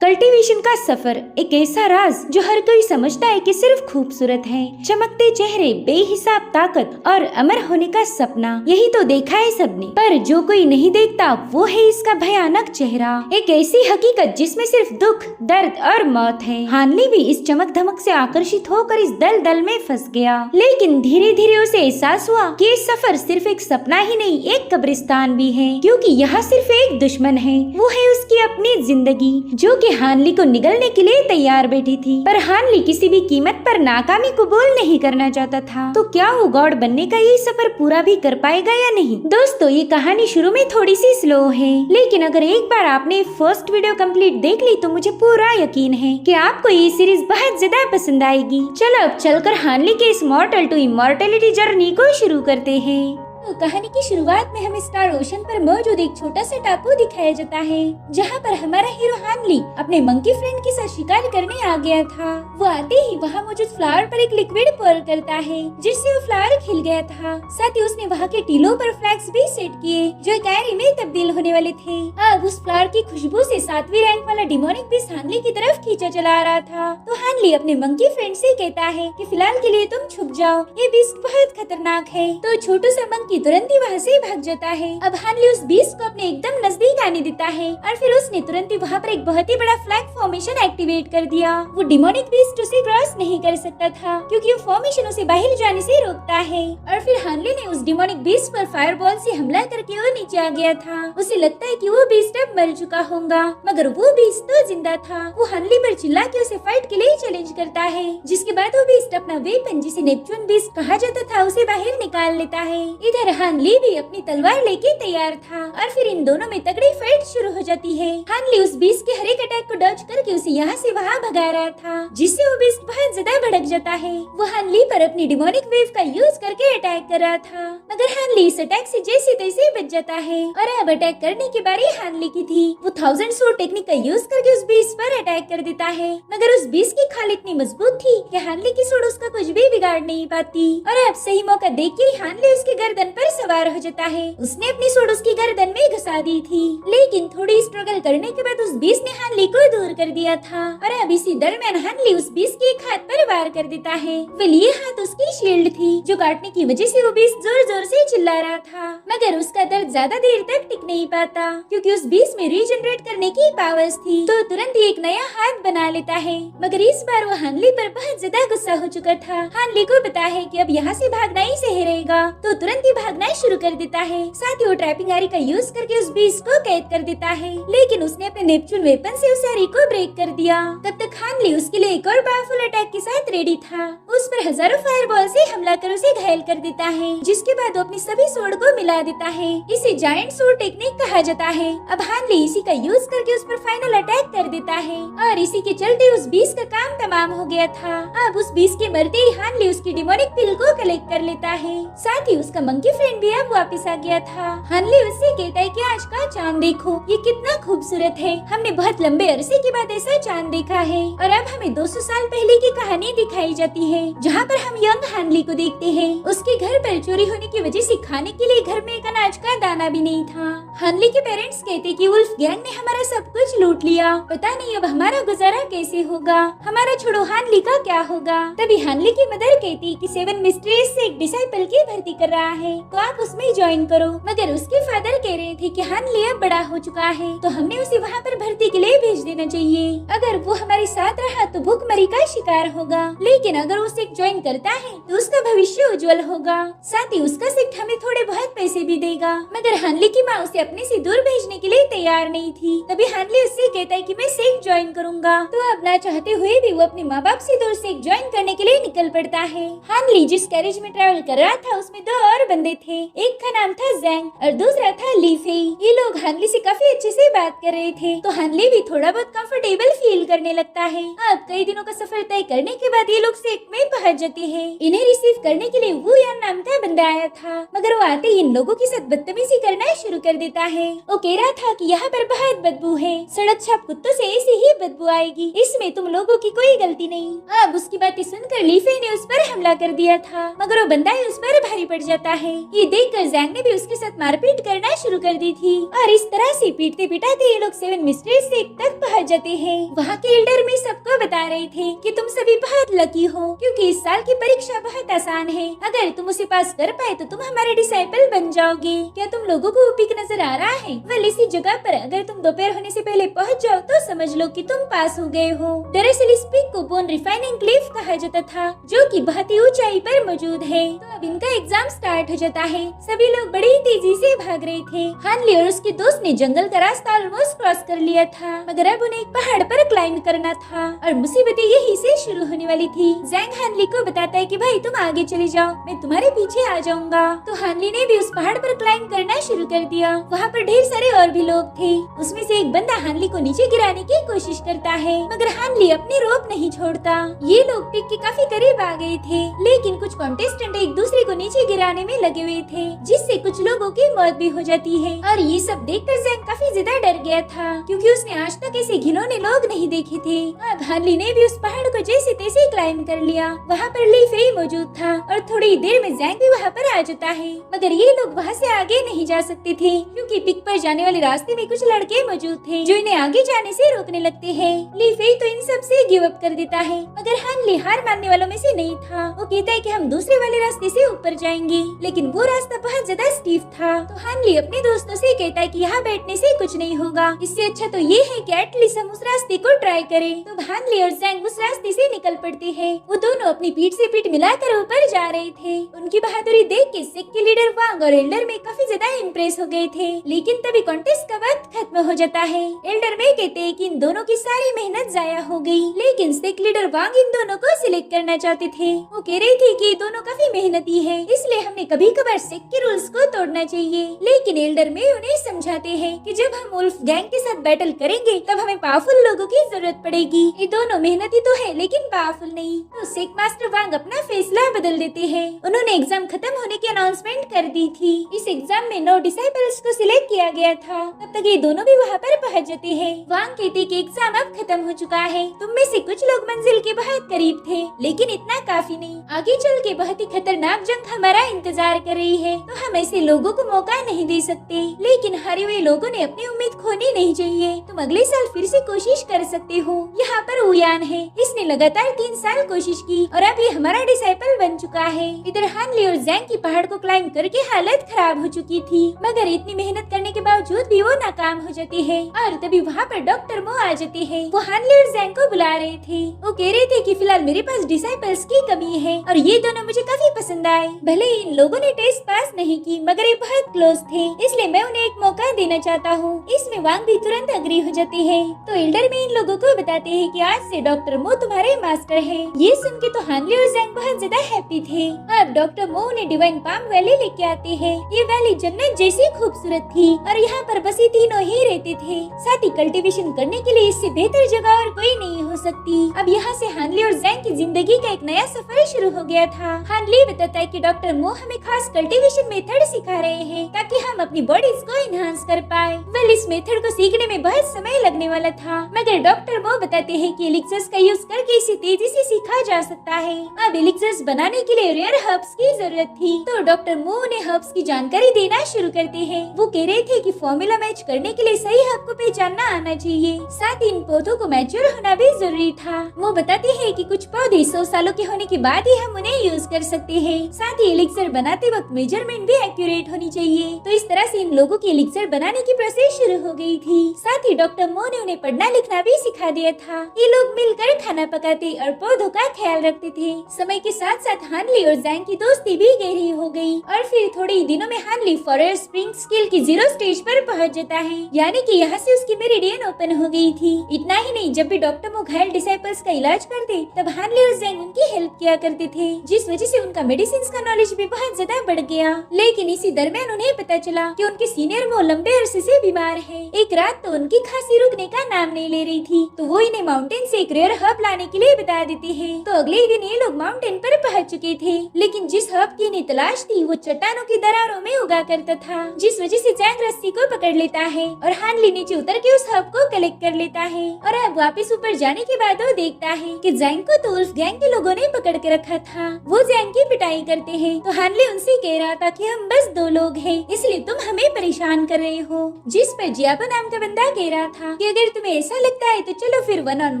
Cultivation का सफर एक ऐसा राज जो हर कोई समझता है कि सिर्फ खूबसूरत है। चमकते चेहरे, बेहिसाब ताकत और अमर होने का सपना, यही तो देखा है सबने। पर जो कोई नहीं देखता वो है इसका भयानक चेहरा, एक ऐसी हकीकत जिसमें सिर्फ दुख, दर्द और मौत है। हानली भी इस चमक धमक से आकर्षित होकर इस दलदल में फंस गया, लेकिन धीरे धीरे उसे एहसास हुआ कि ये सफर सिर्फ एक सपना ही नहीं, एक कब्रिस्तान भी है। क्योंकि यहाँ सिर्फ एक दुश्मन है, वो है उसकी अपनी जिंदगी, जो कि हानली को निगलने के लिए तैयार बैठी थी। पर हानली किसी भी कीमत पर नाकामी कबूल नहीं करना चाहता था। तो क्या वो गॉड बनने का ये सफर पूरा भी कर पाएगा या नहीं? दोस्तों, ये कहानी शुरू में थोड़ी सी स्लो है, लेकिन अगर एक बार आपने फर्स्ट वीडियो कंप्लीट देख ली तो मुझे पूरा यकीन है कि आपको ये सीरीज बहुत ज्यादा पसंद आएगी। चलो अब चलकर हानली के इस मॉर्टल टू इमॉर्टलिटी जर्नी को शुरू करते हैं। तो कहानी की शुरुआत में हमें स्टार ओशन पर मौजूद एक छोटा सा टापू दिखाया जाता है, जहाँ पर हमारा हीरो हानली अपने मंकी फ्रेंड के साथ शिकार करने आ गया था। वो आते ही वहाँ मौजूद फ्लावर पर एक लिक्विड पोर करता है, जिससे वो फ्लावर खिल गया था। साथ ही उसने वहाँ के टीलों पर फ्लैग्स भी सेट किए, जो एक एरी में तब्दील होने वाले थे। अब उस फ्लावर की खुशबू से 7वीं रैंक वाला डिमोनिक बीस्ट हानली की तरफ खींचा चला आ रहा था। तो हानली अपने मंकी फ्रेंड से कहता है कि फिलहाल के लिए तुम छुप जाओ, ये बीस्ट बहुत खतरनाक है। तो छोटू सा मंकी तुरंत ही वहाँ से भाग जाता है। अब हानली उस बीस्ट को अपने एकदम नजदीक आने देता है और फिर उसने तुरंत ही वहाँ पर एक बहुत ही बड़ा फ्लैग फॉर्मेशन एक्टिवेट कर दिया। वो डिमोनिक बीस्ट उसे क्रॉस नहीं कर सकता था, क्योंकि वो फॉर्मेशन उसे बाहर जाने से रोकता है। और फिर हानली ने उस डिमोनिक बीस्ट पर फायरबॉल से हमला करके वो नीचे आ गया था। उसे लगता है कि वो बीस्ट अब मर चुका होगा, मगर वो बीस्ट तो जिंदा था। वो हानली पर चिल्ला के उसे फाइट के लिए चैलेंज करता है, जिसके बाद वो बीस्ट अपना वेपन, जिसे नेपच्यून बीस्ट कहा जाता था, उसे बाहर निकाल लेता है। इधर हानली भी अपनी तलवार लेके तैयार था और फिर इन दोनों में तगड़ी फाइट शुरू हो जाती है। हानली उस बीस्ट के हर एक अटैक को डॉज करके उसे यहाँ से वहाँ भगा रहा था, जिससे वो बीस्ट बहुत ज्यादा भड़क जाता है। वो हानली पर अपनी डिमोनिक वेव का यूज करके अटैक कर रहा था, मगर हानली इस अटैक से जैसे तैसे बच जाता है। और अब अटैक करने की बारी हानली की थी। वो 1000 स्वॉर्ड टेक्निक का यूज करके उस बीस्ट पर अटैक कर देता है, मगर उस बीस्ट की खाल इतनी मजबूत थी कि हानली की स्वॉर्ड उसका कुछ भी बिगाड़ नहीं पाती। और अब सही मौका देख के हानली उसकी गर्दन पर सवार हो जाता है। उसने अपनी स्वॉर्ड उसकी गर्दन में घुसा दी थी, लेकिन थोड़ी स्ट्रगल करने के बाद उस बीस्ट ने हानली को दूर कर दिया था। और अब इसी दरमियान हानली उस बीस्ट के एक हाथ पर वार कर देता है। वह ये हाथ उसकी शील्ड थी, जो काटने की वजह से वो बीस्ट जोर जोर से चिल्ला रहा था, मगर उसका दर्द ज्यादा देर तक टिक नहीं पाता, क्योंकि उस बीस्ट में रीजनरेट करने की पावर्स थी। तो तुरंत ही एक नया हाथ बना लेता है, मगर इस बार वो हानली पर बहुत ज्यादा गुस्सा हो चुका था। हानली को पता है कि अब यहाँ से भागना ही सही रहेगा, तो तुरंत ही भागना शुरू कर देता है। साथ ही वो ट्रैपिंग आरी का यूज करके उस बीस्ट को कैद कर देता है, लेकिन उसने अपने नेपच्यून वेपन से उस आरी को ब्रेक कर दिया। तब तक हानली उसके लिए एक और पावरफुल अटैक के साथ रेडी था। उस पर हजारों फायरबॉल से हमला कर उसे घायल कर देता है, जिसके बाद वो अपनी सभी स्वॉर्ड को मिला देता है। इसे जायंट स्वॉर्ड टेक्निक कहा जाता है। अब हानली इसी का यूज करके उस पर फाइनल अटैक कर देता है, और इसी के चलते उस बीस्ट का काम तमाम हो गया था। अब उस बीस्ट के मरते ही हानली उसकी डिमोनिक पिल को कलेक्ट कर लेता है। साथ ही उसका मंकी फ्रेंड भी अब वापस आ गया था। हानली उससे कहता है कि आज का चांद देखो, ये कितना खूबसूरत है। हमने बहुत लंबे अरसे के बाद ऐसा चांद देखा है। और अब हमें 200 साल पहले की कहानी दिखाई जाती है, जहाँ पर हम यंग हानली को देखते हैं। उसके घर पर चोरी होने की वजह से खाने के लिए घर में एक अनाज का दाना भी नहीं था। हानली के पेरेंट्स कहते कि वुल्फ गैंग ने हमारा सब कुछ लूट लिया, पता नहीं अब हमारा गुजारा कैसे होगा, हमारा छोड़ो हानली का क्या होगा। तभी हानली की मदर कहती कि 7 मिस्ट्रीज से एक डिसाइपल की भर्ती कर रहा है, तो आप उसमें ज्वाइन करो। मगर उसके फादर कह रहे थे कि हानली अब बड़ा हो चुका है, तो हमने उसे वहाँ पर भर्ती के लिए भेज देना चाहिए। अगर वो हमारे साथ रहा तो भूखमरी का शिकार होगा, लेकिन अगर वो सेक्ट ज्वाइन करता है तो उसका भविष्य उज्जवल होगा। साथ ही उसका सेक्ट हमें थोड़े बहुत पैसे भी देगा। मगर हानली की माँ उसे अपने से दूर भेजने के लिए तैयार नहीं थी। तभी हानली उससे कहता है कि मैं सेक्ट ज्वाइन करूंगा। तो अब ना चाहते हुए भी वो अपने माँ बाप से दूर सेक्ट ज्वाइन करने के लिए निकल पड़ता है। हानली जिस कैरेज में ट्रैवल कर रहा था उसमें 2 और बंदे थे, एक का नाम था जैंग और दूसरा था ली फेई। ये लोग हानली से काफी अच्छे से बात कर रहे थे, तो हानली भी थोड़ा बहुत कंफर्टेबल फील करने लगता है। अब कई दिनों का सफर तय करने के बाद ये लोग सेक्ट में पहुंच जाते हैं। इन्हें रिसीव करने के लिए वू यान नाम का बंदा आया था, मगर वो आते ही इन लोगों के साथ बदतमीजी करना शुरू कर देता है। वो कह रहा था कि यहाँ पर बहुत बदबू है, सड़क छाप कुत्तों से ऐसी ही बदबू आएगी, इसमें तुम लोगों की कोई गलती नहीं। अब उसकी बातें सुनकर ली फेई ने उस पर हमला कर दिया था, मगर वो बंदा ही उस पर भारी पड़ जाता है। ये देखकर जैंग ने भी उसके साथ मारपीट करना शुरू कर दी थी और इस तरह से पीटते पिटाते ये लोग 7 मिस्ट्रीज से तक पहुंच जाते हैं। वहाँ के एल्डर में सबको बता रहे थे कि तुम सभी बहुत लकी हो, क्योंकि इस साल की परीक्षा बहुत आसान है। अगर तुम उसे पास कर पाए तो तुम हमारे डिसाइपल बन जाओगे। क्या तुम लोगों को वो पिक नजर आ रहा है? वेल, इसी जगह पर अगर तुम दोपहर होने से पहले पहुंच जाओ तो समझ लो कि तुम पास हो गए हो। दरअसल इस पिक को बोन रिफाइनिंग क्लिफ कहा जाता था, जो कि बहुत ही ऊंचाई पर मौजूद है। तो अब इनका एग्जाम स्टार्ट हो जाता है। सभी लोग बड़ी तेजी से भाग रहे थे। हानली और उसके दोस्त ने जंगल का रास्ता ऑलमोस्ट क्रॉस कर लिया था, मगर अब उन्हें एक पहाड़ पर क्लाइंब करना था और मुसीबतें यही से शुरू होने वाली थी। जैंग हानली को बताता है कि भाई तुम आगे चले जाओ, मैं तुम्हारे पीछे आ जाऊंगा। तो हानली ने भी उस पहाड़ पर क्लाइंब करना शुरू कर दिया। वहाँ पर ढेर सारे और भी लोग थे। उसमें से एक बंदा हानली को नीचे गिराने की कोशिश करता है, मगर हानली अपनी रोप नहीं छोड़ता। ये लोग पिक के काफी करीब आ गए थे, लेकिन कुछ कॉन्टेस्टेंट एक दूसरे को नीचे गिराने में लगे हुए थे, जिससे कुछ लोगों की मौत भी हो जाती है। और ये सब देखकर जैंग काफी ज्यादा डर गया था, क्योंकि उसने आज तक ऐसे घिनौने लोग नहीं देखे थे। अब हानली ने भी उस पहाड़ को जैसे तैसे क्लाइंब कर लिया। वहाँ पर ली फेई मौजूद था और थोड़ी देर में जैंग भी वहाँ पर आ जाता है, मगर ये लोग वहाँ से आगे नहीं जा सकते थे, क्योंकि पिक पर जाने वाले रास्ते में कुछ लड़के मौजूद थे जो इन्हें आगे जाने से रोकने लगते हैं। ली फेई तो इन सब से गिव अप कर देता है, मगर हानली हार मानने वालों में से नहीं था। वो कहता है कि हम दूसरे वाले रास्ते से ऊपर जाएंगे, लेकिन वो रास्ता बहुत ज्यादा स्टीफ था। तो हानली अपने दोस्तों से कहता है कि यहाँ बैठने से कुछ नहीं होगा, इससे अच्छा तो ये है कि एटलीस्ट हम उस रास्ते को ट्राई करें। तो हानली और जैंग उस रास्ते से निकल पड़ते हैं। वो दोनों अपनी पीठ से पीठ मिलाकर ऊपर जा रहे थे। उनकी बहादुरी देख के सेक के लीडर वांग और एल्डर में काफी ज्यादा इम्प्रेस हो गए थे, लेकिन तभी कॉन्टेस्ट का वक्त खत्म हो जाता है। एल्डर में कहते हैं कि इन दोनों की सारी मेहनत जाया हो गई, लेकिन सेक लीडर वांग इन दोनों को सिलेक्ट करना चाहते थे। वो कह रहे थे कि ये दोनों काफी मेहनती है, इसलिए हमने कभी कभार सेक के रूल्स को तोड़ना चाहिए। लेकिन एल्डर में उन्हें समझाते हैं कि जब हम वुल्फ गैंग के साथ बैटल करेंगे तब हमें पावरफुल लोगों की जरूरत पड़ेगी। ये दोनों मेहनती तो है लेकिन पावरफुल नहीं। तो सेक मास्टर वांग अपना फैसला बदल देते हैं। उन्होंने एग्जाम खत्म होने की अनाउंसमेंट कर दी थी। इस एग्जाम में 9 डिसाइपल्स को सिलेक्ट किया गया था। तब तक ये दोनों भी वहाँ पर पहुँच जाते हैं। वांग कहते कि एग्जाम अब खत्म हो चुका है, तुम में से कुछ लोग मंजिल के बहुत करीब थे, लेकिन इतना काफी नहीं। आगे चल के बहुत ही खतरनाक जंग हमारा इंतजार कर रही है, तो हम ऐसे लोगों को मौका नहीं दे सकते। लेकिन हारे हुए लोगों ने अपनी उम्मीद खोनी नहीं चाहिए। तुम अगले साल फिर से कोशिश कर सकते हो। यहाँ पर उयान है, इसने लगातार 3 साल कोशिश की और अब ये हमारा डिसाइपल बन चुका है। इधर हानली और जैंग की पहाड़ को क्लाइंब करके हालत खराब हो चुकी थी, मगर इतनी मेहनत करने के बावजूद भी वो नाकाम हो जाती है। और तभी वहाँ पर डॉक्टर मो आ जाते हैं। वो हानली और जैंग को बुला रहे थे। वो कह रहे थे कि फिलहाल मेरे पास डिसाइपल्स की कमी है और ये दोनों मुझे काफी पसंद आए। भले ही इन लोगों ने टेस्ट पास नहीं की, मगर ये बहुत क्लोज थे, इसलिए मैं उन्हें एक मौका देना चाहता हूँ। इसमें वांग भी तुरंत अग्री हो जाते हैं। तो एल्डर में इन लोगों को बताते हैं कि आज से डॉक्टर मो तुम्हारे मास्टर हैं। ये सुन के तो हानली और जैंग बहुत ज्यादा हैप्पी थे। अब डॉक्टर मो उन्हें डिवाइन पाम वैली लेके आते हैं। ये वैली जन्नत जैसी खूबसूरत थी और यहाँ पर बस ये तीनों ही रहते थे। साथ ही कल्टीवेशन करने के लिए इससे बेहतर जगह और कोई नहीं हो सकती। अब यहाँ से हानली और जैंग की जिंदगी का एक नया सफर शुरू हो गया था। हानली बताता है कि डॉक्टर मो हमें खास कल्टीवेशन मेथड सिखा रहे हैं ताकि हम अपनी बॉडीज को इनहांस कर पाए। वेल, इस मेथड को सीखने में बहुत समय लगने वाला था, मगर डॉक्टर मो बताते हैं कि एलिक्सर्स का यूज करके इसे तेजी से सीखा जा सकता है। अब एलिक्सर्स बनाने के लिए रेयर हर्ब्स की जरूरत थी, तो डॉक्टर मो उन्हें हर्ब्स की जानकारी देना शुरू करते हैं। वो कह रहे थे कि फॉर्मूला मैच करने के लिए सही हर्ब को पहचानना आना चाहिए, साथ ही इन पौधों को मैच्योर होना भी जरूरी था। वो बताते हैं कि कुछ पौधे 100 सालों के होने के बाद ही हम उन्हें यूज कर सकते हैं। साथ ही एलिक्सर बनाते वक्त मेजरमेंट भी एक्यूरेट होनी चाहिए। तो इस तरह से इन लोगों की एलिक्सर बनाने की प्रोसेस शुरू हो गई थी। साथ ही डॉक्टर मो ने उन्हें पढ़ना लिखना भी सिखा दिया था। ये लोग मिलकर खाना पकाते और पौधों का ख्याल रखते थे। समय के साथ साथ हानली और जैंग की दोस्ती भी गहरी हो गई और फिर थोड़े ही दिनों में हानली फॉरर स्प्रिंग स्किल की 0 स्टेज पर पहुंच जाता है, यानी कि यहाँ से उसकी मेरिडियन ओपन हो गई थी। इतना ही नहीं, जब भी डॉक्टर मो घर घायल डिसाइपल्स का इलाज करते तब हानले और ज़ैंग उनकी हेल्प किया करते थे, जिस वजह से उनका मेडिसिन का नॉलेज भी बहुत ज्यादा बढ़ गया। लेकिन इसी दरमियान उन्हें पता चला कि उनके सीनियर वो लंबे अरसे से बीमार है। एक रात तो उनकी खांसी रुकने का नाम नहीं ले रही थी, तो वो इन्हें माउंटेन से एक रेयर हर्ब लाने के लिए बता देते हैं। तो अगले ही दिन ये लोग माउंटेन पर पहुंच चुके थे, लेकिन जिस हर्ब की इन्हें तलाश थी वो चट्टानों की दरारों में उगा करता था, जिस वजह से ज़ैंग रस्सी को पकड़ लेता है और हानली नीचे उतर के उस हर्ब को कलेक्ट कर लेता है। और अब वापस ऊपर जाने के बाद वो देखता है कि ज़ैंग को तो उल्फ गैंग के लोगों ने पकड़ के रखा था। वो ज़ैंग की पिटाई करते हैं, तो हानले उनसे कह रहा था कि हम बस 2 लोग हैं, इसलिए तुम हमें परेशान कर रहे हो। जिस पर जियाबो नाम का बंदा कह रहा था कि अगर तुम्हें ऐसा लगता है तो चलो फिर 1 on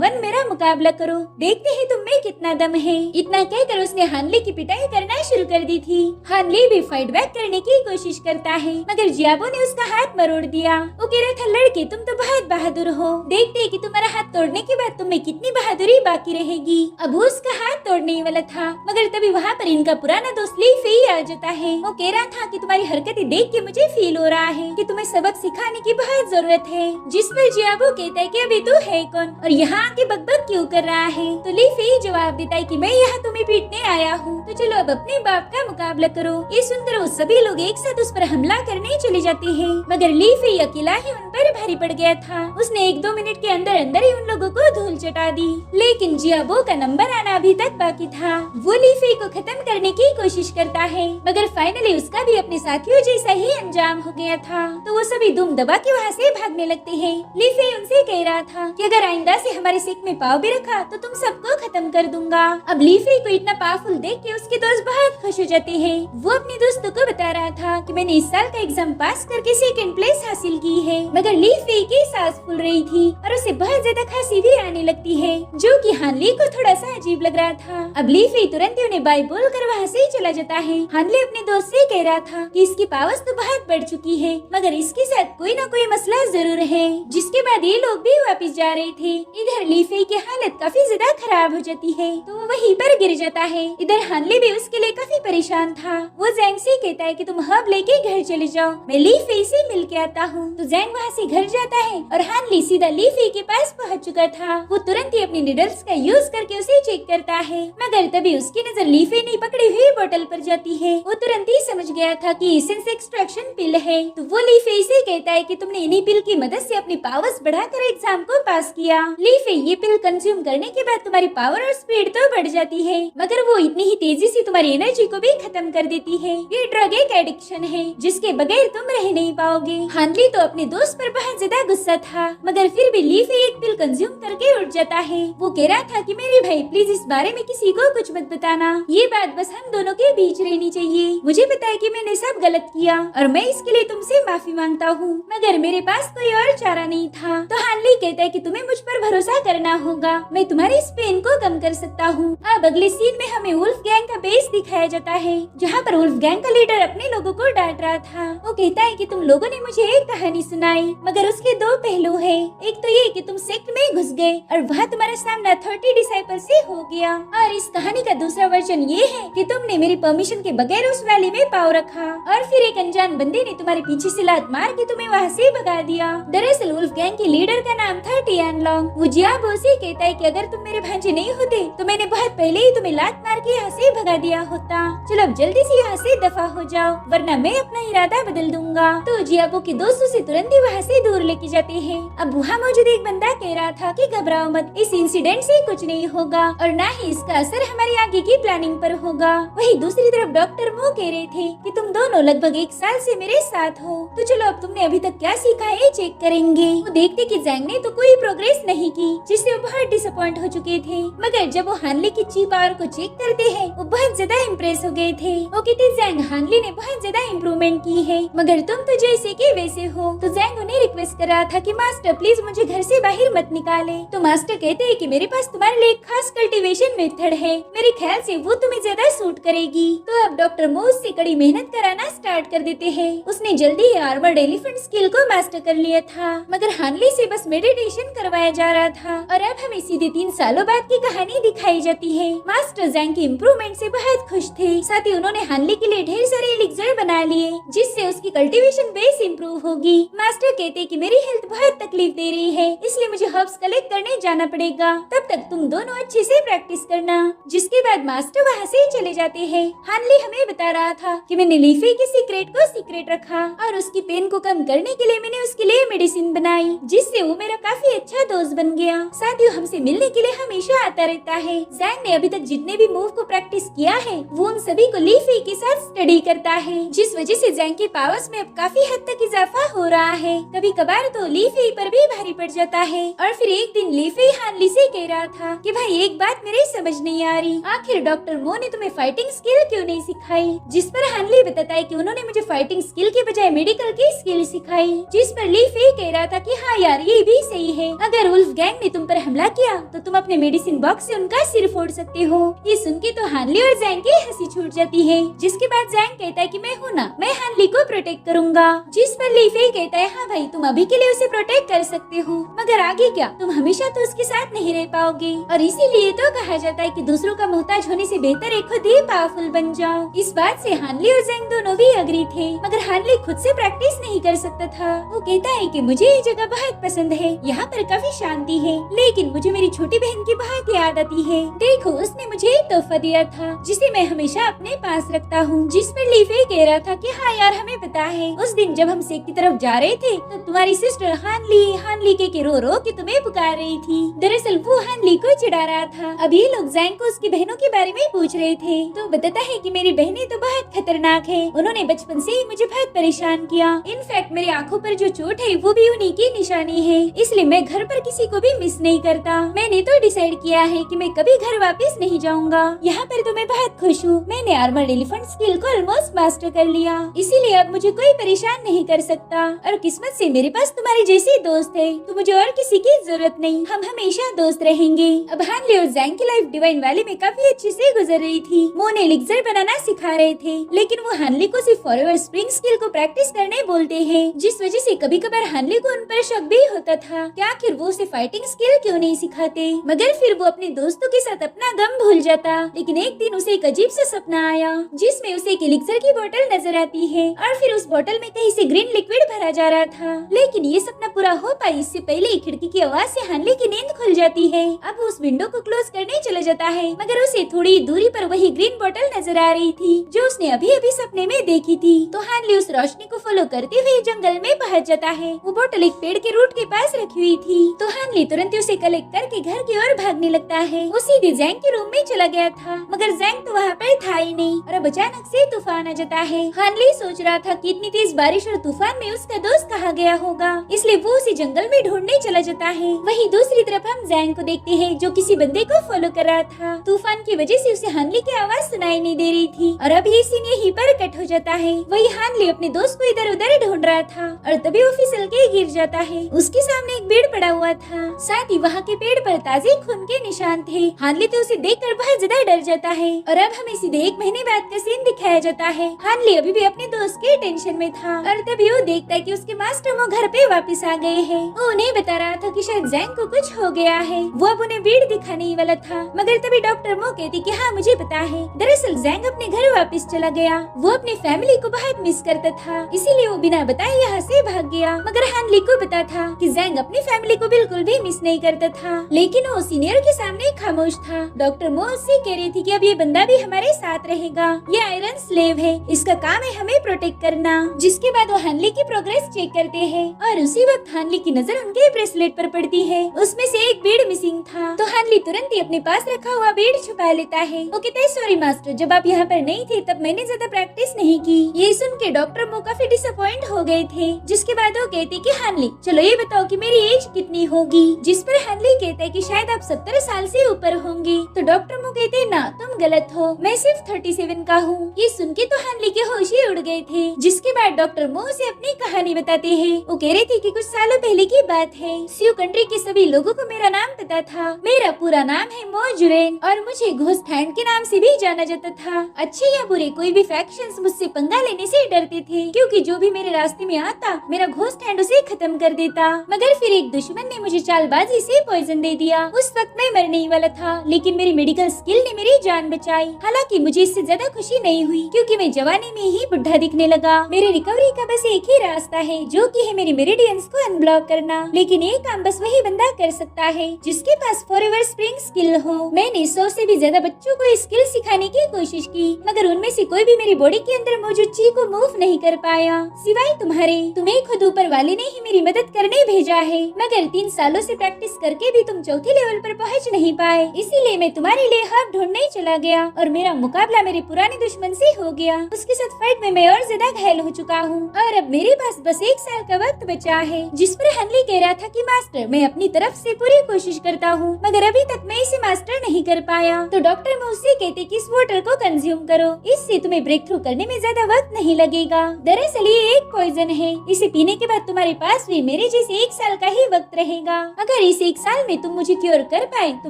1 मेरा मुकाबला करो, देखते हैं तुम में कितना दम है। इतना कहकर उसने हानले की पिटाई करना शुरू कर दी थी। हानले भी फाइट बैक करने की कोशिश करता है, मगर जियाबो ने उसका हाथ मरोड़ दिया। वो कह रहा था लड़के तुम तो बहुत बहादुर हो, देखते हैं कि तुम्हारा हाथ तोड़ने के बाद तुम्हें कितनी बहादुरी बाकी रहेगी। अब वो उसका हाथ तोड़ने वाला था, मगर तभी वहाँ पर इनका पुराना दोस्त ली फेई आ जाता है। वो कह रहा था कि तुम्हारी हरकतें देख के मुझे फील हो रहा है कि तुम्हें सबक सिखाने की बहुत जरूरत है। जिस पर जियाबो कहता है कि अभी तू है कौन और यहाँ आके बकबक क्यों कर रहा है। तो ली फेई जवाब देता है कि मैं यहाँ तुम्हें पीटने आया हूँ, तो चलो अब अपने बाप का मुकाबला करो। ये सुनकर वो सभी लोग एक साथ उस पर हमला करने चले जाते हैं, मगर ली फेई अकेला ही उन पर भारी पड़ गया था। उसने 1-2 मिनट के अंदर अंदर ही उन लोगों को धूल चटा दी। लेकिन जियाबो का नंबर आना अभी तक बाकी था। वो ली फेई को खत्म करने की कोशिश करता है, मगर फाइनली उसका भी अपने साथियों जैसा ही अंजाम हो गया था। तो वो सभी दुम दबा के वहाँ से भागने लगते हैं। ली फेई उनसे कह रहा था कि अगर आइंदा से हमारे सिक में पाव भी रखा तो तुम सबको खत्म कर दूंगा। अब ली फेई को इतना पावरफुल देख के उसके दोस्त बहुत खुश हो जाते हैं। वो अपने दोस्तों को बता रहा था कि मैंने इस साल का एग्जाम पास करके 2nd प्लेस हासिल की है, मगर ली फेई की सांस फूल रही थी और उसे बहुत ज्यादा खांसी भी आने लगती है, जो कि हानले को थोड़ा सा अजीब लग रहा था। अब ली फेई तुरंत ही उन्हें बाय बोल कर वहाँ से चला जाता है। हानले अपने दोस्त से कह रहा था कि इसकी पावर्स तो बहुत बढ़ चुकी है, मगर इसके साथ कोई ना कोई मसला जरूर है। जिसके बाद ये लोग भी वापस जा रहे थे। इधर ली फेई की हालत काफी ज्यादा खराब हो जाती है, तो वो वहीं पर गिर जाता है। इधर हानले भी उसके लिए काफी परेशान था। वो ज़ैंग से कहता है कि तुम हर्ब लेके घर चले जाओ, मैं ली फेई से मिल के आता हूँ। तो ज़ैंग वहाँ से घर जाता है और हानले सीधा ली फेई के पास पहुँच चुका था। वो तुरंत ही अपनी निडल्स का यूज करके उसे चेक करता है, मगर तभी उसकी नजर ली फेई ने पकड़ी हुई बोतल पर जाती है। वो तुरंत ही समझ गया था कि एसेंस एक्सट्रैक्शन पिल है। तो वो ली फेई से कहता है कि तुमने इन्हीं पिल की मदद से अपनी पावर्स बढ़ाकर एग्जाम को पास किया। ली फेई ये पिल कंज्यूम करने के बाद तुम्हारी पावर और स्पीड तो बढ़ जाती है, मगर वो इतनी ही तेजी से तुम्हारी एनर्जी को भी खत्म कर देती है। ये ड्रग एक एडिक्शन है जिसके बगैर तुम रह नहीं पाओगे। हानली तो अपने दोस्त पर बहुत ज्यादा गुस्सा था, मगर फिर भी ली फेई एक पिल कंज्यूम करके उठ जाता है। वो कह रहा था कि मेरे भाई प्लीज इस बारे में किसी को कुछ मत बताना, ये बात बस हम दोनों के बीच रहनी चाहिए। मुझे पता है कि मैंने सब गलत किया और मैं इसके लिए तुमसे माफी मांगता हूँ, मगर मेरे पास कोई और चारा नहीं था। तो हानली कहता है कि तुम्हें मुझ पर भरोसा करना होगा, मैं तुम्हारी इस पेन को कम कर सकता हूँ। अब अगले सीन में हमें वुल्फ गैंग का बेस दिखाया जाता है, जहाँ पर वुल्फ गैंग का लीडर अपने लोगों को डांट रहा था। वो कहता है कि तुम लोगों ने मुझे एक कहानी सुनाई, मगर उसके 2 पहलू है। एक तो ये कि तुम सेक्ट में घुस गए और वहाँ तुम्हारा सामना 30 डिसाइपल से हो गया, और इस कहानी का दूसरा वर्जन ये है कि तुमने मेरी परमिशन के बगैर उस वैली में पाँव रखा और फिर एक अनजान बंदे ने तुम्हारे पीछे से लात मार के तुम्हें वहाँ से भगा दिया। दरअसल वुल्फ गैंग के लीडर का नाम था टियान लॉन्ग। वो जियाबो से कहता है कि अगर तुम मेरे भांजे नहीं होते तो मैंने बहुत पहले ही तुम्हें लात मार के यहाँ से भगा दिया होता। चलो अब जल्दी से यहाँ से दफा हो जाओ, वरना मैं अपना इरादा बदल दूंगा। तो जियाबो के दोस्त उसे तुरंत ही वहाँ से दूर लेके जाते हैं। अब वहाँ मौजूद एक बंदा कह रहा था कि घबराओ मत, इस इंसिडेंट से कुछ नहीं होगा और न ही इसका असर हमारी आगे की प्लानिंग पर होगा। वही दूसरी तरफ डॉक्टर मो कह रहे थे कि तुम दोनों लगभग 1 साल से मेरे साथ हो, तो चलो अब तुमने अभी तक क्या सीखा है चेक करेंगे। वो देखते कि ज़ैंग ने तो कोई प्रोग्रेस नहीं की, जिससे वो बहुत डिसअपॉइंट हो चुके थे, मगर जब वो हानले की ची पावर को चेक करते हैं वो बहुत ज्यादा इम्प्रेस हो गए थे। वो कहते ज़ैंग हानले ने बहुत ज्यादा इम्प्रूवमेंट की है, मगर तुम तो जैसे के वैसे हो। तो ज़ैंग उन्हें रिक्वेस्ट कर रहा था कि मास्टर प्लीज मुझे घर से बाहर मत निकाले। तो मास्टर कहते हैं कि मेरे पास तुम्हारे लिए एक खास कल्टीवेशन मेथड है, मेरे ख्याल से वो तुम्हें ज्यादा सूट करेगी। तो अब डॉक्टर मोस से कड़ी मेहनत कराना स्टार्ट कर देते हैं। उसने जल्दी ही आर्मर्ड एलिफेंट स्किल को मास्टर कर लिया था, मगर हानले से बस मेडिटेशन करवाया जा रहा था। और अब हमें सीधे 3 सालों बाद की कहानी दिखाई जाती है। मास्टर ज़ैंग की इम्प्रूवमेंट से बहुत खुश थे, साथ ही उन्होंने हानले के लिए ढेर सारे एलिक्सर बना लिए, जिससे उसकी कल्टीवेशन बेस इम्प्रूव होगी। मास्टर कहते कि मेरी हेल्थ बहुत तकलीफ दे रही है, इसलिए मुझे हर्ब्स कलेक्ट करने जाना पड़ेगा, तब तक तुम दोनों अच्छे से प्रैक्टिस करना। जिसके बाद मास्टर वहाँ से चले जाते हैं। हानली हमें बता रहा था कि मैंने लीफी के सीक्रेट को सीक्रेट रखा और उसकी पेन को कम करने के लिए मैंने उसके लिए मेडिसिन बनाई, जिससे वो मेरा काफी अच्छा दोस्त बन गया। साथ ही हमसे मिलने के लिए हमेशा आता रहता है। जैंग ने अभी तक जितने भी मूव को प्रैक्टिस किया है वो उन सभी को लीफी के साथ स्टडी करता है, जिस वजह से जैंग के पावर्स में अब काफी हद तक इजाफा हो रहा है। कभी कभार तो लीफी पर भी भारी पड़ जाता है। और फिर एक दिन लीफी हानली से कह रहा था कि भाई एक बात मेरे समझ नहीं आ रही, आखिर डॉक्टर मो ने तुम्हें फाइटिंग स्किल क्यों नहीं सिखाई? जिस पर हानली बताता है कि उन्होंने मुझे फाइटिंग स्किल के बजाय मेडिकल की स्किल सिखाई। जिस पर लीफी कह रहा था कि हाँ यार ये भी सही है, अगर वुल्फ गैंग ने तुम पर हमला किया तो तुम अपने मेडिसिन बॉक्स से उनका सिर फोड़ सकते हो। ये सुन के तो हानली और जैंग की हंसी छूट जाती है। जिसके बाद जैंग कहता है कि मैं हूँ ना, मैं हानली को प्रोटेक्ट करूंगा। जिस पर लीफी कहता है हाँ भाई तुम अभी के लिए उसे प्रोटेक्ट कर सकते हो, मगर आगे क्या, तुम हमेशा तो उसके साथ नहीं रह पाओगे। और इसीलिए तो कहा जाता है कि दूसरों का मोहताज होने से बेहतर है खुद ही पावरफुल बन जाओ। इस बात से हानली और जैंग दोनों भी अग्री थे, मगर हानली खुद से प्रैक्टिस नहीं कर सकता था। वो कहता है कि मुझे ये जगह बहुत पसंद है, यहाँ पर काफी शांति है, लेकिन मुझे मेरी छोटी बहन की बहुत याद आती है। देखो उसने मुझे एक तोहफा दिया था जिसे मैं हमेशा अपने पास रखता हूँ। जिस पर लीफी कह रहा था कि हाँ यार हमें पता है, उस दिन जब हम सेक की तरफ जा रहे थे तो तुम्हारी सिस्टर हानली के रो के तुम्हें पुकार रही थी। दरअसल वो हानली को चिढ़ा रहा था। अब ये लोग जैंग को उसकी बहनों के बारे में पूछ रहे थे तो बताता है कि मेरी बहनें तो बहुत खतरनाक है, उन्होंने बचपन से ही मुझे बहुत परेशान किया। इनफैक्ट मेरी आंखों पर जो चोट है वो भी उन्हीं की निशानी है, इसलिए मैं घर पर किसी को भी मिस नहीं करता। मैंने तो डिसाइड किया है कि मैं कभी घर वापस नहीं जाऊंगा। यहाँ पर तो मैं बहुत खुश हूँ, मैंने आर्मर्ड एलिफेंट स्किल को ऑलमोस्ट मास्टर कर लिया, इसीलिए अब मुझे कोई परेशान नहीं कर सकता। और किस्मत से मेरे पास तुम्हारी जैसी दोस्त है, तो मुझे और किसी की जरूरत नहीं, हम हमेशा दोस्त रहेंगे। अब हानली और जैंग की लाइफ डिवाइन वैली में काफी अच्छे से गुजर रही थी। मो ने एलिक्सर बनाना सिखा रहे थे, लेकिन वो हानली को सिर्फ फॉरएवर स्प्रिंग स्किल को प्रैक्टिस करने बोलते हैं, जिस वजह से कभी कभार हानली को उन पर शक भी होता था कि आखिर वो उसे फाइटिंग स्किल क्यों नहीं सिखाते। मगर फिर वो अपने दोस्तों के साथ अपना गम भूल जाता। लेकिन एक दिन उसे एक अजीब सा सपना आया, जिसमें उसे एक एलिक्सर की बोतल नजर आती है और फिर उस बोतल में कहीं से ग्रीन लिक्विड भरा जा रहा था। लेकिन ये सपना पूरा हो पाए इससे पहले खिड़की की आवाज से हानली की नींद खुल जाती है। अब वो उस विंडो को क्लोज करने चला जाता है, मगर उसे थोड़ी दूरी पर वही ग्रीन बोतल नजर आ रही थी जो उसने अभी अभी सपने में देखी थी। तो हानली उस रोशनी को फॉलो करते हुए जंगल में पहुंच जाता है। वो बोतल एक पेड़ के रूट के पास रखी हुई थी, तो हानली तुरंत उसे कलेक्ट करके घर की ओर भागने लगता है। वो सीधे जैंग के रूम में चला गया था, मगर जैंग तो वहाँ पर था ही नहीं। और अब अचानक से तूफान आ जाता है। हानली सोच रहा था कि इतनी तेज बारिश और तूफान में उसका दोस्त कहाँ गया होगा, इसलिए वो उसे जंगल में ढूंढने चला जाता है। वहीं दूसरी तरफ हम जैंग को देखते हैं जो किसी बंदे को फॉलो कर रहा था। तूफान की वजह से उसे हानली की आवाज सुनाई नहीं दे रही थी और अब ये सीन यहीं पर कट हो जाता है। वही हानली अपने दोस्त को इधर उधर ढूंढ रहा था और तभी वो फिसल के गिर जाता है। उसके सामने एक पेड़ पड़ा हुआ था, साथ ही वहाँ के पेड़ पर ताजे खून के निशान थे। हानली तो उसे देखकर बहुत ज्यादा डर जाता है और अब हमें सीधे 1 महीने बाद का सीन दिखाया जाता है। हानली अभी भी अपने दोस्त के टेंशन में था और तभी वो देखता है कि उसके मास्टर वो घर पे वापस आ गए हैं। वो उन्हें बता रहा था कि शायद जैंग को कुछ हो गया है। वो अब उन्हें वीड दिखाने ही वाला था, मगर तभी डॉक्टर मो कहती कि हाँ मुझे पता है, दरअसल जैंग अपने घर वापस चला गया। वो अपनी फैमिली को बहुत मिस करता था, इसीलिए वो बिना बताए यहाँ से भाग गया। मगर हानली को पता था कि जैंग अपनी फैमिली को बिल्कुल भी मिस नहीं करता था, लेकिन वो सीनियर के सामने खामोश था। डॉक्टर मो उससे कह रही थी कि अब ये बंदा भी हमारे साथ रहेगा, ये आयरन स्लेव है, इसका काम है हमें प्रोटेक्ट करना। जिसके बाद वो हानली की प्रोग्रेस चेक करते हैं और उसी वक्त हानली की नजर उनके ब्रेसलेट पर पड़ती है। उसमें से एक बीड मिसिंग था, तो हानली तुरंत ही अपने पास रखा हुआ बीड छुपा लेता है। वो कहता है सॉरी मास्टर, जब आप यहाँ पर नहीं थे तब मैंने ज्यादा प्रैक्टिस नहीं की। ये सुन के डॉक्टर मो काफी डिसअपॉइंट हो गए थे। जिसके बाद वो कहती कि हानली चलो ये बताओ कि मेरी एज कितनी होगी। जिस पर हानली कहता है कि शायद आप 70 साल से ऊपर होंगे। तो डॉक्टर मो कहते ना तुम गलत हो, मैं सिर्फ 37 का हूँ। ये सुन के तो हानली के होश ही उड़ गए थे। जिसके बाद डॉक्टर मो से अपनी कहानी बताते हैं। वो कह रहे थे कि कुछ सालों पहले की बात है, सियो कंट्री के सभी लोगों को मेरा नाम पता था, मेरा पूरा नाम है मोजुरेन और मुझे घोस्ट हैंड के नाम से भी जाना जाता था। अच्छे या बुरे कोई भी फैक्शंस मुझसे पंगा लेने से डरते थे, क्योंकि जो भी मेरे रास्ते में आता मेरा घोस्ट हैंड उसे खत्म कर देता। मगर फिर एक दुश्मन ने मुझे चालबाजी से पॉइजन दे दिया। उस वक्त मैं मरने ही वाला था, लेकिन मेरी मेडिकल स्किल ने मेरी जान बचाई। हालांकि मुझे इससे ज्यादा खुशी नहीं हुई, क्योंकि मैं जवानी में ही बुढ़ा दिखने लगा। मेरी रिकवरी का बस एक ही रास्ता है, जो कि है मेरे मेरिडियंस को अनब्लॉक करना। लेकिन ये काम बस वही बंदा कर सकता है जिसके पास फॉरएवर स्प्रिंग स्किल हो। मैंने 100 से भी ज्यादा बच्चों को स्किल सिखाने की कोशिश की, मगर उनमें से कोई भी मेरी बॉडी के अंदर मौजूद ची को मूव नहीं कर पाया, सिवाय तुम्हारे। तुम्हें खुद ऊपर वाले ने ही मेरी मदद करने भेजा है, मगर 3 सालों से प्रैक्टिस करके भी तुम चौथे लेवल पर पहुंच नहीं पाए। इसीलिए मैं तुम्हारे लिए हब ढूंढने चला गया और मेरा मुकाबला मेरे पुराने दुश्मन से हो गया। उसके साथ फाइट में मैं और ज्यादा घायल हो चुका हूँ और अब मेरे पास बस 1 साल का वक्त बचा है। जिस पर हनली कह रहा था कि मास्टर मैं अपनी तरफ से पूरी कोशिश करता हूँ, मगर अभी तक मैं इसे मास्टर नहीं कर पाया। तो डॉक्टर मुझसे कहते कि इस वाटर को कंज्यूम करो, इससे तुम्हें ब्रेक थ्रू करने में ज्यादा वक्त नहीं लगेगा। दरअसल ये एक पॉइजन है, इसे पीने के बाद तुम्हारे पास भी मेरे जैसे 1 साल का ही वक्त रहेगा। अगर इस 1 साल में तुम मुझे क्योर कर पाए तो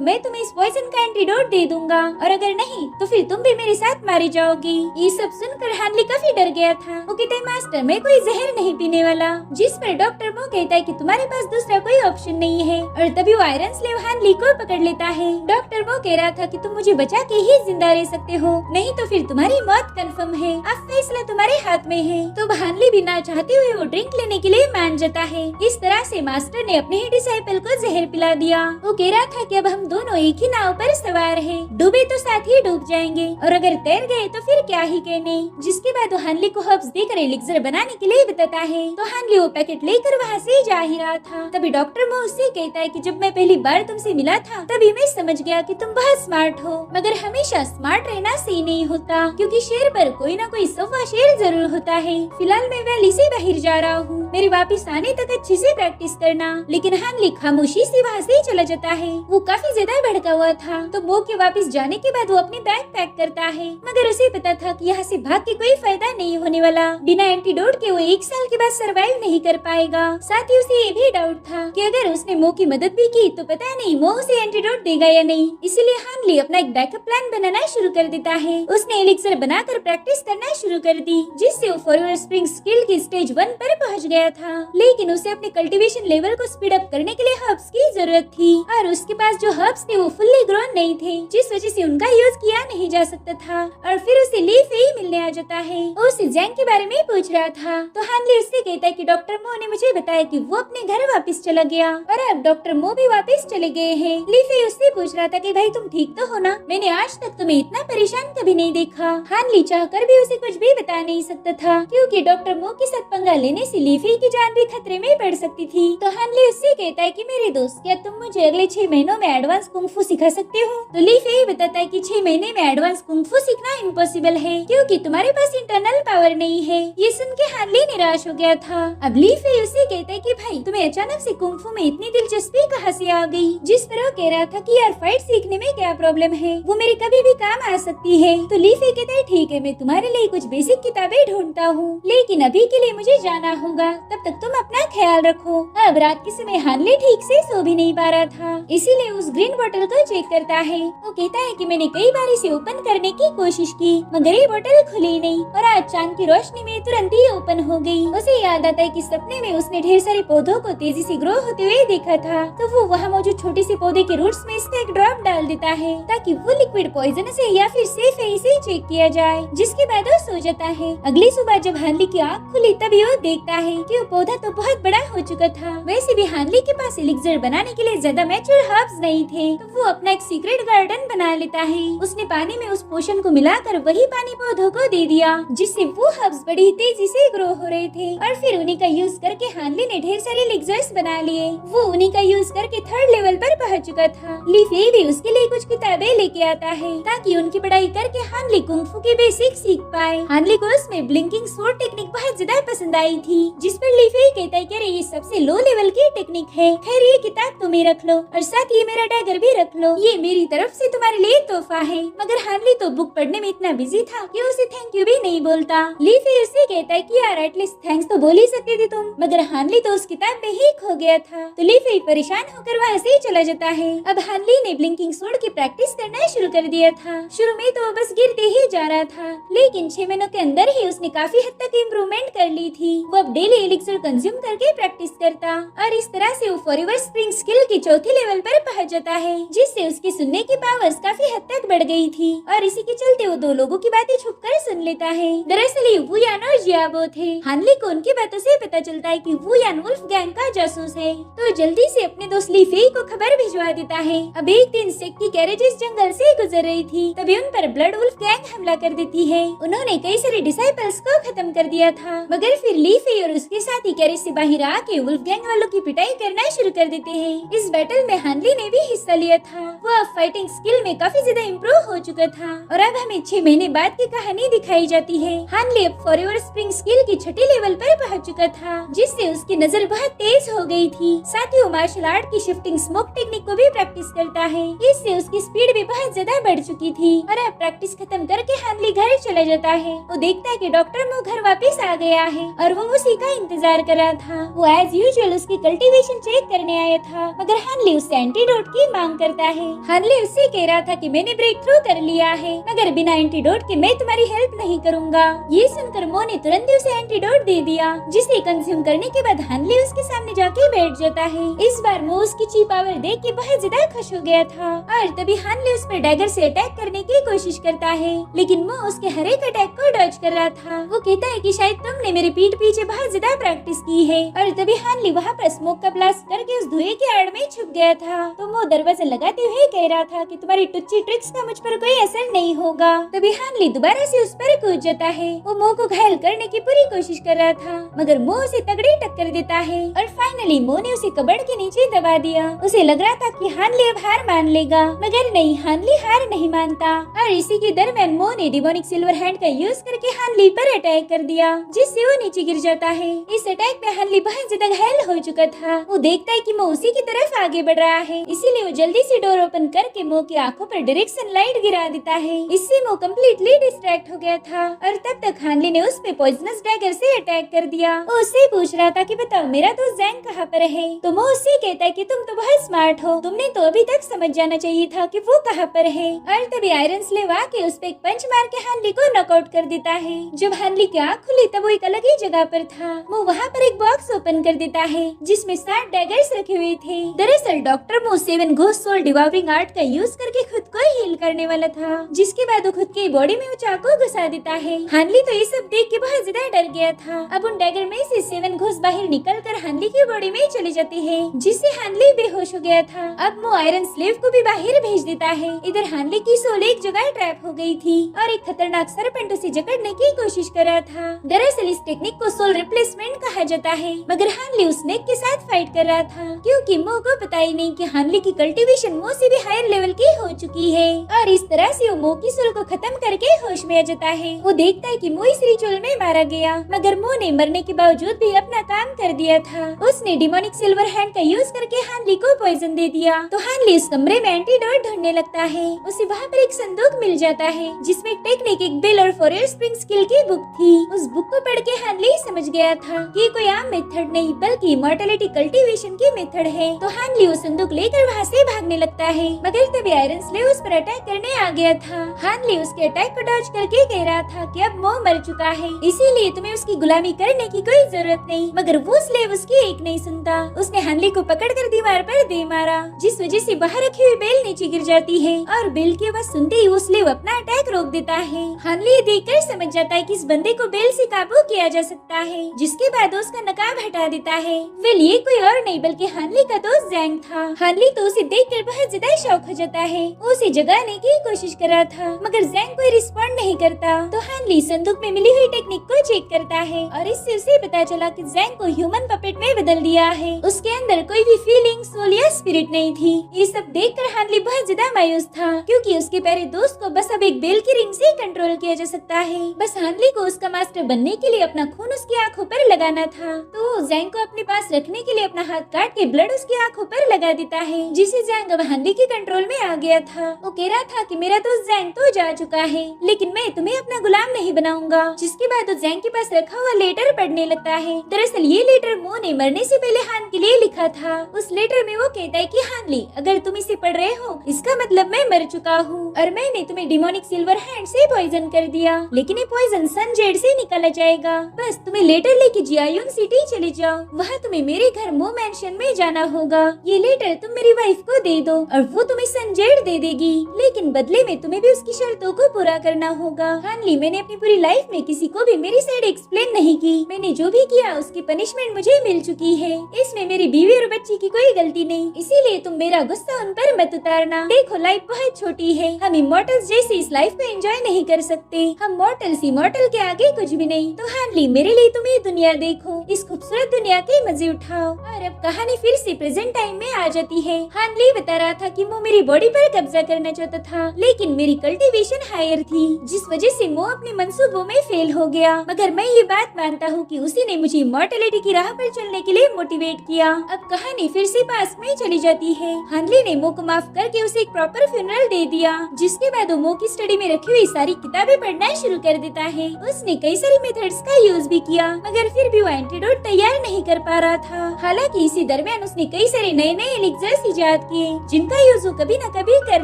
मैं तुम्हें इस पॉइजन का एंटीडोट दे दूंगा, और अगर नहीं तो फिर तुम भी मेरे साथ मारी जाओगी। ये सब सुनकर हानली काफी डर गया था। वो कहता है मास्टर मैं कोई जहर नहीं पीने वाला। जिस पर डॉक्टर मो कहता है कि तुम्हारे पास दूसरा कोई ऑप्शन नहीं है, और तभी वो आयरन स्लेव हानली को पकड़ लेता है। डॉक्टर मो कह रहा था कि तुम मुझे बचा के ही जिंदा रह सकते हो, नहीं तो फिर तुम्हारी मौत कंफर्म है। अब फैसला तुम्हारे हाथ में है। तो हानली भी ना चाहते हुए वो ड्रिंक लेने के लिए मान जाता है। इस तरह से मास्टर ने अपने ही डिसाइपल को जहर पिला दिया। वो कह रहा था कि अब हम दोनों एक ही नाव पर सवार हैं, डूबे तो साथ ही डूब जाएंगे, और अगर तैर गए तो फिर क्या ही कहने। जिसके बाद वो हानली को हर्ब्स देकर एलिक्सर बनाने के लिए बताता है। तो हानली वो पैकेट लेकर वहाँ से जा ही रहा था। तभी डॉक्टर मो उससे कहता है कि जब मैं पहली बार तुमसे मिला था तभी मैं समझ गया कि तुम बहुत स्मार्ट हो, मगर हमेशा स्मार्ट रहना सही नहीं होता, क्योंकि शेर पर कोई ना कोई सवा शेर जरूर होता है। फिलहाल मैं वैली से बाहर जा रहा हूँ, मेरे वापिस आने तक अच्छे से प्रैक्टिस करना। लेकिन हानली खामोशी से वहाँ से चला जाता है। वो काफी ज्यादा भड़का हुआ था। तो मो के वापस जाने के बाद वो अपनी बैग पैक करता है, मगर उसे पता था कि यहाँ से भाग के कोई फायदा नहीं होने वाला। बिना एंटीडोट के वो 1 साल के बाद सरवाइव नहीं कर पाएगा। साथ ही उसे ये भी डाउट था कि अगर उसने मो की मदद भी की तो पता नहीं मो उसे एंटीडोट देगा या नहीं। इसीलिए हानली अपना एक बैकअप प्लान बनाना शुरू कर देता है। उसने एलिक्सर बनाकर प्रैक्टिस करना शुरू कर दी, जिससे वो फॉरएवर स्प्रिंग स्किल की स्टेज 1 पर पहुँच गया था। लेकिन उसे अपने कल्टीवेशन लेवल को स्पीड अप करने के लिए हर्ब्स की जरूरत थी, और उसके पास जो हर्ब्स थे वो फुल्ली ग्रोन नहीं थे, जिस वजह से उनका यूज किया नहीं जा सकता था। और फिर उसे लीफ ही मिलने आ जाता है। वो उसे जैंग के बारे में पूछ रहा था। तो हानली उससे कहता है कि डॉक्टर मो ने मुझे बताया कि वो अपने घर वापस चला गया, और अब डॉक्टर मो भी वापस चले गए हैं। लीफे उससे पूछ रहा था कि भाई तुम ठीक तो हो ना, मैंने आज तक तुम्हें इतना परेशान कभी नहीं देखा। हानली चाहकर भी उसे कुछ भी बता नहीं सकता था, क्योंकि डॉक्टर मो के साथ पंगा लेने से लीफे की जान भी खतरे में पड़ सकती थी। तो हानली उससे कहता है कि मेरे दोस्त क्या तुम मुझे अगले 6 महीनों में एडवांस कुंग-फू सिखा सकते हो। तो लीफे ही बताता है कि 6 महीने में एडवांस कुंग-फू सीखना इम्पॉसिबल है, क्योंकि तुम्हारे पास इंटरनल पावर नहीं है। ये सुन के हानली निराश हो गया था। अब लीफे उससे कहता है कि भाई तुम्हें अचानक से कुंग-फू में इतनी दिलचस्पी कहाँ से आ गई। जिस पर वो कह रहा था कि यार फाइट सीखने में क्या प्रॉब्लम है, वो मेरे कभी भी काम आ सकती है। तो लीफे कहता है ठीक है मैं तुम्हारे लिए कुछ बेसिक किताबें ढूंढता हूँ, लेकिन अभी के लिए मुझे जाना होगा, तब तक तुम अपना ख्याल रखो। अब रात के समय हानली ठीक से सो भी नहीं पा रहा था, इसीलिए उस ग्रीन बोतल को चेक करता है। वो कहता है कि मैंने कई बार इसे ओपन करने की कोशिश की, मगर ये बोतल खुली नहीं, और आज चांद की रोशनी में तुरंत ही ओपन हो गई। उसे याद आता है कि सपने में उसने ढेर सारे पौधों को तेजी से ग्रो होते हुए देखा था। तो वो वहाँ मौजूद छोटे से पौधे के रूट्स में इसका एक ड्रॉप डाल देता है, ताकि वो लिक्विड पॉइजन से या फिर सेफ है इसे चेक किया जाए। जिसके बाद वो सो जाता है। अगली सुबह जब हानली की आँख खुली तभी वो देखता है कि वो पौधा तो बहुत बड़ा हो चुका था। वैसे भी हानली के पास एलिक्सर बनाने के लिए ज्यादा मैच्योर हर्ब्स नहीं थे, तो वो अपना एक सीक्रेट गार्डन बना लेता है। उसने पानी में उस पोशन को मिलाकर वही पानी पौधों को दे दिया, जिससे वो हर्ब्स बड़ी तेजी से ग्रो हो रहे थे। और फिर उन्हीं का यूज करके हानली ने ढेर सारे एलिक्सर्स बना लिए। वो उन्हीं का यूज करके 3rd लेवल पर पहुंच चुका था। लीफे भी उसके लिए कुछ किताबें लेके आता है, ताकि उनकी पढ़ाई करके हानली कुंग-फू के बेसिक सीख पाए। हानली को उसमें ब्लिंकिंग स्वॉर्ड टेक्निक बहुत ज्यादा पसंद आई थी, जिस पर लीफे कहता है कि अरे ये सबसे लो लेवल की टेक्निक है, खैर ये किताब तुम्हें रख लो, और साथ ही मेरा डैगर भी रख लो, ये मेरी तरफ से तुम्हारे लिए तोहफा है। मगर हानली तो बुक पढ़ने में इतना बिजी था कि उसे थैंक यू भी नहीं बोलता। लीफे उससे कहता है कि यार एटलीस्ट थैंक्स तो बोल ही सकती थी तुम, मगर हानली तो उस किताब में ही खो गया था। तो लीफे परेशान होकर वहाँ से चला जाता है। अब हानली ने ब्लिंकिंग स्वॉर्ड की प्रैक्टिस करना शुरू कर दिया था। शुरू में तो बस गिरते ही जा रहा था, लेकिन 6 महीनों के अंदर ही उसने काफी हद तक इम्प्रूवमेंट कर ली थी। वो अब डेली एलिक्सर कंज्यूम करके प्रैक्टिस करता और इस तरह से वो फॉरएवर स्प्रिंग स्किल की चौथी लेवल पर पहुंच जाता है, जिससे उसकी सुनने की पावर्स काफी हद तक बढ़ गई थी और इसी के चलते वो 2 लोगों की बातें छुपकर सुन लेता है। दरअसल ये वुयान और जियाबो थे। हानली को उनकी बातों से पता चलता है कि वुयान वुल्फ गैंग का जासूस है, तो जल्दी से अपने दोस्त ली फेई को खबर भिजवा देता है। अब एक दिन सेक की कैरेज इस जंगल से गुजर रही थी, तभी उन पर ब्लड वुल्फ गैंग हमला कर देती है। उन्होंने कई सारे डिसाइपल्स को खत्म कर दिया था, मगर फिर ली फेई और उसके साथी कैरेज से बाहर आके वुल्फ गैंग वालों की पिटाई करना शुरू कर देते हैं। इस बैटल में हानली ने भी हिस्सा लिया था। वो अब फाइटिंग स्किल में काफी ज्यादा इम्प्रूव हो चुका था और अब हमें 6 महीने बाद की कहानी दिखाई जाती है। हानली अब फॉरएवर स्प्रिंग स्किल की छठी लेवल पर पहुंच चुका था, जिससे उसकी नजर बहुत तेज हो गई थी। साथ ही वो मार्शल आर्ट की शिफ्टिंग स्मोक टेक्निक को भी प्रैक्टिस करता है, इससे उसकी स्पीड भी बहुत ज्यादा बढ़ चुकी थी। और अब प्रैक्टिस खत्म करके हानली घर चला जाता है। वो देखता है कि डॉक्टर मो घर वापस आ गया है और वो उसी का इंतजार कर रहा था। वो एज यूजुअल उसकी कल्टीवेशन चेक करने आया था, मगर हानली उससे एंटीडोट की मांग करता है। हानली उससे कह रहा था कि मैंने ब्रेक थ्रू कर लिया है, मगर बिना एंटीडोट के मैं तुम्हारी हेल्प नहीं करूँगा। ये सुनकर मो ने तुरंत उसे एंटीडोट दे दिया, जिसे कंज्यूम करने के बाद हानली उसके सामने जाके बैठ जाता है। इस बार मो उसकी ची पावर देख के बहुत ज्यादा खुश हो गया था और तभी हानली उस पर डैगर से अटैक करने की कोशिश करता है, लेकिन मो उसके हर एक अटैक को डॉज कर रहा था। वो कहता है कि शायद तुमने मेरी पीठ पीछे बहुत ज्यादा प्रैक्टिस की है और तभी हानली वहाँ पर स्मोक का ब्लास्ट करके उस धुएं के आड़ में छुप गया था। तो मो दरवाजा लगाते हुए कह रहा था कि तुम्हारी टुच्ची ट्रिक्स का मुझ पर कोई असर नहीं होगा। तभी हानली दोबारा से उस पर कूद जाता है। वो मो को घायल करने की पूरी कोशिश कर रहा था, मगर मो उसे तगड़ी टक्कर देता है और फाइनली मो ने उसे कबर्ड के नीचे दबा दिया। उसे लग रहा था कि हानली अब हार मान लेगा, मगर नहीं, हानली हार नहीं मानता और इसी के दरमियान मो ने डिमोनिक सिल्वर हैंड का यूज करके हानली पर अटैक कर दिया, जिससे वो नीचे गिर जाता है। इस अटैक में हानली बहुत ज्यादा घायल हो चुका था। वो देखता है कि मो उसी की तरफ आगे बढ़ रहा है, इसीलिए वो जल्दी से डोर ओपन करके मो की आंखों पर डायरेक्ट सनलाइट गिरा देता है। इससे मो कम्प्लीटली डिस्ट्रैक्ट हो गया था और तब तक हानली ने उस पे पॉइजनस डैगर से अटैक कर दिया। वो उससे पूछ रहा था कि बताओ मेरा दोस्त जैंग कहाँ पर है। तो मो उससे कहता है कि तुम तो बहुत स्मार्ट हो, तुमने तो अभी तक समझ जाना चाहिए था कि वो कहाँ पर है। और तभी आयरन स्लेव आके उस पे एक पंच मार के हानली को नॉकआउट कर देता है। जब हानली की आँख खुली तब वो एक अलग ही जगह पर था। वो वहाँ पर एक बॉक्स ओपन कर देता है जिसमें 7 डैगर्स रखे हुए थे। दरअसल डॉक्टर मो 7 घोस्ट सोल डिवावरिंग आर्ट का यूज करके खुद को हील करने वाला था, जिसके बाद वो खुद की बॉडी में वो चाकू घुसा देता है। हानली तो ये सब देख के बहुत ज्यादा डर गया था। अब उन डैगर में से 7 घोस्ट बाहर निकल कर हानली की बॉडी में चले जाते हैं, जिससे हानली बेहोश हो गया था। अब वो आयरन स्लेव को भी बाहर भेज देता है। इधर हानली की सोल एक जगह ट्रैप हो गई थी और एक खतरनाक सरपेंट उसे जकड़ने की कोशिश कर रहा था। दरअसल इस टेक्निक को सोल रिप्लेसमेंट कहा जाता है, मगर हानली उस स्नेक के साथ फाइट कर रहा था, क्योंकि मो को पता ही नहीं कि हानली की कल्टीवेशन मो से भी हायर लेवल की हो चुकी है। और इस तरह से वो मो की सोल को खत्म करके होश में आ जाता है। वो देखता है कि मो इस रिचुअल में मारा गया, मगर मो ने मरने के बावजूद भी अपना काम कर दिया था। उसने डिमोनिक सिल्वर हैंड का यूज करके हानली को पॉइजन दे दिया। तो हानली उस कमरे में एंटीडोट ढूंढने लगता है। उसे वहाँ पर एक संदूक मिल जाता है जिसमें टेक्निक, एक बेल और फॉरएवर स्प्रिंग स्किल की बुक थी। उस बुक को पढ़ के हानली समझ गया था कि कोई आम मेथड नहीं बल्कि इमॉर्टलिटी कल्टीवेशन की मेथड है। तो हानली वो संदूक लेकर वहाँ से भागने लगता है, मगर तभी आयरन स्लेव उस पर अटैक करने आ गया था। हानली उसके अटैक को डॉज करके कह रहा था कि अब मो मर चुका है, इसीलिए तुम्हें उसकी गुलामी करने की कोई जरूरत नहीं। मगर वो स्लेव उसकी एक नहीं सुनता। उसने हानली को पकड़कर दीवार पर दे मारा, जिस वजह से बाहर रखी हुई बेल नीचे गिर जाती है और बेल की आवाज सुनते ही वो स्लेव अपना अटैक रोक देता है। हानली ये देखकर समझ जाता है कि इस बंदे को बेल से काबू किया जा सकता है, जिसके बाद उसका नकाब हटा देता है। वेल ये कोई और नहीं बल्कि हानली का दोस्त जैंग था। हानली तो उसे देखकर बहुत ज्यादा शौक हो जाता है। वो उसे जगाने की कोशिश कर रहा था, मगर जैंग कोई रिस्पॉन्ड नहीं करता। तो हानली संदूक में मिली हुई टेक्निक को चेक करता है और इससे उसे पता चला कि जैंग को ह्यूमन पपेट में बदल दिया है। उसके अंदर कोई भी फीलिंग, सोल या स्पिरिट नहीं थी। ये सब देखकर हानली बहुत ज्यादा मायूस था, क्योंकि उसके प्यारे दोस्त को बस अब एक बेल की रिंग से कंट्रोल किया जा सकता है। बस हानली को उसका मास्टर बनने के लिए अपना खून उसकी आंखों पर लगाना था। तो जैंग को अपने पास रखने के लिए अपना हाथ काट के ब्लड उसकी आंखों पर लगा देता है, जिससे जैंग अब हानली के कंट्रोल में आ गया था। वो कह रहा था कि मेरा दोस्त जैंग तो जा चुका है, लेकिन मैं तुम्हें अपना गुलाम नहीं बनाऊंगा। जिसके बाद वो जैंग के पास रखा हुआ लेटर पढ़ने लगता है। दरअसल ये लेटर मो ने मरने से पहले हान के लिए लिखा था। उस लेटर में वो कहता है कि हानली, अगर तुम इसे पढ़ रहे हो इसका मतलब मैं मर चुका हूँ और मैंने तुम्हें डिमोनिक सिल्वर हैंड से पॉइजन कर दिया, लेकिन ये पॉइजन सन जेड से निकाला जाएगा। बस तुम्हें लेटर लेके जियायुन सिटी चले जाओ, वहाँ तुम्हें मेरे घर मो मैंशन में जाना होगा। ये लेटर तुम मेरी वाइफ को दे दो और वो तुम्हें सन जेड दे देगी, लेकिन बदले में तुम्हें भी उसकी शर्तों को पूरा करना होगा। हानली, मैंने अपनी पूरी लाइफ में किसी को भी मेरी साइड एक्सप्लेन नहीं की। मैंने जो भी किया उसकी पनिशमेंट मुझे मिल चुकी है। इसमें मेरी बीवी और बच्ची की कोई गलती नहीं, इसीलिए तुम मेरा गुस्सा उन पर मत उतारना। देखो लाइफ बहुत छोटी है, हम इमॉर्टल्स जैसे इस लाइफ को एंजॉय नहीं कर सकते। हम मॉर्टल्स इमॉर्टल के आगे कुछ भी नहीं। तो हानली, मेरे लिए तुम ये दुनिया देखो, इस खूबसूरत दुनिया के मजे उठाओ। और अब कहानी फिर से प्रेजेंट टाइम में आ जाती है। हानली बता रहा था कि वो मेरी बॉडी पर कब्जा करना चाहता था, लेकिन मेरी कल्टीवेशन हायर थी, जिस वजह से वो अपने मंसूबों में फेल हो गया। मगर मैं ये बात मानता हूँ कि उसी ने मुझे इमॉर्टलिटी की राह पर चलने के लिए मोटिवेट किया। अब कहानी फिर से पास में चली जाती है। हानली ने मो को माफ करके उसे एक प्रॉपर फ्यूनरल दे दिया, जिसके बाद वो मो की स्टडी में रखी हुई सारी किताबें पढ़ना शुरू कर देता है। उसने कई सारी मेथड्स का यूज भी किया, मगर फिर भी वो एंटीडोट तैयार नहीं कर पा रहा था। हालांकि इसी दरमियान उसने कई सारे नए नए एलिक्सर्स इजाद किए, जिनका यूज वो कभी न कभी कर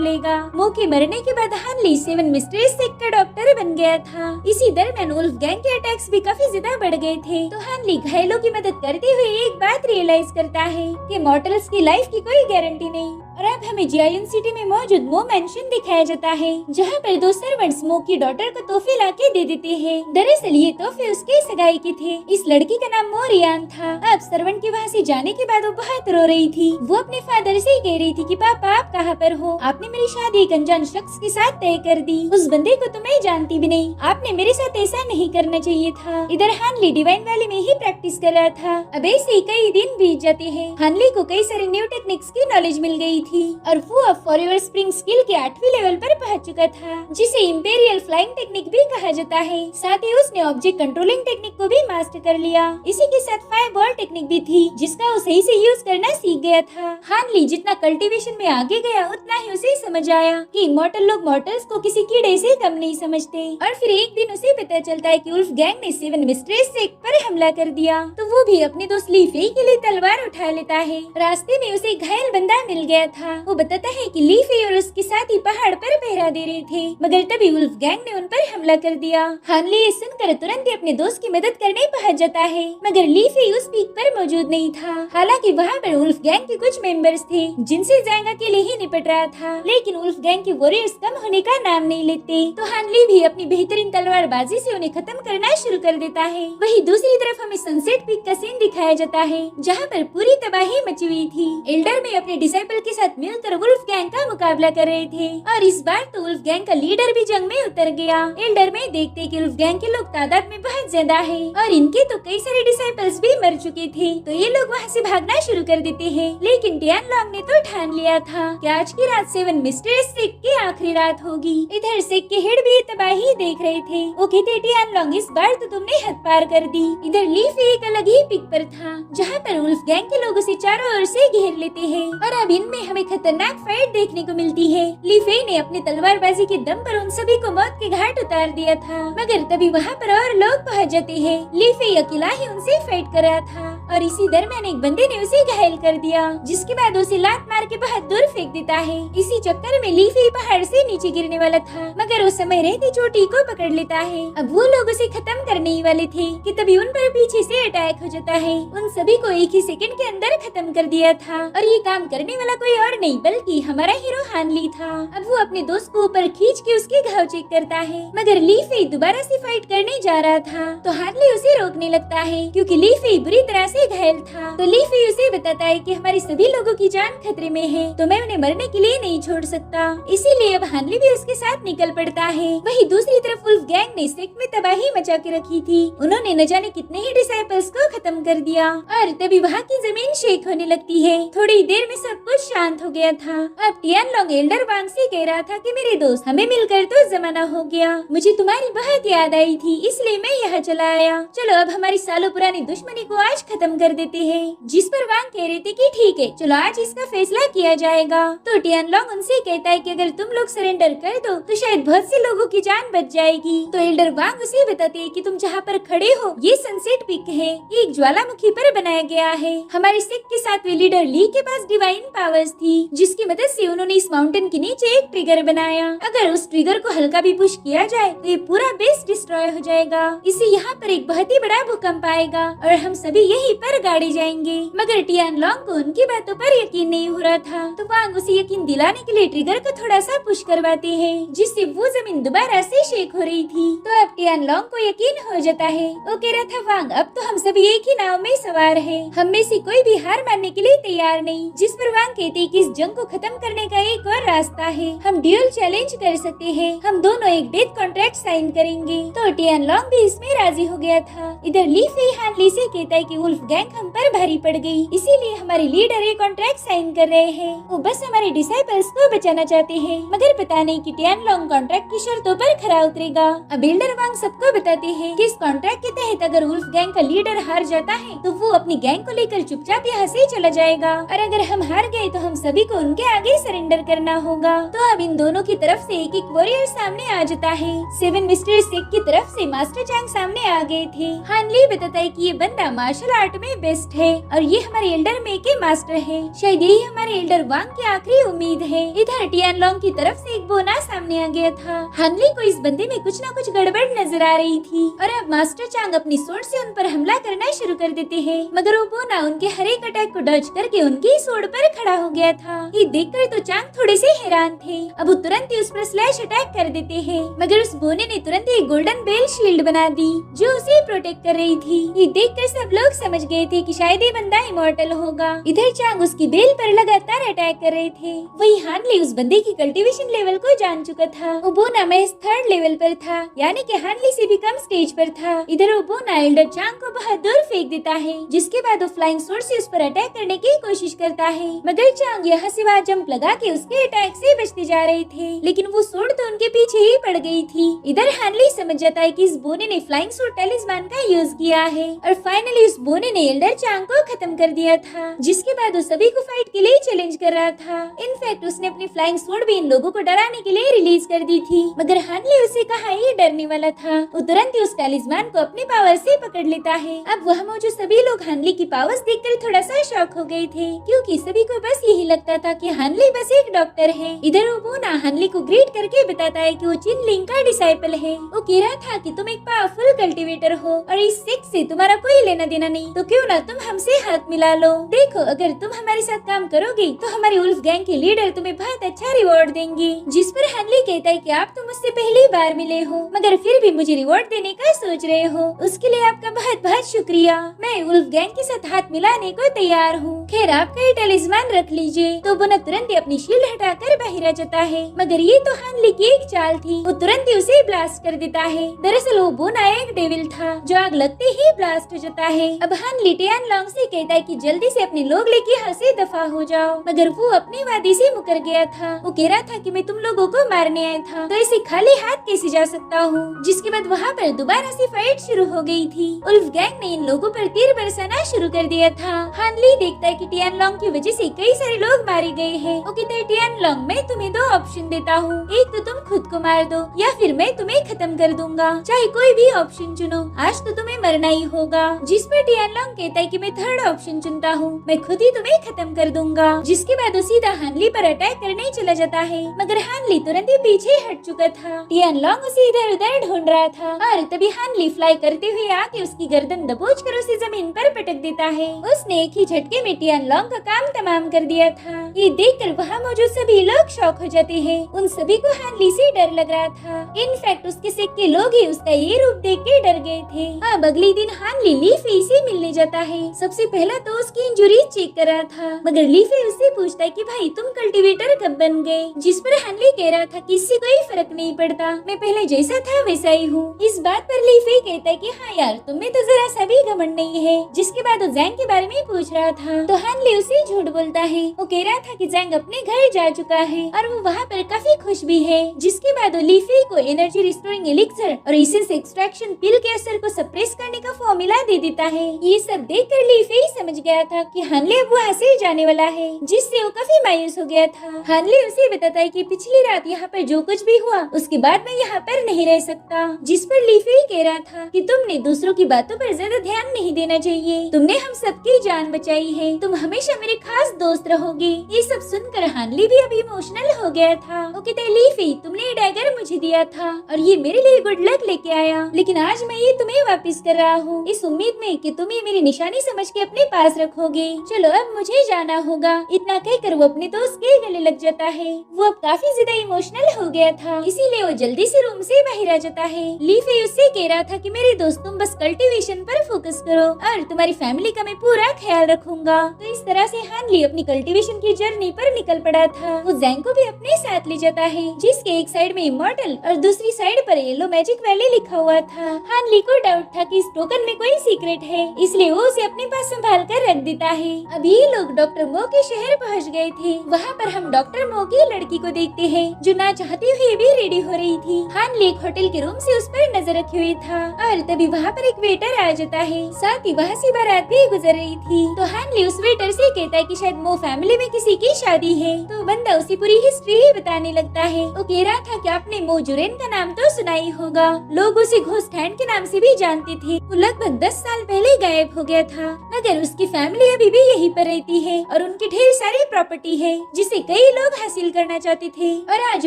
लेगा। मो के मरने के बाद हानली 7 मिस्ट्रेस सेक्ट का डॉक्टर बन गया था। इसी दरमियान वुल्फ गैंग के अटैक्स भी काफी ज्यादा बढ़ गए थे। तो हानली घायलों की मदद करते हुए एक बात रियलाइज करता है कि मॉर्टल्स की लाइफ की कोई गारंटी नहीं। और अब हमें जियायुन सिटी में मौजूद मो मैंशन दिखाया जाता है, जहाँ पर 2 सर्वेंट्स मो की डॉटर को तोहफे लाके दे देते हैं। दरअसल ये तोहफे उसके सगाई के थे। इस लड़की का नाम मो रियान था। अब सर्वेंट के वहाँ से जाने के बाद वो बहुत रो रही थी। वो अपने फादर से कह रही थी कि पापा आप कहाँ पर हो, आपने मेरी शादी एक अनजान शख्स के साथ तय कर दी। उस बंदे को तो मैं जानती भी नहीं, आपने मेरे साथ ऐसा नहीं करना चाहिए था। इधर हानली डिवाइन वैली में ही प्रैक्टिस कर रहा था। अब ऐसे ही कई दिन बीत जाते हैं। हानली को कई सारे न्यू टेक्निक्स की नॉलेज मिल गई थी और वो अब फॉरएवर स्प्रिंग स्किल के 8वीं लेवल पर पहुंच चुका था, जिसे इंपेरियल फ्लाइंग टेक्निक भी कहा जाता है। साथ ही उसने ऑब्जेक्ट कंट्रोलिंग टेक्निक को भी मास्टर कर लिया। इसी के साथ फायर बॉल टेक्निक भी थी, जिसका वो सही से यूज करना सीख गया था। हानली जितना कल्टीवेशन में आगे गया, उतना ही उसे समझ आया कि इमॉर्टल लोग मॉर्टल्स को किसी कीड़े से कम नहीं समझते। और फिर एक दिन उसे पता चलता है कि वुल्फ गैंग ने 7 मिस्ट्रेस सेक्ट पर हमला कर दिया। तो वो भी अपने दोस्त ली फेई के लिए तलवार उठा लेता है। रास्ते में उसे घायल बंदा मिल गया था। वो बताता है कि ली फेई और उसके साथी पहाड़ पर पहरा दे रहे थे, मगर तभी वुल्फ गैंग ने उन पर हमला कर दिया। हानली ये सुनकर तुरंत ही अपने दोस्त की मदद करने पहुंच जाता है, मगर ली फेई उस पीक पर मौजूद नहीं था। हालांकि वहाँ पर वुल्फ गैंग के कुछ मेंबर्स थे, जिनसे जैंग अकेले ही निपट रहा था, लेकिन वुल्फ गैंग के वॉरियर्स कम होने का नाम नहीं लेते। तो हानली भी अपनी बेहतरीन तलवारबाजी से उन्हें खत्म करना शुरू कर देता है। वही दूसरी तरफ हमें सनसेट पीक का सीन दिखाया जाता है, जहाँ पर पूरी तबाही मची हुई थी। एल्डर में अपने डिसाइपल के साथ मिलकर वुल्फ गैंग का मुकाबला कर रहे थे, और इस बार तो वुल्फ गैंग का लीडर भी जंग में उतर गया। एल्डर में देखते कि वुल्फ गैंग के लोग तादाद में बहुत ज्यादा है, और इनके तो कई सारे डिसाइपल्स भी मर चुके थे। तो ये लोग वहाँ से भागना शुरू कर देते हैं, लेकिन टियान लॉन्ग ने तो ठान लिया था कि आज की रात 7 मिस्ट्रेस सेक्ट की आखिरी रात होगी। इधर सेक्ट के हेड भी तबाही देख रहे थे। वो कहते टियान लॉन्ग, इस बार तो तुमने हद पार कर दी। इधर लीफ एक अलग ही पिक पर था, जहाँ पर वुल्फ गैंग के लोग उसे चारों ओर से घेर लेते हैं, और अब इनमें हमें खतरनाक फाइट देखने को मिलती है। ली फेई ने अपनी तलवारबाजी के दम पर उन सभी को मौत के घाट उतार दिया था, मगर तभी वहाँ पर और लोग पहुँच जाते हैं। ली फेई अकेला ही उनसे फाइट कर रहा था, और इसी दरमियान एक बंदे ने उसे घायल कर दिया, जिसके बाद उसे लात मार के बहुत दूर फेंक देता है। इसी चक्कर में ली फेई पहाड़ से नीचे गिरने वाला था, मगर उस समय रहती चोटी को पकड़ लेता है। अब वो लोग उसे खत्म करने ही वाले थे कि तभी उन पर पीछे से अटैक हो जाता है। उन सभी को एक ही सेकंड के अंदर खत्म कर दिया था, और ये काम करने वाला कोई और नहीं बल्कि हमारा हीरो हानली था। अब वो अपने दोस्त को ऊपर खींच के उसके घाव चेक करता है, मगर ली फेई दोबारा से फाइट करने जा रहा था। तो हानली उसे रोकने लगता है, क्योंकि ली फेई बुरी तरह से घायल था। तो ली फेई उसे बताता है कि हमारे सभी लोगों की जान खतरे में है, तो मैं उन्हें मरने के लिए नहीं छोड़ सकता। इसीलिए अब हानली भी उसके साथ निकल पड़ता है। वही दूसरी तरफ वुल्फ गैंग ने सेक्ट में तबाही मचा के रखी थी। उन्होंने न जाने कितने ही डिसाइपल्स को खत्म कर दिया, और तभी वहाँ की जमीन शेक होने लगती है। थोड़ी देर में सब कुछ शांत शांत हो गया था। अब टियान लोंग एल्डर वांग से कह रहा था कि मेरे दोस्त, हमें मिलकर तो जमाना हो गया, मुझे तुम्हारी बहुत याद आई थी, इसलिए मैं यहाँ चला आया। चलो अब हमारी सालों पुरानी दुश्मनी को आज खत्म कर देते हैं। जिस पर वांग कह रहे थे कि ठीक है, चलो आज इसका फैसला किया जाएगा। तो टियान लोंग उनसे कहता है कि अगर तुम लोग सरेंडर कर दो तो शायद बहुत से लोगों की जान बच जाएगी। तो एल्डर वांग उसे बताते हैं कि तुम जहाँ पर खड़े हो ये सनसेट पिक है, एक ज्वालामुखी पर बनाया गया है। हमारे सिख के सातवें लीडर ली के पास डिवाइन पावर्स थी, जिसकी मदद से उन्होंने इस माउंटेन के नीचे एक ट्रिगर बनाया। अगर उस ट्रिगर को हल्का भी पुश किया जाए तो ये पूरा बेस डिस्ट्रॉय हो जाएगा। इससे यहाँ पर एक बहुत ही बड़ा भूकंप आएगा और हम सभी यहीं पर गाड़े जाएंगे। मगर टियान लोंग को उनकी बातों पर यकीन नहीं हो रहा था, तो वांग उसे यकीन दिलाने के लिए ट्रिगर को थोड़ा सा पुश करवाते हैं, जिससे वो जमीन दोबारा से शेक हो रही थी। तो अब टियान लोंग को यकीन हो जाता है। वो कह रहा था, वांग अब तो हम सभी एक ही नाव में सवार हैं, हम में से कोई भी हार मानने के लिए तैयार नहीं। जिस पर वांग कहते हैं कि इस जंग को खत्म करने का एक और रास्ता है, हम ड्यूल चैलेंज कर सकते हैं, हम दोनों एक डेथ कॉन्ट्रैक्ट साइन करेंगे। तो टियान लोंग भी इसमें राजी हो गया था। इधर ली फेई हान ली से कहता है कि वुल्फ गैंग हम पर भारी पड़ गई, इसीलिए हमारे लीडर ये कॉन्ट्रैक्ट साइन कर रहे हैं। वो बस हमारे डिसाइपल्स को बचाना चाहते हैं, मगर पता नहीं कि टियान लोंग कॉन्ट्रैक्ट की शर्तों पर खरा उतरेगा। अब एल्डर वांग सबको बताते हैं कि इस कॉन्ट्रैक्ट के तहत अगर वुल्फ गैंग का लीडर हार जाता है तो वो अपनी गैंग को लेकर चुपचाप यहाँ से चला जाएगा, और अगर हम हार गए तो हम सभी को उनके आगे सरेंडर करना होगा। तो अब इन दोनों की तरफ से एक एक वॉरियर सामने आ जाता है। सेवन मिस्टर सिख की तरफ से मास्टर चांग सामने आ गए थे। हान ली बताता है कि ये बंदा मार्शल आर्ट में बेस्ट है और ये हमारे एल्डर में के मास्टर है, शायद यही हमारे एल्डर वांग की आखिरी उम्मीद है। इधर टियान लोंग की तरफ से एक बोना सामने आ गया था। हान ली को इस बंदे में कुछ न कुछ गड़बड़ नजर आ रही थी, और अब मास्टर चांग अपनी सोर्ड से उन पर हमला करना शुरू कर देते हैं, मगर वो बोना उनके हर एक अटैक को डॉज करके उनकी सोर्ड पर खड़ा हो गया था। ये देखकर तो चांग थोड़े से हैरान थे। अब वो तुरंत ही उस पर स्लैश अटैक कर देते हैं, मगर उस बोने ने तुरंत ही गोल्डन बेल शील्ड बना दी जो उसे प्रोटेक्ट कर रही थी। ये देखकर सब लोग समझ गए थे कि शायद ये बंदा इमॉर्टल होगा। इधर चांग उसकी बेल पर लगातार अटैक कर रहे थे। वही हान ली उस बंदे की कल्टीवेशन लेवल को जान चुका था। वो बोना महज 3rd लेवल पर था, यानी कि हान ली से भी कम स्टेज पर था। इधर वो बोना एल्डर चांग को बहुत दूर फेंक देता है, जिसके बाद वो फ्लाइंग स्वॉर्ड से उस पर अटैक करने की कोशिश करता है, मगर चांग यहाँ से वहाँ जंप लगा के उसके अटैक से बचते जा रहे थे, लेकिन वो स्वॉर्ड तो उनके पीछे ही पड़ गई थी। इधर हान ली समझ जाता है कि इस बोने ने फ्लाइंग स्वॉर्ड टैलिस्मान का यूज किया है, और फाइनली उस बोने ने एल्डर चांग को खत्म कर दिया था, जिसके बाद वो सभी को फाइट के लिए चैलेंज कर रहा था। इनफैक्ट उसने अपनी फ्लाइंग स्वॉर्ड भी इन लोगों को डराने के लिए रिलीज कर दी थी, मगर हान ली उसे कहा ये डरने वाला था। वो तुरंत ही उस टैलिस्मान को अपनी पावर से पकड़ लेता है। अब वहाँ मौजूद सभी लोग हान ली की पावर्स देखकर थोड़ा सा शॉक हो गए थे, क्योंकि सभी को बस यही लगता था कि हान ली बस एक डॉक्टर है। इधर वो बोना हान ली को ग्रीट करके बताता है कि वो चिन लिंग का डिसाइपल है। वो कह रहा था कि तुम एक पावरफुल कल्टीवेटर हो और इस सेक्स से तुम्हारा कोई लेना देना नहीं, तो क्यों ना तुम हमसे हाथ मिला लो। देखो, अगर तुम हमारे साथ काम करोगे तो हमारी वुल्फ गैंग के लीडर तुम्हें बहुत अच्छा रिवॉर्ड देंगे। जिस पर हान ली कहता है कि आप तो मुझसे पहली बार मिले हो, मगर फिर भी मुझे रिवॉर्ड देने का सोच रहे हो, उसके लिए आपका बहुत बहुत शुक्रिया। मैं वुल्फ गैंग के साथ हाथ मिलाने को तैयार हूँ। खैर, आपका ये टैलिस्मान रख लीजिए। तो बोना तुरंत ही अपनी शील्ड हटाकर बाहर आ जाता है, मगर ये तो हान ली की एक चाल थी। वो तुरंत ही उसे ब्लास्ट कर देता है। दरअसल वो बोना एक डेविल था जो आग लगते ही ब्लास्ट हो जाता है। अब हान ली टियान लोंग से कहता है कि जल्दी से अपने लोग लेके यहाँ से दफा हो जाओ, मगर वो अपने वादे से मुकर गया था। वो कह रहा था कि मैं तुम लोगों को मारने आया था, तो ऐसे खाली हाथ कैसे जा सकता हूँ। जिसके बाद वहाँ पर दोबारा से फाइट शुरू हो गई थी। वुल्फ गैंग ने इन लोगों पर तीर बरसाना शुरू कर दिया था। हान ली देखता है कि टियान लोंग की वजह से कई सारे लोग मारे गए हैं। वो कहता है, टियान लोंग मैं तुम्हें 2 ऑप्शन देता हूँ, एक तो तुम खुद को मार दो या फिर मैं तुम्हें खत्म कर दूंगा, चाहे कोई भी ऑप्शन चुनो, आज तो तुम्हें मरना ही होगा। जिस पर टियान लोंग कहता है कि मैं 3rd ऑप्शन चुनता हूँ, मैं खुद ही तुम्हें खत्म कर दूंगा। जिसके बाद वो सीधा हान ली पर अटैक करने चला जाता है, मगर हान ली तुरंत ही पीछे हट चुका था। टियान लोंग उसे इधर उधर ढूंढ रहा था, और तभी हान ली फ्लाई करते हुए आके उसकी गर्दन दबोच कर उसे जमीन पर पटक देता है। उसने एक ही झटके में टियान लोंग का काम तमाम कर दिया था। ये देखकर वहाँ मौजूद सभी लोग शॉक हो जाते हैं। उन सभी को हान ली से डर लग रहा था। इनफैक्ट उसके सिख के लोग ही उसका ये रूप देख के डर गए थे। अब अगले दिन हान ली ली फेई से मिलने जाता है। सबसे पहला तो उसकी इंजुरी चेक कर रहा था, मगर ली फेई उससे पूछता है कि भाई तुम कल्टीवेटर कब बन गए। जिस पर हान ली कह रहा था कि इससे कोई फर्क नहीं पड़ता, मैं पहले जैसा था वैसा ही हूँ। इस बात पर ली फेई कहता है कि हाँ यार, तुम्हें तो जरा सा भी घमंड नहीं है। जिसके बाद वो जैंग के बारे में पूछ रहा था, तो हान ली उसे झूठ बोलता है वो कह रहा था कि जैंग अपने घर जा चुका है और वो वहाँ पर काफी खुश भी है। जिसके बाद वो ली फेई को एनर्जी रिस्टोरिंग एलिक्सर और एसेंस एक्सट्रैक्शन पिल के असर को सप्रेस करने का फॉर्मूला दे देता है। ये सब देखकर ली फेई समझ गया था कि हानले अब वहाँ से जाने वाला है, जिससे वो काफी मायूस हो गया था। हानले उसे बताता है कि पिछली रात यहाँ पर जो कुछ भी हुआ उसके बाद मैं यहाँ पर नहीं रह सकता। जिस पर ली फेई कह रहा था कि तुमने दूसरों की बातों पर ज्यादा ध्यान नहीं देना चाहिए, तुमने हम सबकी जान बचाई है, तुम हमेशा मेरे खास दोस्त रहोगे। ये सब सुनकर हानले भी अभी इमोशनल हो गया था। वो कहता है ली फेई तुमने ये डैगर मुझे दिया था और ये मेरे लिए गुड लक लेके आया, लेकिन आज मैं ये तुम्हें वापस कर रहा हूँ इस उम्मीद में कि तुम ये मेरी निशानी समझ के अपने पास रखोगे। चलो अब मुझे जाना होगा। इतना कहकर वो अपने दोस्त के गले लग जाता है। वो अब काफी ज्यादा इमोशनल हो गया था, इसीलिए वो जल्दी से रूम से बाहर आ जाता है। ली फेई उससे कह रहा था कि मेरे दोस्त तुम बस कल्टीवेशन पर फोकस करो और तुम्हारी फैमिली का मैं पूरा ख्याल रखूंगा। तो इस तरह से हानली अपनी कल्टीवेशन की जर्नी पर निकल पड़ा था। वो जैंग को भी अपने साथ ले जाता है, जिसके एक साइड में इमॉर्टल और दूसरी साइड पर येलो मैजिक वैली लिखा हुआ था। हानली को डाउट था कि इस टोकन में कोई सीक्रेट है, इसलिए वो उसे अपने पास संभाल कर रख देता है। अब ये लोग डॉक्टर मो के शहर पहुंच गए थे। वहाँ पर हम डॉक्टर मो की लड़की को देखते हैं जो ना चाहते हुए भी रेडी हो रही थी। हानली एक होटल के रूम से उस पर नजर रखे हुए था और तभी वहाँ पर एक वेटर आ जाता है। साथ ही वहाँ से बारात भी गुजर रही थी। तो हानली उस वेटर से कहता है कि शायद मो फैमिली में किसी की शादी है। तो बंदा उसी पूरी हिस्ट्री ही बताने लगता है। वो कह रहा था कि आपने मो जुरेन का नाम तो सुना ही होगा, लोग उसे घोस्ट हैंड के नाम से भी जानते थे। वो लगभग 10 साल पहले गायब हो गया था, मगर उसकी फैमिली अभी भी यहीं पर रहती है और उनकी ढेर सारी प्रॉपर्टी है जिसे कई लोग हासिल करना चाहते थे और आज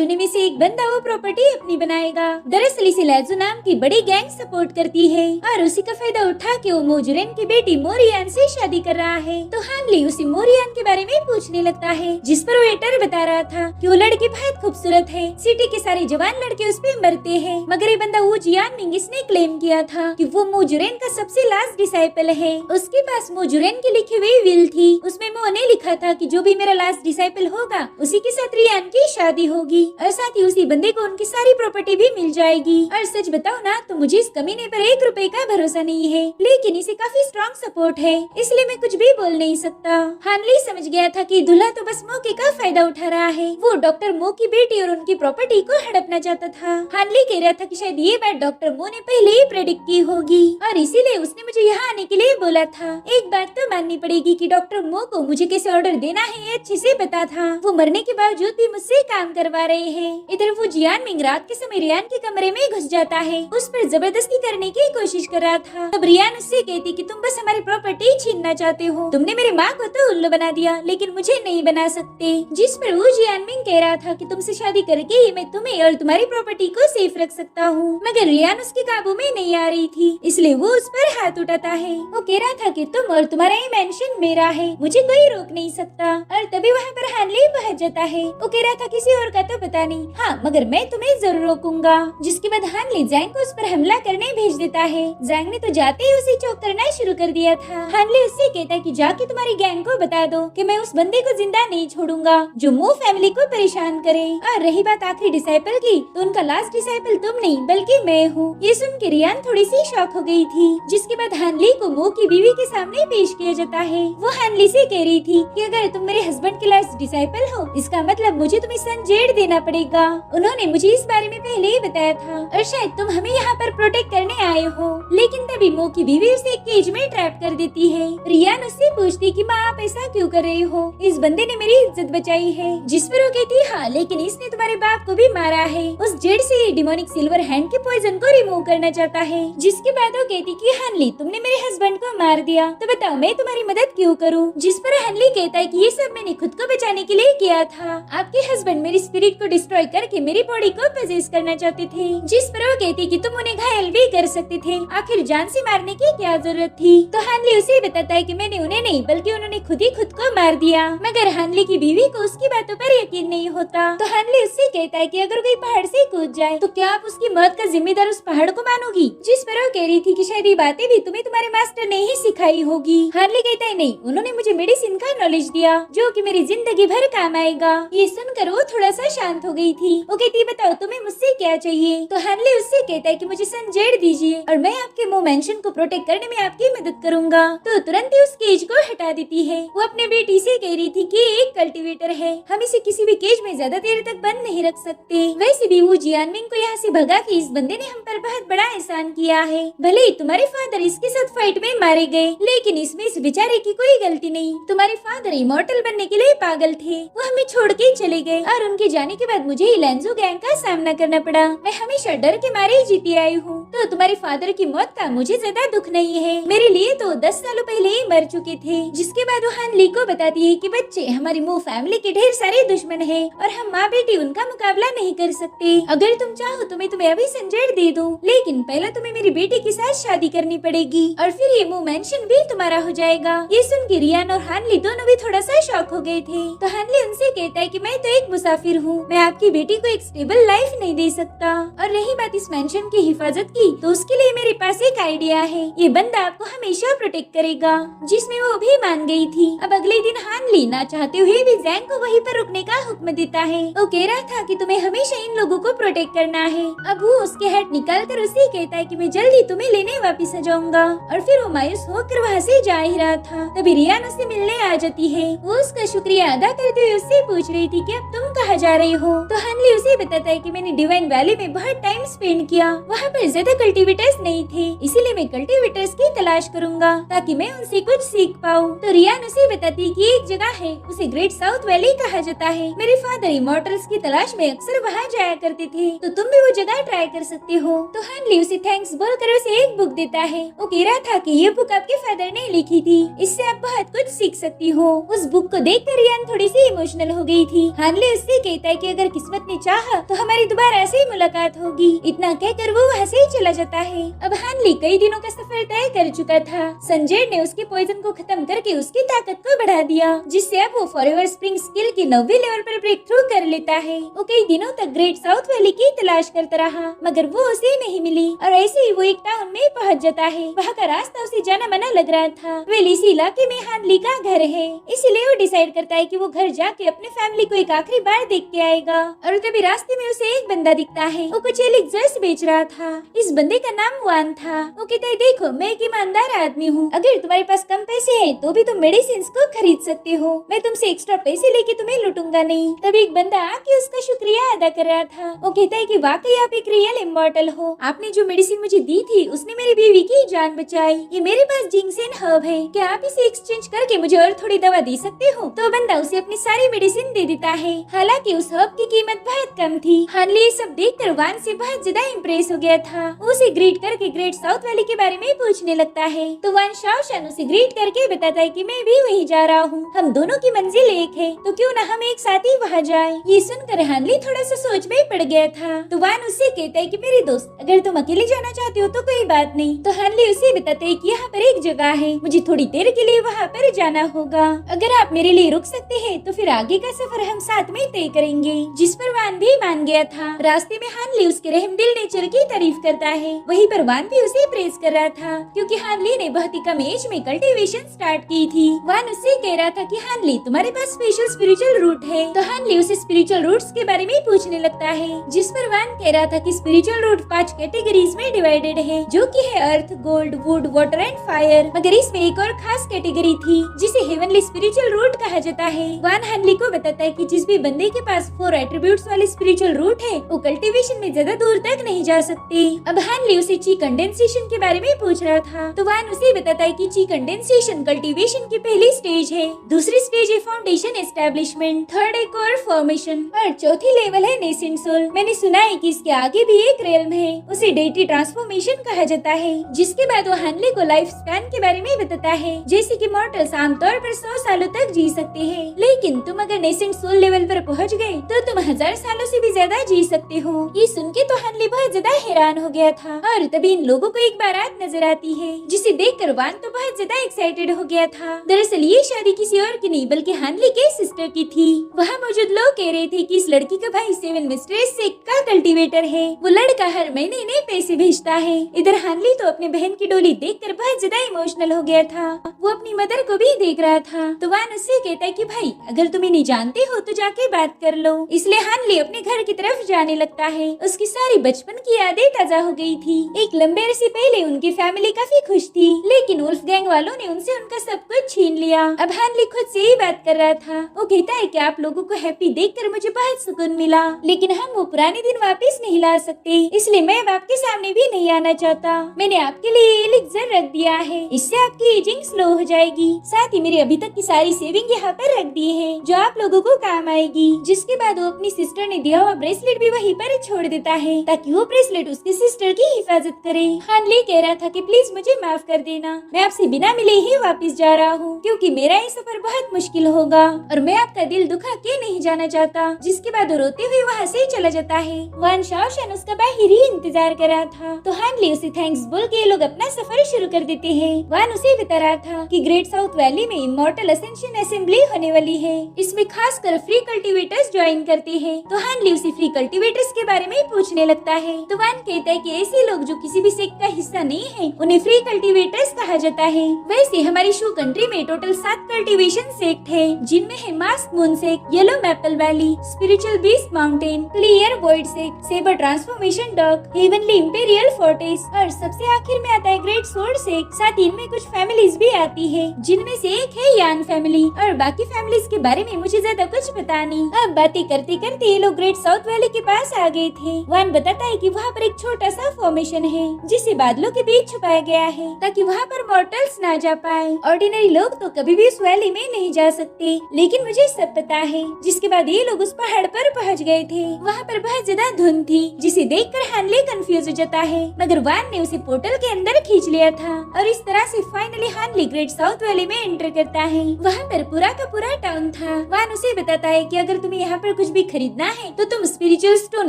उन्हीं में से एक बंदा वो प्रॉपर्टी अपनी बनाएगा। दरअसल इसे लैजो नाम की बड़ी गैंग सपोर्ट करती है और उसी का फायदा उठा के वो मोजुरेन की बेटी मोरियान से शादी कर रहा है। तो हानली उसे मोरियान के बारे में पूछने लगता है, जिस पर वेटर बता रहा था कि वो लड़की बहुत खूबसूरत है, सिटी के सारे जवान लड़के उस पे मरते हैं, मगर ये बंदा वो जियान मिंगिस ने क्लेम किया था कि वो मोजुरेन का सबसे लास्ट डिसाइपल है। उसके पास मोजुरेन की लिखी हुई विल थी, उसमें मो ने लिखा था कि जो भी मेरा लास्ट डिसाइपल होगा उसी के साथ रियान की शादी होगी और साथ ही उसी बंदे को उनकी सारी प्रॉपर्टी भी मिल जाएगी। और सच बताओ ना तो मुझे इस कमीने पर 1 रुपए का भरोसा नहीं है, लेकिन इसे काफी स्ट्रॉन्ग सपोर्ट है, इसलिए मैं कुछ भी बोल नहीं सकता। हानली समझ गया था कि दूल्हा तो बस मौके का फायदा उठा रहा है, वो डॉक्टर मो की बेटी और उनकी प्रॉपर्टी को हड़पना चाहता था। हानली कह रहा था कि शायद ये बात डॉक्टर मो ने पहले ही प्रेडिक्ट की होगी और इसीलिए उसने मुझे यहाँ आने के लिए बोला था। एक बात तो माननी पड़ेगी कि डॉक्टर मो को मुझे कैसे ऑर्डर देना है ये अच्छे से पता था, वो मरने के बावजूद भी मुझसे काम करवा रहे हैं। इधर वो जियान मिंग रात के समय रियान के कमरे में घुस जाता है, उस पर जबरदस्ती करने की कोशिश कर रहा था। तब रियान उससे कहती कि तुम बस हमारी प्रॉपर्टी छीनना चाहते हो, तुमने मेरी माँ को तो उल्लू बना दिया लेकिन मुझे नहीं बना सकते। जिस पर वो जियान मिंग कह रहा था कि तुमसे शादी करके ही मैं तुम्हें और तुम्हारी प्रॉपर्टी को सेफ रख सकता हूँ, मगर रियान उसके काबू में नहीं आ रही थी, इसलिए वो उस पर हाथ उठाता है। वो कह रहा था कि तुम और तुम्हारा ये मेंशन मेरा है, मुझे कोई रोक नहीं सकता। और तभी वहाँ पर हानली पहुंच जाता है। वो कह रहा था किसी और का तो पता नहीं, हाँ मगर मैं तुम्हें जरूर रोकूंगा। जिसके बाद हानली जैंग को उस पर हमला करने भेज देता है। जैंग ने तो जाते ही उसे चोक करना शुरू कर दिया था। हानली उससे कहता है कि जाके तुम्हारी गैंग को बता दो कि मैं उस बंदे को जिंदा नहीं छोड़ूंगा जो मो फैमिली को परेशान करे। और रही बात आखिरी डिसाइपल की, तो उनका लास्ट डिसाइपल तुम नहीं बल्कि मैं हूँ। ये सुन के रियान थोड़ी सी शॉक हो गई थी। जिसके बाद हानली को मो की बीवी के सामने पेश किया जाता है। वो हानली से कह रही थी कि अगर तुम मेरे हस्बैंड के लास्ट डिसाइपल हो, इसका मतलब मुझे तुम्हें सन जेड़ देना पड़ेगा। उन्होंने मुझे इस बारे में पहले ही बताया था और शायद तुम हमें यहाँ पर प्रोटेक्ट करने आए हो। लेकिन तभी मो की बीवी उसे एक केज में ट्रैप कर देती है। रियान उससे पूछती कि माँ आप ऐसा क्यों कर रहे हो, इस बंदे ने मेरी इज्जत बचाई है। जिस पर वो कहती हाँ लेकिन इसने तुम्हारे बाप को भी मारा है, उस जेड़ से ये डिमोनिक सिल्वर हैंड के पॉइजन को रिमूव करना चाहता है। जिसके बाद वो कहती कि हानली तुमने मेरे हस्बैंड को मार दिया, तो बताओ मैं तुम्हारी मदद क्यों करूँ। जिस पर हानली कहता है कि ये सब मैंने खुद को बचाने के लिए किया था, आपके हस्बैंड मेरी स्पिरिट को डिस्ट्रॉय करके मेरी बॉडी को पजेस करना चाहते थे। जिस पर वो कहती कि तुम उन्हें घायल भी कर सकते थे, आखिर जान से मारने की क्या जरूरत थी। तो हानली उसे बताता है कि मैंने उन्हें नहीं बल्कि उन्होंने खुद ही खुद को मार दिया, मगर हानली की बीवी को उसकी बातों पर यकीन नहीं होता। तो हानली उससे कहता है कि अगर कोई पहाड़ से कूद जाए तो क्या आप उसकी मौत का जिम्मेदार उस पहाड़ को मानोगी। जिस पर वो कह रही थी कि शायद ये बातें भी तुम्हें तुम्हारे मास्टर ने ही सिखाई होगी। हानली कहता है नहीं, उन्होंने मुझे मेडिसिन का नॉलेज दिया जो कि मेरी जिंदगी भर काम आएगा। ये सुनकर वो थोड़ा सा शांत हो गई थी। वो कहती बताओ तुम्हें मुझसे क्या चाहिए। तो हानली उससे कहता है कि मुझे सन जेड़ दीजिए और मैं आपके मो मेंशन को प्रोटेक्ट करने में आपकी मदद करूंगा। तो तुरंत ही उस केज को हटा देती है। वो अपने बेटी से कह रही थी कि एक कल्टीवेटर है, हम इसे किसी भी केज में ज्यादा देर तक बंद नहीं रख सकते। वैसे भी वो जियानमिंग को यहाँ से भगा के इस बंदे ने हम पर बहुत बड़ा एहसान किया है। भले ही तुम्हारे फादर इसके साथ फाइट में मारे गए, लेकिन इसमें इस बेचारे की कोई गलती नहीं। तुम्हारे फादर इमॉर्टल बनने के लिए पागल थे, वो हमें छोड़ के चले गए और उनके जाने के बाद मुझे इलांजो गैंग का सामना करना पड़ा। मैं हमेशा डर के मारे ही जीती आई हूँ, तो तुम्हारे फादर की मौत का मुझे ज्यादा दुख नहीं है। मेरे लिए तो 10 सालों पहले ही मर चुके थे। जिसके बाद वो हान ली को बताती है कि बच्चे, हमारी मो फैमिली के ढेर सारे दुश्मन है और हम माँ बेटी उनका मुकाबला नहीं कर सकते। अगर तुम चाहो तो मैं तुम्हें अभी संजय दे दूं, लेकिन पहले तुम्हें मेरी बेटी के साथ शादी करनी पड़ेगी और फिर ये मो मेंशन भी तुम्हारा हो जाएगा। ये सुन के रियान और हानली दोनों भी थोड़ा सा शॉक हो गए थे। तो हानली उनसे कहता है कि मैं तो एक मुसाफिर हूँ, मैं आपकी बेटी को एक स्टेबल लाइफ नहीं दे सकता। और रही बात इस मेंशन की हिफाजत की, तो उसके लिए मेरे पास एक आइडिया है। ये बंदा आपको हमेशा प्रोटेक्ट करेगा, जिसमें वो भी मान गई थी। अब अगले दिन हानली ना चाहते हुए भी जैंग को वहीं पर रुकने का हुक्म देता है। वो कह रहा था कि तुम्हें हमेशा इन लोगों को प्रोटेक्ट करना है। अब वो उसके हैट निकाल कर उसे कहता है कि मैं जल्दी तुम्हें लेने वापिस आ जाऊंगा। और फिर वो मायूस होकर वहाँ से जा ही रहा था, तभी रियान उसे मिलने आ जाती है। वो उसका शुक्रिया अदा करते हुए उससे पूछ रही थी कि अब तुम कहाँ जा रही हो। तो हानली उसे बताता है कि मैंने डिवाइन वैली में बहुत टाइम स्पेंड किया, वहाँ पर ज्यादा कल्टीवेटर्स नहीं थे, इसीलिए मैं कल्टीवेटर्स की तलाश करूंगा ताकि मैं उनसे कुछ सीख पाऊँ। तो रियान उसे बताती है कि एक जगह है, उसे ग्रेट साउथ वैली कहा जाता है। मेरे फादर इमॉर्टल्स की तलाश में अक्सर वहाँ जाया करते थे, तो तुम भी वो जगह ट्राई कर सकते हो। तो हानली उसे थैंक्स बोलकर उसे एक बुक देता है। वो कह रहा था कि ये बुक आपके फादर ने लिखी थी, इससे आप बहुत कुछ सीख सकती हो। उस बुक को देखकर रियान थोड़ी सी इमोशनल हो गई थी। हानली उससे कहता है कि अगर किस्मत ने चाहा तो हमारी दोबारा से मुलाकात होगी। इतना कहकर वो वहाँ से चला जाता है। अब हानली कई दिनों का सफर तय कर चुका था। संजय ने उसके पॉइजन को खत्म करके उसकी ताकत को बढ़ा दिया, जिससे अब वो फॉरएवर स्प्रिंग स्किल के 9वें लेवल पर ब्रेक थ्रू कर लेता है। वो कई दिनों तक ग्रेट साउथ वैली की तलाश करता रहा, मगर वो उसे नहीं मिली और ऐसे ही वो एक टाउन में पहुंच जाता है। वहाँ का रास्ता उसे जाना मना लग रहा था। वैली इसी इलाके में हानली का घर है, इसीलिए वो डिसाइड करता है कि वो घर जाके अपने फैमिली को एक आखिरी बार देख के आएगा। और तभी रास्ते में उसे एक बंदा दिखता है, वो कुछ एलिक्सर्स बेच रहा था। इस बंदे का नाम वान था। वो कहता है देखो, मैं एक ईमानदार आदमी हूँ, अगर तुम्हारे पास कम पैसे हैं तो भी तुम मेडिसिन को खरीद सकते हो, मैं तुमसे एक्स्ट्रा पैसे लेके तुम्हें लूटूंगा नहीं। तभी एक बंदा आके उसका शुक्रिया अदा कर रहा था। वो कहता है कि वाकई आप एक रियल इमॉर्टल हो, आपने जो मेडिसिन मुझे दी थी उसने मेरी बीवी की जान बचाई। ये मेरे पास जिंक्सेन हर्ब है, क्या आप इसे एक्सचेंज करके मुझे और थोड़ी दवा दे सकते हो? तो बंदा उसे अपनी सारी मेडिसिन दे देता है। हालांकि उस हर्ब की कीमत बहुत कम थी। हानली ये सब देखकर वान से बहुत ज्यादा इम्प्रेस हो गया था। उसे ग्रीट करके ग्रेट साउथ वैली के बारे में पूछने लगता है। तो वान शाओशान उसे ग्रीट करके बताता है कि मैं भी वही जा रहा हूँ, हम दोनों की मंजिल एक है, तो क्यों ना हम एक साथ ही वहाँ जाए। ये सुनकर हानली थोड़ा सा सोच में पड़ गया था। तो वान उससे कहता है कि मेरे दोस्त, अगर तुम अकेले जाना चाहते हो तो कोई बात नहीं। तो हानली उसे बताते है कि यहाँ पर एक जगह है, मुझे थोड़ी देर के लिए वहाँ पर जाना होगा, अगर आप मेरे लिए रुक सकते हैं तो फिर आगे का सफर हम साथ में तय करेंगे। जिस पर वान भी मान गया था। रास्ते में हानली उसके रहमदिल नेचर की तारीफ करता है, वहीं पर वान भी उसे प्रेज कर रहा था, क्योंकि हानली ने बहुत ही कम एज में कल्टीवेशन स्टार्ट की थी। वान उससे कह रहा था कि हानली तुम्हारे पास स्पेशल स्पिरिचुअल रूट है। तो हानली उसे स्पिरिचुअल रूट्स के बारे में पूछने लगता है, जिस पर वान कह रहा था कि स्पिरिचुअल रूट 5 कैटेगरीज में डिवाइडेड है, जो कि है earth, gold, wood, water and fire. मगर इसमें एक और खास कैटेगरी थी जिसे हेवनली स्पिरिचुअल रूट कहा जाता है। वान हानली को बताता है कि जिस भी बंदे के पास 4 एट्रीब्यूट्स वाले स्पिरिचुअल रूट है, वो कल्टीवेशन में ज्यादा दूर तक नहीं जा सकते। अब हानली उसे ची कंडेंसेशन के बारे में पूछ रहा था। तो वान उसे बताता है कि ची कंडेंसेशन कल्टीवेशन की पहली स्टेज है, दूसरी स्टेज है फाउंडेशन एस्टेब्लिशमेंट, थर्ड है कोर फॉर्मेशन और चौथी लेवल है नेसेंट सोल। मैंने सुना है कि इसके आगे भी एक रेल्म है, उसे डेटी ट्रांसफॉर्मेशन कहा जाता है। जिसके बाद वो हानली को लाइफ स्पैन के बारे में बताता है, जैसे कि मॉर्टल्स आमतौर पर 100 सालों तक जी सकते हैं, लेकिन तुम अगर नेसेंट सोल लेवल पर पहुंच गए तो तुम 1000 सालों से भी ज्यादा जी सकते हो। ये सुन के तो हानली बहुत ज्यादा हैरान हो गया था। और तभी इन लोगों को एक बारात नजर आती है, जिसे देखकर वान तो बहुत ज्यादा एक्साइटेड हो गया था। दरअसल ये शादी किसी और की नहीं बल्कि हानली के सिस्टर की थी। वहाँ मौजूद लोग कह रहे थे कि इस लड़की का भाई 7 मिस्ट्रेस से का कल्टीवेटर है, वो लड़का हर महीने इन्हें पैसे भेजता है। इधर हानली तो अपने बहन की डोली देखकर बहुत ज्यादा इमोशनल हो गया था। वो अपनी मदर को भी देख रहा था। तो वान उससे कहता है कि भाई अगर तुम इन्हें जानते हो तो जाके बात कर लो। इसलिए हानली अपने घर की तरफ जाने लगता है। उसकी सारी बचपन की यादें ताजा हो गई थी। एक लंबे अरसे पहले उनकी फैमिली काफी खुश थी, लेकिन वुल्फ गैंग वालों ने उनसे उनका सब कुछ छीन लिया। अब हानली खुद से ही बात कर रहा था। वो कहता है कि आप लोगों को हैप्पी देखकर मुझे बहुत सुकून मिला, लेकिन हम वो पुराने दिन वापस नहीं ला सकते, इसलिए मैं अब आपके सामने भी नहीं आना चाहता। मैंने आपके लिए एलिक्सर रख दिया है, इससे आपकी एजिंग स्लो हो जाएगी। साथ ही मेरी अभी तक की सारी सेविंग यहाँ पर रख दी है, जो आप लोगों को काम आएगी। जिसके बाद वो अपनी सिस्टर ने दिया हुआ ब्रेसलेट भी वहीं पर छोड़ देता है, ताकि वो ब्रेसलेट उसकी सिस्टर की हिफाजत करे। हानली कह रहा था कि प्लीज मुझे माफ कर देना, मैं आपसे बिना मिले ही वापस जा रहा हूँ, क्योंकि मेरा ये सफर बहुत मुश्किल होगा और मैं आपका दिल दुखा के नहीं जाना चाहता। जिसके बाद वो रोते हुए वहाँ से चला जाता है। वान शाओशन उसका बाहर ही इंतजार कर रहा था, तो हानली उसे थैंक्स बोल के लोग अपना सफर शुरू कर देते हैं। वान उसे बता रहा था कि ग्रेट साउथ वैली में इमॉर्टल असेंशन असेंबली होने वाली है, इसमें खासकर फ्री कल्टीवेटर्स ज्वाइन करते हैं। तो हानली उसे फ्री कल्टीवेटर्स के बारे में पूछने लगता है, तो वान कहता है कि ऐसे लोग जो किसी भी सेक्ट का हिस्सा नहीं है, उन्हें फ्री कल्टीवेटर्स कहा जाता है। वैसे हमारी शू कंट्री में टोटल 7 कल्टीवेशन सेक्ट है, जिनमें है mask moon sect, yellow maple valley, spiritual beast mountain, clear void sect, saber transformation dock, heavenly imperial fortress और सबसे आखिर में आता है ग्रेट सोर्ड सेक्ट। साथ ही इनमें कुछ फैमिलीज भी आती है, जिनमें से एक है यान फैमिली, और बाकी फैमिलीज के बारे में मुझे ज्यादा कुछ पता नहीं। अब बातें करते करते ये लोग ग्रेट साउथ वैली के पास आ गए थे। वान बताता है कि वहाँ पर एक छोटा सा फॉर्मेशन है, जिसे बादलों के बीच छुपाया गया है, ताकि वहाँ पर मॉर्टल्स ना जा पाए। ऑर्डिनरी लोग तो कभी भी उस वैली में नहीं जा सकते, लेकिन मुझे सब पता है। जिसके बाद ये लोग उस पहाड़ पर पहुँच गए थे। वहाँ पर बहुत ज्यादा धुंध थी, जिसे देखकर हानले कंफ्यूज हो जाता है, मगर वान ने उसे पोर्टल के अंदर खींच लिया था और इस तरह से फाइनली हानले ग्रेट साउथ वैली में एंटर करता है। वहाँ पर पूरा का पूरा टाउन था। वान उसे बताता है कि अगर तुम्हें यहाँ पर कुछ भी खरीदना है तो तुम स्पिरिचुअल स्टोन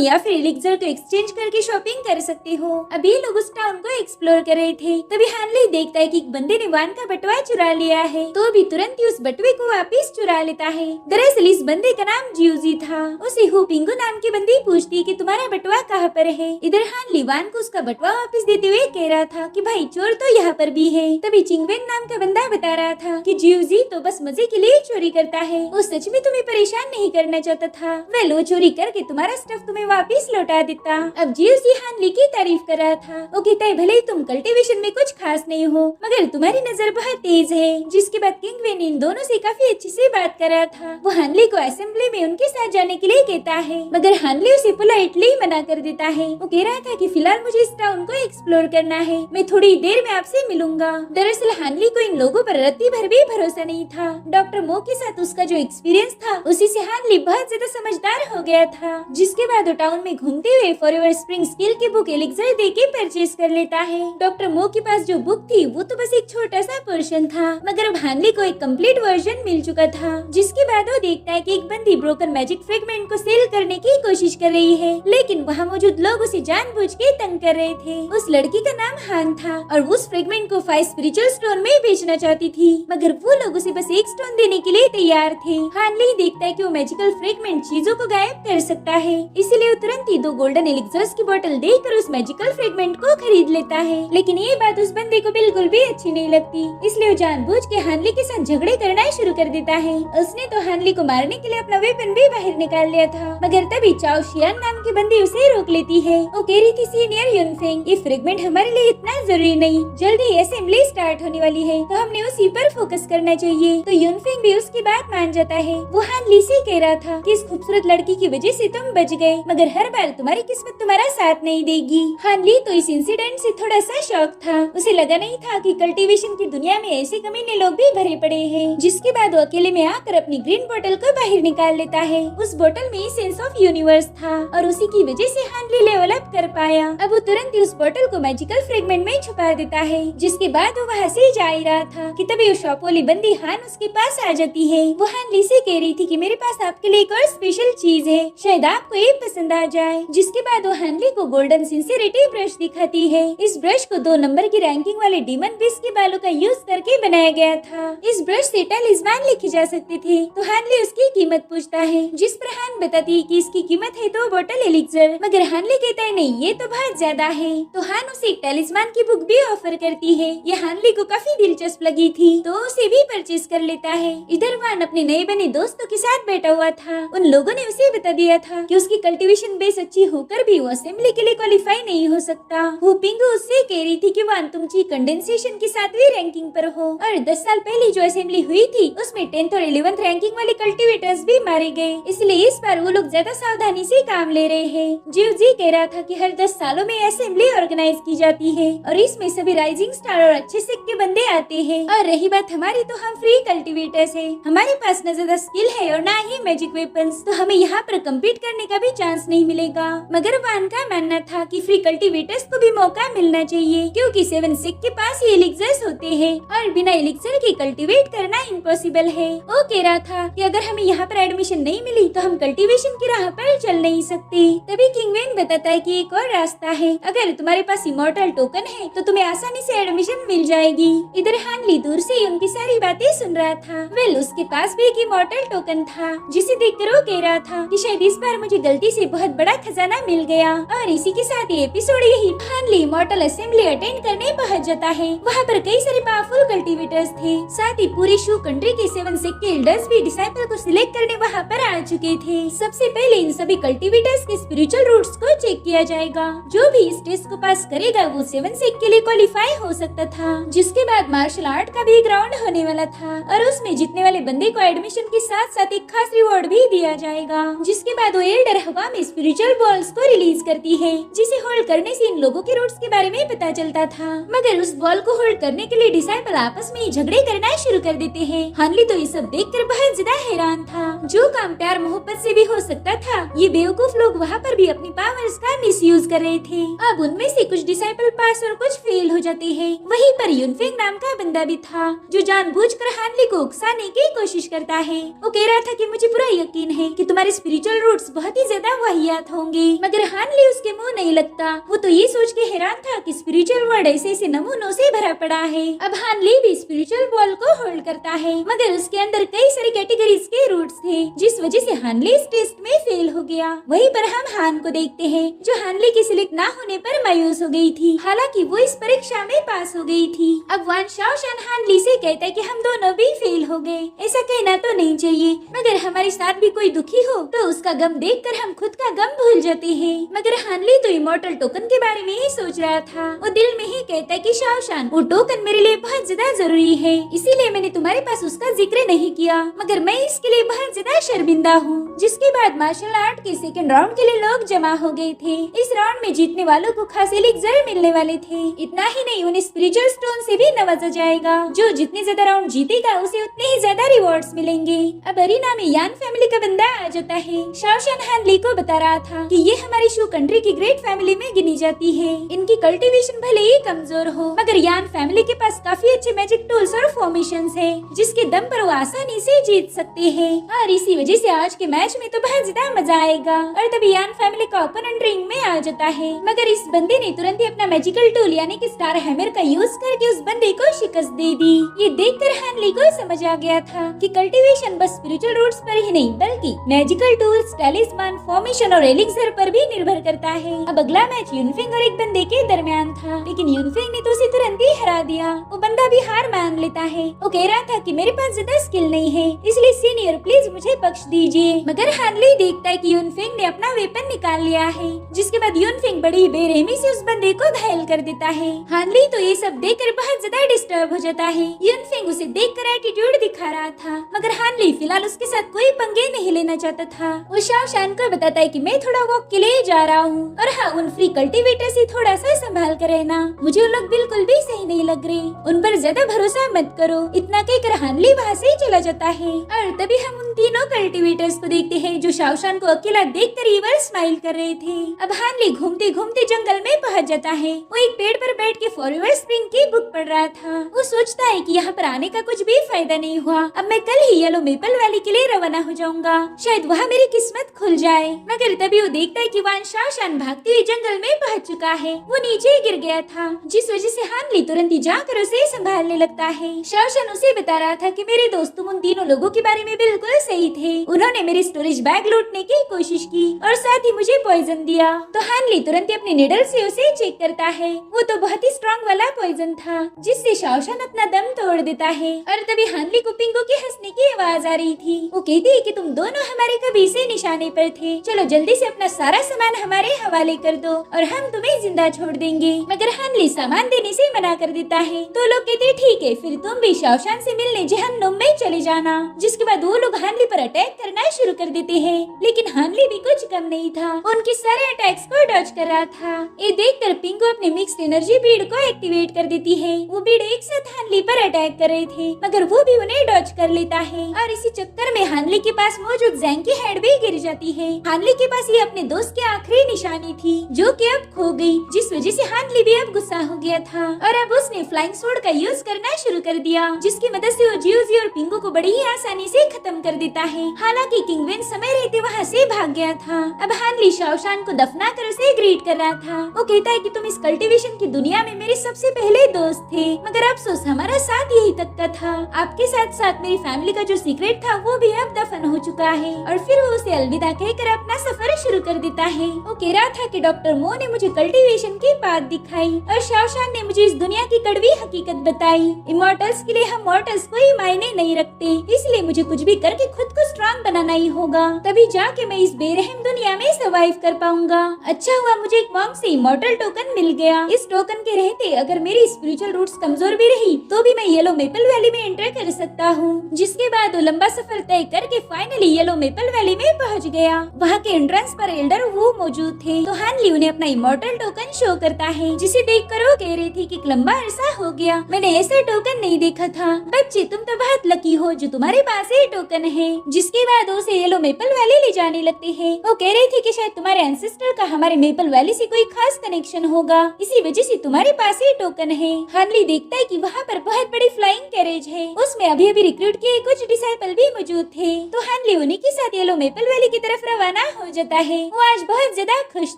या फिर एलिक्सर को एक्सचेंज करके शॉपिंग कर सकते हो। अभी लोग उस टाउन को एक्सप्लोर कर रहे थे, तभी हानले देखता है कि एक बंदे ने वान का बटुआ चुरा लिया है, तो भी तुरंत ही उस बटुए को वापस चुरा लेता है। दरअसल इस बंदे का नाम जियूजी था। उसे हु पिंगू नाम की बंदी पूछती है कि तुम्हारा बटुआ कहाँ पर है। इधर हानले वान को उसका बटुआ वापस देते हुए कह रहा था कि भाई चोर तो यहाँ पर भी है। तभी चिंगवेन नाम का बंदा बता रहा था कि जियूजी तो बस मजे के लिए चोरी करता है, वो सच में तुम्हें परेशान नहीं करना चाहता था। वह वो चोरी करके तुम्हारा स्टफ तुम्हें वापस लौटा देता। अब जियूजी हानले की तारीफ कर रहा था। वो कहता है भले ही तुम कल्टीवेशन में कुछ खास नहीं हो, मगर तुम्हारी नजर बहुत तेज है। जिसके बाद किंगवेन इन दोनों से काफी अच्छे से बात कर रहा था। वो हानले को असेंबली में उनके साथ जाने के लिए कहता है, मगर हानले उसे पोलाइटली मना कर देता है। वो कह रहा था कि फिलहाल मुझे इस टाउन को एक्सप्लोर करना है, मैं थोड़ी देर में आपसे मिलूंगा। दरअसल हानले को इन लोगों पर रत्ती भर भी भरोसा नहीं था। डॉक्टर मो के साथ उसका जो एक्सपीरियंस था, उसी से हानले बहुत ज्यादा समझदार हो गया था। जिसके बाद वो टाउन में घूमते हुए फॉरएवर स्प्रिंग स्किल की बुक एलिक्सर दे के परचेज कर लेता है। डॉक्टर मो के पास जो बुक थी वो तो बस एक छोटा सा पोर्शन था, मगर अब हानले को एक कंप्लीट वर्जन मिल चुका था। जिसके बाद वो देखता है कि एक बंदी ब्रोकन मैजिक फ्रेगमेंट को सेल करने की कोशिश कर रही है, लेकिन वहाँ मौजूद लोग उसे जानबूझ के तंग कर रहे थे। उस लड़की का नाम हान था और उस फ्रेगमेंट को 5 स्पिरिचुअल स्टोन में बेचना चाहती थी, मगर वो लोग उसे बस एक स्टोन देने के लिए तैयार थे। हानले ही देखता है कि वो मैजिकल फ्रेगमेंट चीजों को गायब कर सकता है, इसीलिए वो तुरंत ही 2 गोल्डन एलिक्सर्स की बोतल देकर उस मैजिकल फ्रेगमेंट को खरीद लेता है। लेकिन ये बात उस बंदे को बिल्कुल भी अच्छी नहीं लगती, इसलिए वो जानबूझ के हानले के साथ झगड़े करना शुरू कर देता है। उसने तो हानले को मारने के लिए अपना वेपन भी बाहर निकाल लिया था, मगर तभी चाओ शियान नाम की बंदी उसे रोक लेती है। वो कह रही थी, सीनियर यूनफेंग, ये फ्रेगमेंट हमारे लिए इतना जरूरी नहीं, जल्दी असेंबली स्टार्ट होने वाली है, तो हमने उसी पर फोकस करना चाहिए। तो यूनफेंग भी उसकी बात मान जाता है। वो हानले से कह रहा था कि इस खूबसूरत लड़की की वजह से तुम बच गए, मगर हर बार तुम्हारी किस्मत तुम्हारा साथ नहीं देगी। हानले तो इस इंसिडेंट से थोड़ा सा शॉक था। उसे लगा नहीं था कि कल्टीवेशन की दुनिया में ऐसे कमीने लोग भी भरे पड़े हैं। जिसके बाद वो अकेले में आकर अपनी ग्रीन बोतल को बाहर निकाल लेता है। उस बोतल में सेंस ऑफ यूनिवर्स था और उसी की वजह से हानले लेवल अप कर पाया। अब वो तुरंत ही उस बोतल को मैजिकल फ्रेगमेंट में छुपा देता है। जिसके बाद वो वहाँ से जा ही रहा था कि तभी वो शॉप वाली बंदी हान उसके पास आ जाती है। वो हानले से कह रही थी कि मेरे पास आपके लिए एक और स्पेशल चीज है, शायद आपको ये पसंद आ जाए। जिसके बाद वो हानले को गोल्डन सिंसियरिटी ब्रश दिखाती है। इस ब्रश को 2 नंबर की रैंकिंग वाले डीमन बीस्ट के बालों का यूज करके बनाया गया था। इस ब्रश से टैलिस्मान लिखे जा सकते थे। तो हानले उसकी कीमत पूछता है, जिस पर हान बताती है कि इसकी कीमत है 2 बोतल एलिक्सर, मगर हानले कहता है नहीं, ये तो बहुत ज्यादा है। तो हान उसे एक टैलिस्मान की बुक भी ऑफर करती है। ये हानले को काफी दिलचस्प लगी थी, तो उसे भी परचेज कर लेता है। इधर वान अपने नए बने दोस्तों के साथ बैठा हुआ था। उन लोगों ने उसे बता दिया था कि उसकी कल्टीवेशन बेस सच्ची होकर भी वो असेंबली के लिए क्वालिफाई नहीं हो सकता। वो पिंगू उससे कह रही थी कि वो तुमची कंडेंसेशन की 7वीं रैंकिंग पर हो और 10 साल पहले जो असेंबली हुई थी उसमें 10th और 11th रैंकिंग वाले कल्टिवेटर्स भी मारे गए, इसलिए इस बार वो लोग ज्यादा सावधानी से काम ले रहे हैं। जीव जी कह रहा था कि हर 10 सालों में असेंबली ऑर्गेनाइज की जाती है और इसमें सभी राइजिंग स्टार और अच्छे सिक के बंदे आते हैं। और रही बात हमारी, तो हम फ्री कल्टिवेटर्स है, हमारे पास न ज्यादा स्किल है और न ही मैजिक वेपन्स, तो हमें यहाँ पर कम्पीट करने का भी चांस नहीं मिलेगा। मगर वान का मानना था कि फ्री कल्टिवेटर्स को भी मौका मिलना चाहिए क्योंकि 7 सिक के पास ही एलिक्सर्स होते हैं और बिना एलिक्सर के कल्टीवेट करना इम्पॉसिबल है। वो कह रहा था कि अगर हमें यहाँ पर एडमिशन नहीं मिली तो हम कल्टीवेशन की राह पर चल नहीं सकते। तभी किंगवेन बताता है कि एक और रास्ता है, अगर तुम्हारे पास इमॉर्टल टोकन है तो तुम्हें आसानी से एडमिशन मिल जाएगी। इधर हानली दूर से उनकी सारी बातें सुन रहा था। वेल, उसके पास भी एक इमॉर्टल टोकन था जिसे देखकर वो कह रहा था कि शायद इस बार मुझे गलती से बहुत बड़ा खजाना मिल गया। और इसी के साथ ये एपिसोड यही। हानली इमॉर्टल असेंबली अटेंड करने पहुंच जाता है। वहाँ पर कई सारे पावरफुल कल्टीवेटर्स थे, साथ ही पूरी शू कंट्री के 7 सिक के एल्डर्स भी डिसाइपल को सिलेक्ट करने वहाँ पर आ चुके थे। सबसे पहले इन सभी कल्टीवेटर्स के स्पिरिचुअल रूट्स को चेक किया जाएगा। जो भी इस टेस्ट को पास करेगा वो 7 सिक के लिए क्वालिफाई हो सकता था। जिसके बाद मार्शल आर्ट का भी ग्राउंड होने वाला था और उसमें जीतने वाले बंदे को एडमिशन के साथ साथ एक खास रिवॉर्ड भी दिया जाएगा। जिसके बाद वो एल्डर हवा में स्पिरिचुअल बॉल्स को रिलीज करती है, जिसे होल्ड करने से इन लोगों के रूट्स के बारे में पता चलता था। मगर उस बॉल को होल्ड करने के लिए डिसाइपल आपस में ही झगड़े करना शुरू कर देते हैं। हानली तो ये सब देखकर बहुत ज्यादा हैरान था। जो काम प्यार मोहब्बत से भी हो सकता था, ये बेवकूफ लोग वहाँ पर भी अपनी पावर्स का मिसयूज कर रहे थे। अब उनमें से कुछ डिसाइपल पास और कुछ फेल हो जाते हैं। वहीं पर यूनफेंग नाम का बंदा भी था जो जानबूझकर हानली को उकसाने की कोशिश करता है। वो कह रहा था कि मुझे पूरा यकीन है कि तुम्हारे स्पिरिचुअल रूट्स बहुत ही ज्यादा वाहियात होंगे। मगर हानली उसके मुंह नहीं लगता। वो तो ये सोच के हैरान था कि स्पिरिचुअल वर्ल्ड ऐसे नमूनों से भरा पड़ा है। अब हानली भी स्पिरिचुअल बॉल को होल्ड करता है, मगर उसके अंदर कई सारी कैटेगरीज के रूट्स थे, जिस वजह से हानली इस टेस्ट में फेल हो गया। वहीं पर हम हान को देखते हैं जो हानली के सिलेक्ट ना होने पर मायूस हो गई थी, हालांकि वो इस परीक्षा में पास हो गई थी। अब वान शाओशान हानली से कहता है कि हम दोनों भी फेल हो गए। ऐसा कहना तो नहीं चाहिए, मगर हमारे साथ भी कोई दुखी हो तो उसका गम देखकर हम खुद का गम भूल जाते हैं। मगर हानली तो इमॉर्टल टोकन के बारे में ही सोच रहा था। वो दिल में ही कहता है कि शाओशान, वो टोकन मेरे लिए बहुत ज्यादा जरूरी है, इसीलिए मैंने तुम्हारे पास उसका जिक्र नहीं किया, मगर मैं इसके लिए बहुत ज्यादा शर्मिंदा हूँ। जिसके बाद मार्शल आर्ट के सेकंड राउंड के लिए लोग जमा हो गए थे। इस राउंड में जीतने वालों को खास एलिक्सर मिलने वाले थे। इतना ही नहीं, उन्हें स्पिरिचुअल स्टोन से भी नवाजा जाएगा। जो जितने ज्यादा राउंड जीतेगा उसे उतने ही ज्यादा रिवॉर्ड्स मिलेंगे। अब अरीना में यान फैमिली का बंदा आ जाता है। शाओशान हानली को बता रहा था कि ये हमारी शू कंट्री की ग्रेट फैमिली में गिनी जाती है। इनकी कल्टीवेशन भले ही कमजोर हो, मगर यान फैमिली के पास काफी अच्छे मैजिक टूल्स और फॉर्मेशंस है, जिसके दम पर वो आसानी से जीत सकते हैं। और इसी वजह से आज के मैच में तो बहुत ज्यादा मजा आएगा। और तभी यान फैमिली का ओपोनेंट रिंग में आ जाता है, मगर इस बंदे ने तुरंत ही अपना मैजिकल टूल यानी कि स्टार हैमर का यूज करके उस बंदे को शिकस्त दे दी। ये देखकर हानली को समझ आ गया था कि कल्टीवेशन बस स्पिरिचुअल रूट्स पर ही नहीं बल्कि मैजिकल टूल्स, टैलिस्मान, फॉर्मेशन और एलिक्सर पर भी निर्भर करता है। अब अगला मैच यूनफेंग और एक बंदे के दरमियान था, लेकिन यूनफेंग ने तो उसे तुरंत ही हरा दिया। वो बंदा भी हार मान लेता है। वो कह रहा था कि मेरे पास ज्यादा स्किल नहीं है, इसलिए सीनियर प्लीज मुझे बख्श दीजिए। मगर हानली देखता है कि यूनफेंग ने अपना वेपन निकाल लिया है। जिसके बाद यूनफेंग बड़ी बेरहमी से उस बंदे को घायल कर देता है। हानली तो ये सब देखकर बहुत ज्यादा डिस्टर्ब हो जाता है। यूनफेंग उसे देखकर एटीट्यूड दिखा रहा था, मगर हानली फिलहाल उसके साथ कोई पंगे नहीं लेना चाहता था। वो शाओशान को बताता है कि मैं थोड़ा वॉक के लिए जा रहा हूँ और हाँ, उन फ्री कल्टीवेटर से थोड़ा सा संभाल कर रहना, मुझे उन लोग बिल्कुल भी सही नहीं लग रहे, उन पर ज्यादा भरोसा मत करो। इतना कहकर हानली वहाँ से चला जाता है। और तभी हम उन तीनों कल्टीवेटर्स को देखते हैं जो शाओशान को अकेला देखकर ईवल स्माइल कर रहे थे। अब हानली घूमते घूमते जंगल में पहुँच जाता है। वो एक पेड़ पर बैठ के फॉरएवर स्प्रिंग की बुक पढ़ रहा था। वो सोचता है कि यहाँ पर आने का कुछ भी फायदा नहीं हुआ, अब मैं कल ही येलो मेपल वैली के लिए रवाना हो जाऊंगा, शायद वहाँ मेरी किस्मत खुल जाए। मगर तभी वो देखता है कि वान शाओशान भागते हुए जंगल में पहुँच चुका है। वो नीचे गिर गया था, जिस वजह से हानली तुरंत ही जाकर उसे संभालने लगता है। शाओशान उसे बता रहा था कि मेरे दोस्त तुम उन तीनों लोगों के बारे में बिल्कुल सही थे, उन्होंने मेरी स्टोरेज बैग लूटने की कोशिश की और साथ ही मुझे पॉइजन दिया। तो हानली तुरंत ही अपने निडल से उसे चेक करता है। वो तो बहुत ही स्ट्रॉन्ग वाला पॉइजन था, जिससे शाओशान अपना दम तोड़ देता है। और तभी हानली को पिंगू के हंसने की आवाज आ रही थी। वो कहती है कि तुम दोनों हमारे कभी से निशाने पर थे, चलो जल्दी से अपना सारा सामान हमारे हवाले कर दो और हम तुम्हें जिंदा छोड़ देंगे। मगर हानली सामान देने से मना कर देता है। तो लोग कहते ठीक है, फिर तुम भी शाओशान से मिलने जहन्नुम में चले जाना। जिसके बाद वो लोग हानली पर अटैक करना शुरू कर देते हैं। लेकिन हानली भी कुछ कम नहीं था, उनके सारे अटैक्स को डॉज कर रहा था। ये देखकर पिंकू अपने मिक्स्ड एनर्जी बीड को एक्टिवेट कर देती है। वो बीड एक साथ हानली पर अटैक कर रहे थे, मगर वो भी उन्हें डॉज कर लेता है। और इसी चक्कर में हानली के पास मौजूद ज़ैंग की हेड भी गिर जाती है। हानली के पास ये अपने दोस्त की आखिरी निशानी थी, जो कि अब खो गई, जिस वजह से हानली भी अब गुस्सा हो गया था और अब उसने फ्लाइंग स्वॉर्ड का यूज करना शुरू कर दिया, जिसकी मदद से वो जियोजी और पिंकू को बड़ी ही आसानी से खत्म कर देता है। हालांकि किंगविन समय रहते वहाँ से भाग गया था। अब हानली शाओशान को दफना कर उसे ग्रीट कर रहा था। वो कहता है कि तुम इस कल्टीवेशन की दुनिया में मेरे सबसे पहले दोस्त थे, मगर अफसोस हमारा साथ यही तक का था। आपके साथ साथ मेरी फैमिली का जो सीक्रेट था वो भी अब दफन हो चुका है। और फिर वो उसे अलविदा कहकर अपना सफर शुरू कर देता है। वो कह रहा था कि डॉक्टर मो ने मुझे कल्टीवेशन की बात दिखाई और शाओशान ने मुझे इस दुनिया की कड़वी हकीकत बताई। इमॉर्टल्स के लिए हम मॉर्टल्स कोई मायने नहीं रखते, इसलिए मुझे कुछ भी करके खुद को स्ट्रॉन्ग बनाना ही होगा, तभी जाके मैं इस बेरहम दुनिया में सर्वाइव कर पाऊंगा। अच्छा हुआ मुझे एक मॉन्क से इमॉर्टल टोकन मिल गया। इस टोकन के रहते अगर मेरी स्पिरिचुअल रूट्स कमजोर भी रही तो भी मैं येलो मेपल वैली में एंटर कर सकता हूँ। जिसके बाद वो लंबा सफर तय करके फाइनली येलो मेपल वैली में पहुँच गया। वहाँ के एंट्रेंस पर एल्डर वो मौजूद थे, तो हानली उन्हें अपना इमॉर्टल टोकन शो करता है, जिसे देखकर वो कह रही थी कि लंबा अरसा हो गया मैंने ऐसा टोकन नहीं देखा था। बच्चे तुम तो बहुत लकी हो जो तुम्हारे पास ये टोकन है। जिसके बाद उसे येलो मेपल वैली ले जाने लगते हैं। वो कह रही थी कि शायद तुम्हारे एंसेस्टर का हमारे मेपल वैली से कोई खास कनेक्शन होगा, इसी वजह से तुम्हारे पास ये टोकन है। हानली देखता है कि वहाँ पर बहुत बड़ी फ्लाइंग कैरेज है, उसमें अभी अभी रिक्रूट किए कुछ डिसाइपल भी मौजूद थे। तो हानली उन्हीं के साथ येलो मेपल वैली की तरफ रवाना हो जाता है। वो आज बहुत ज्यादा खुश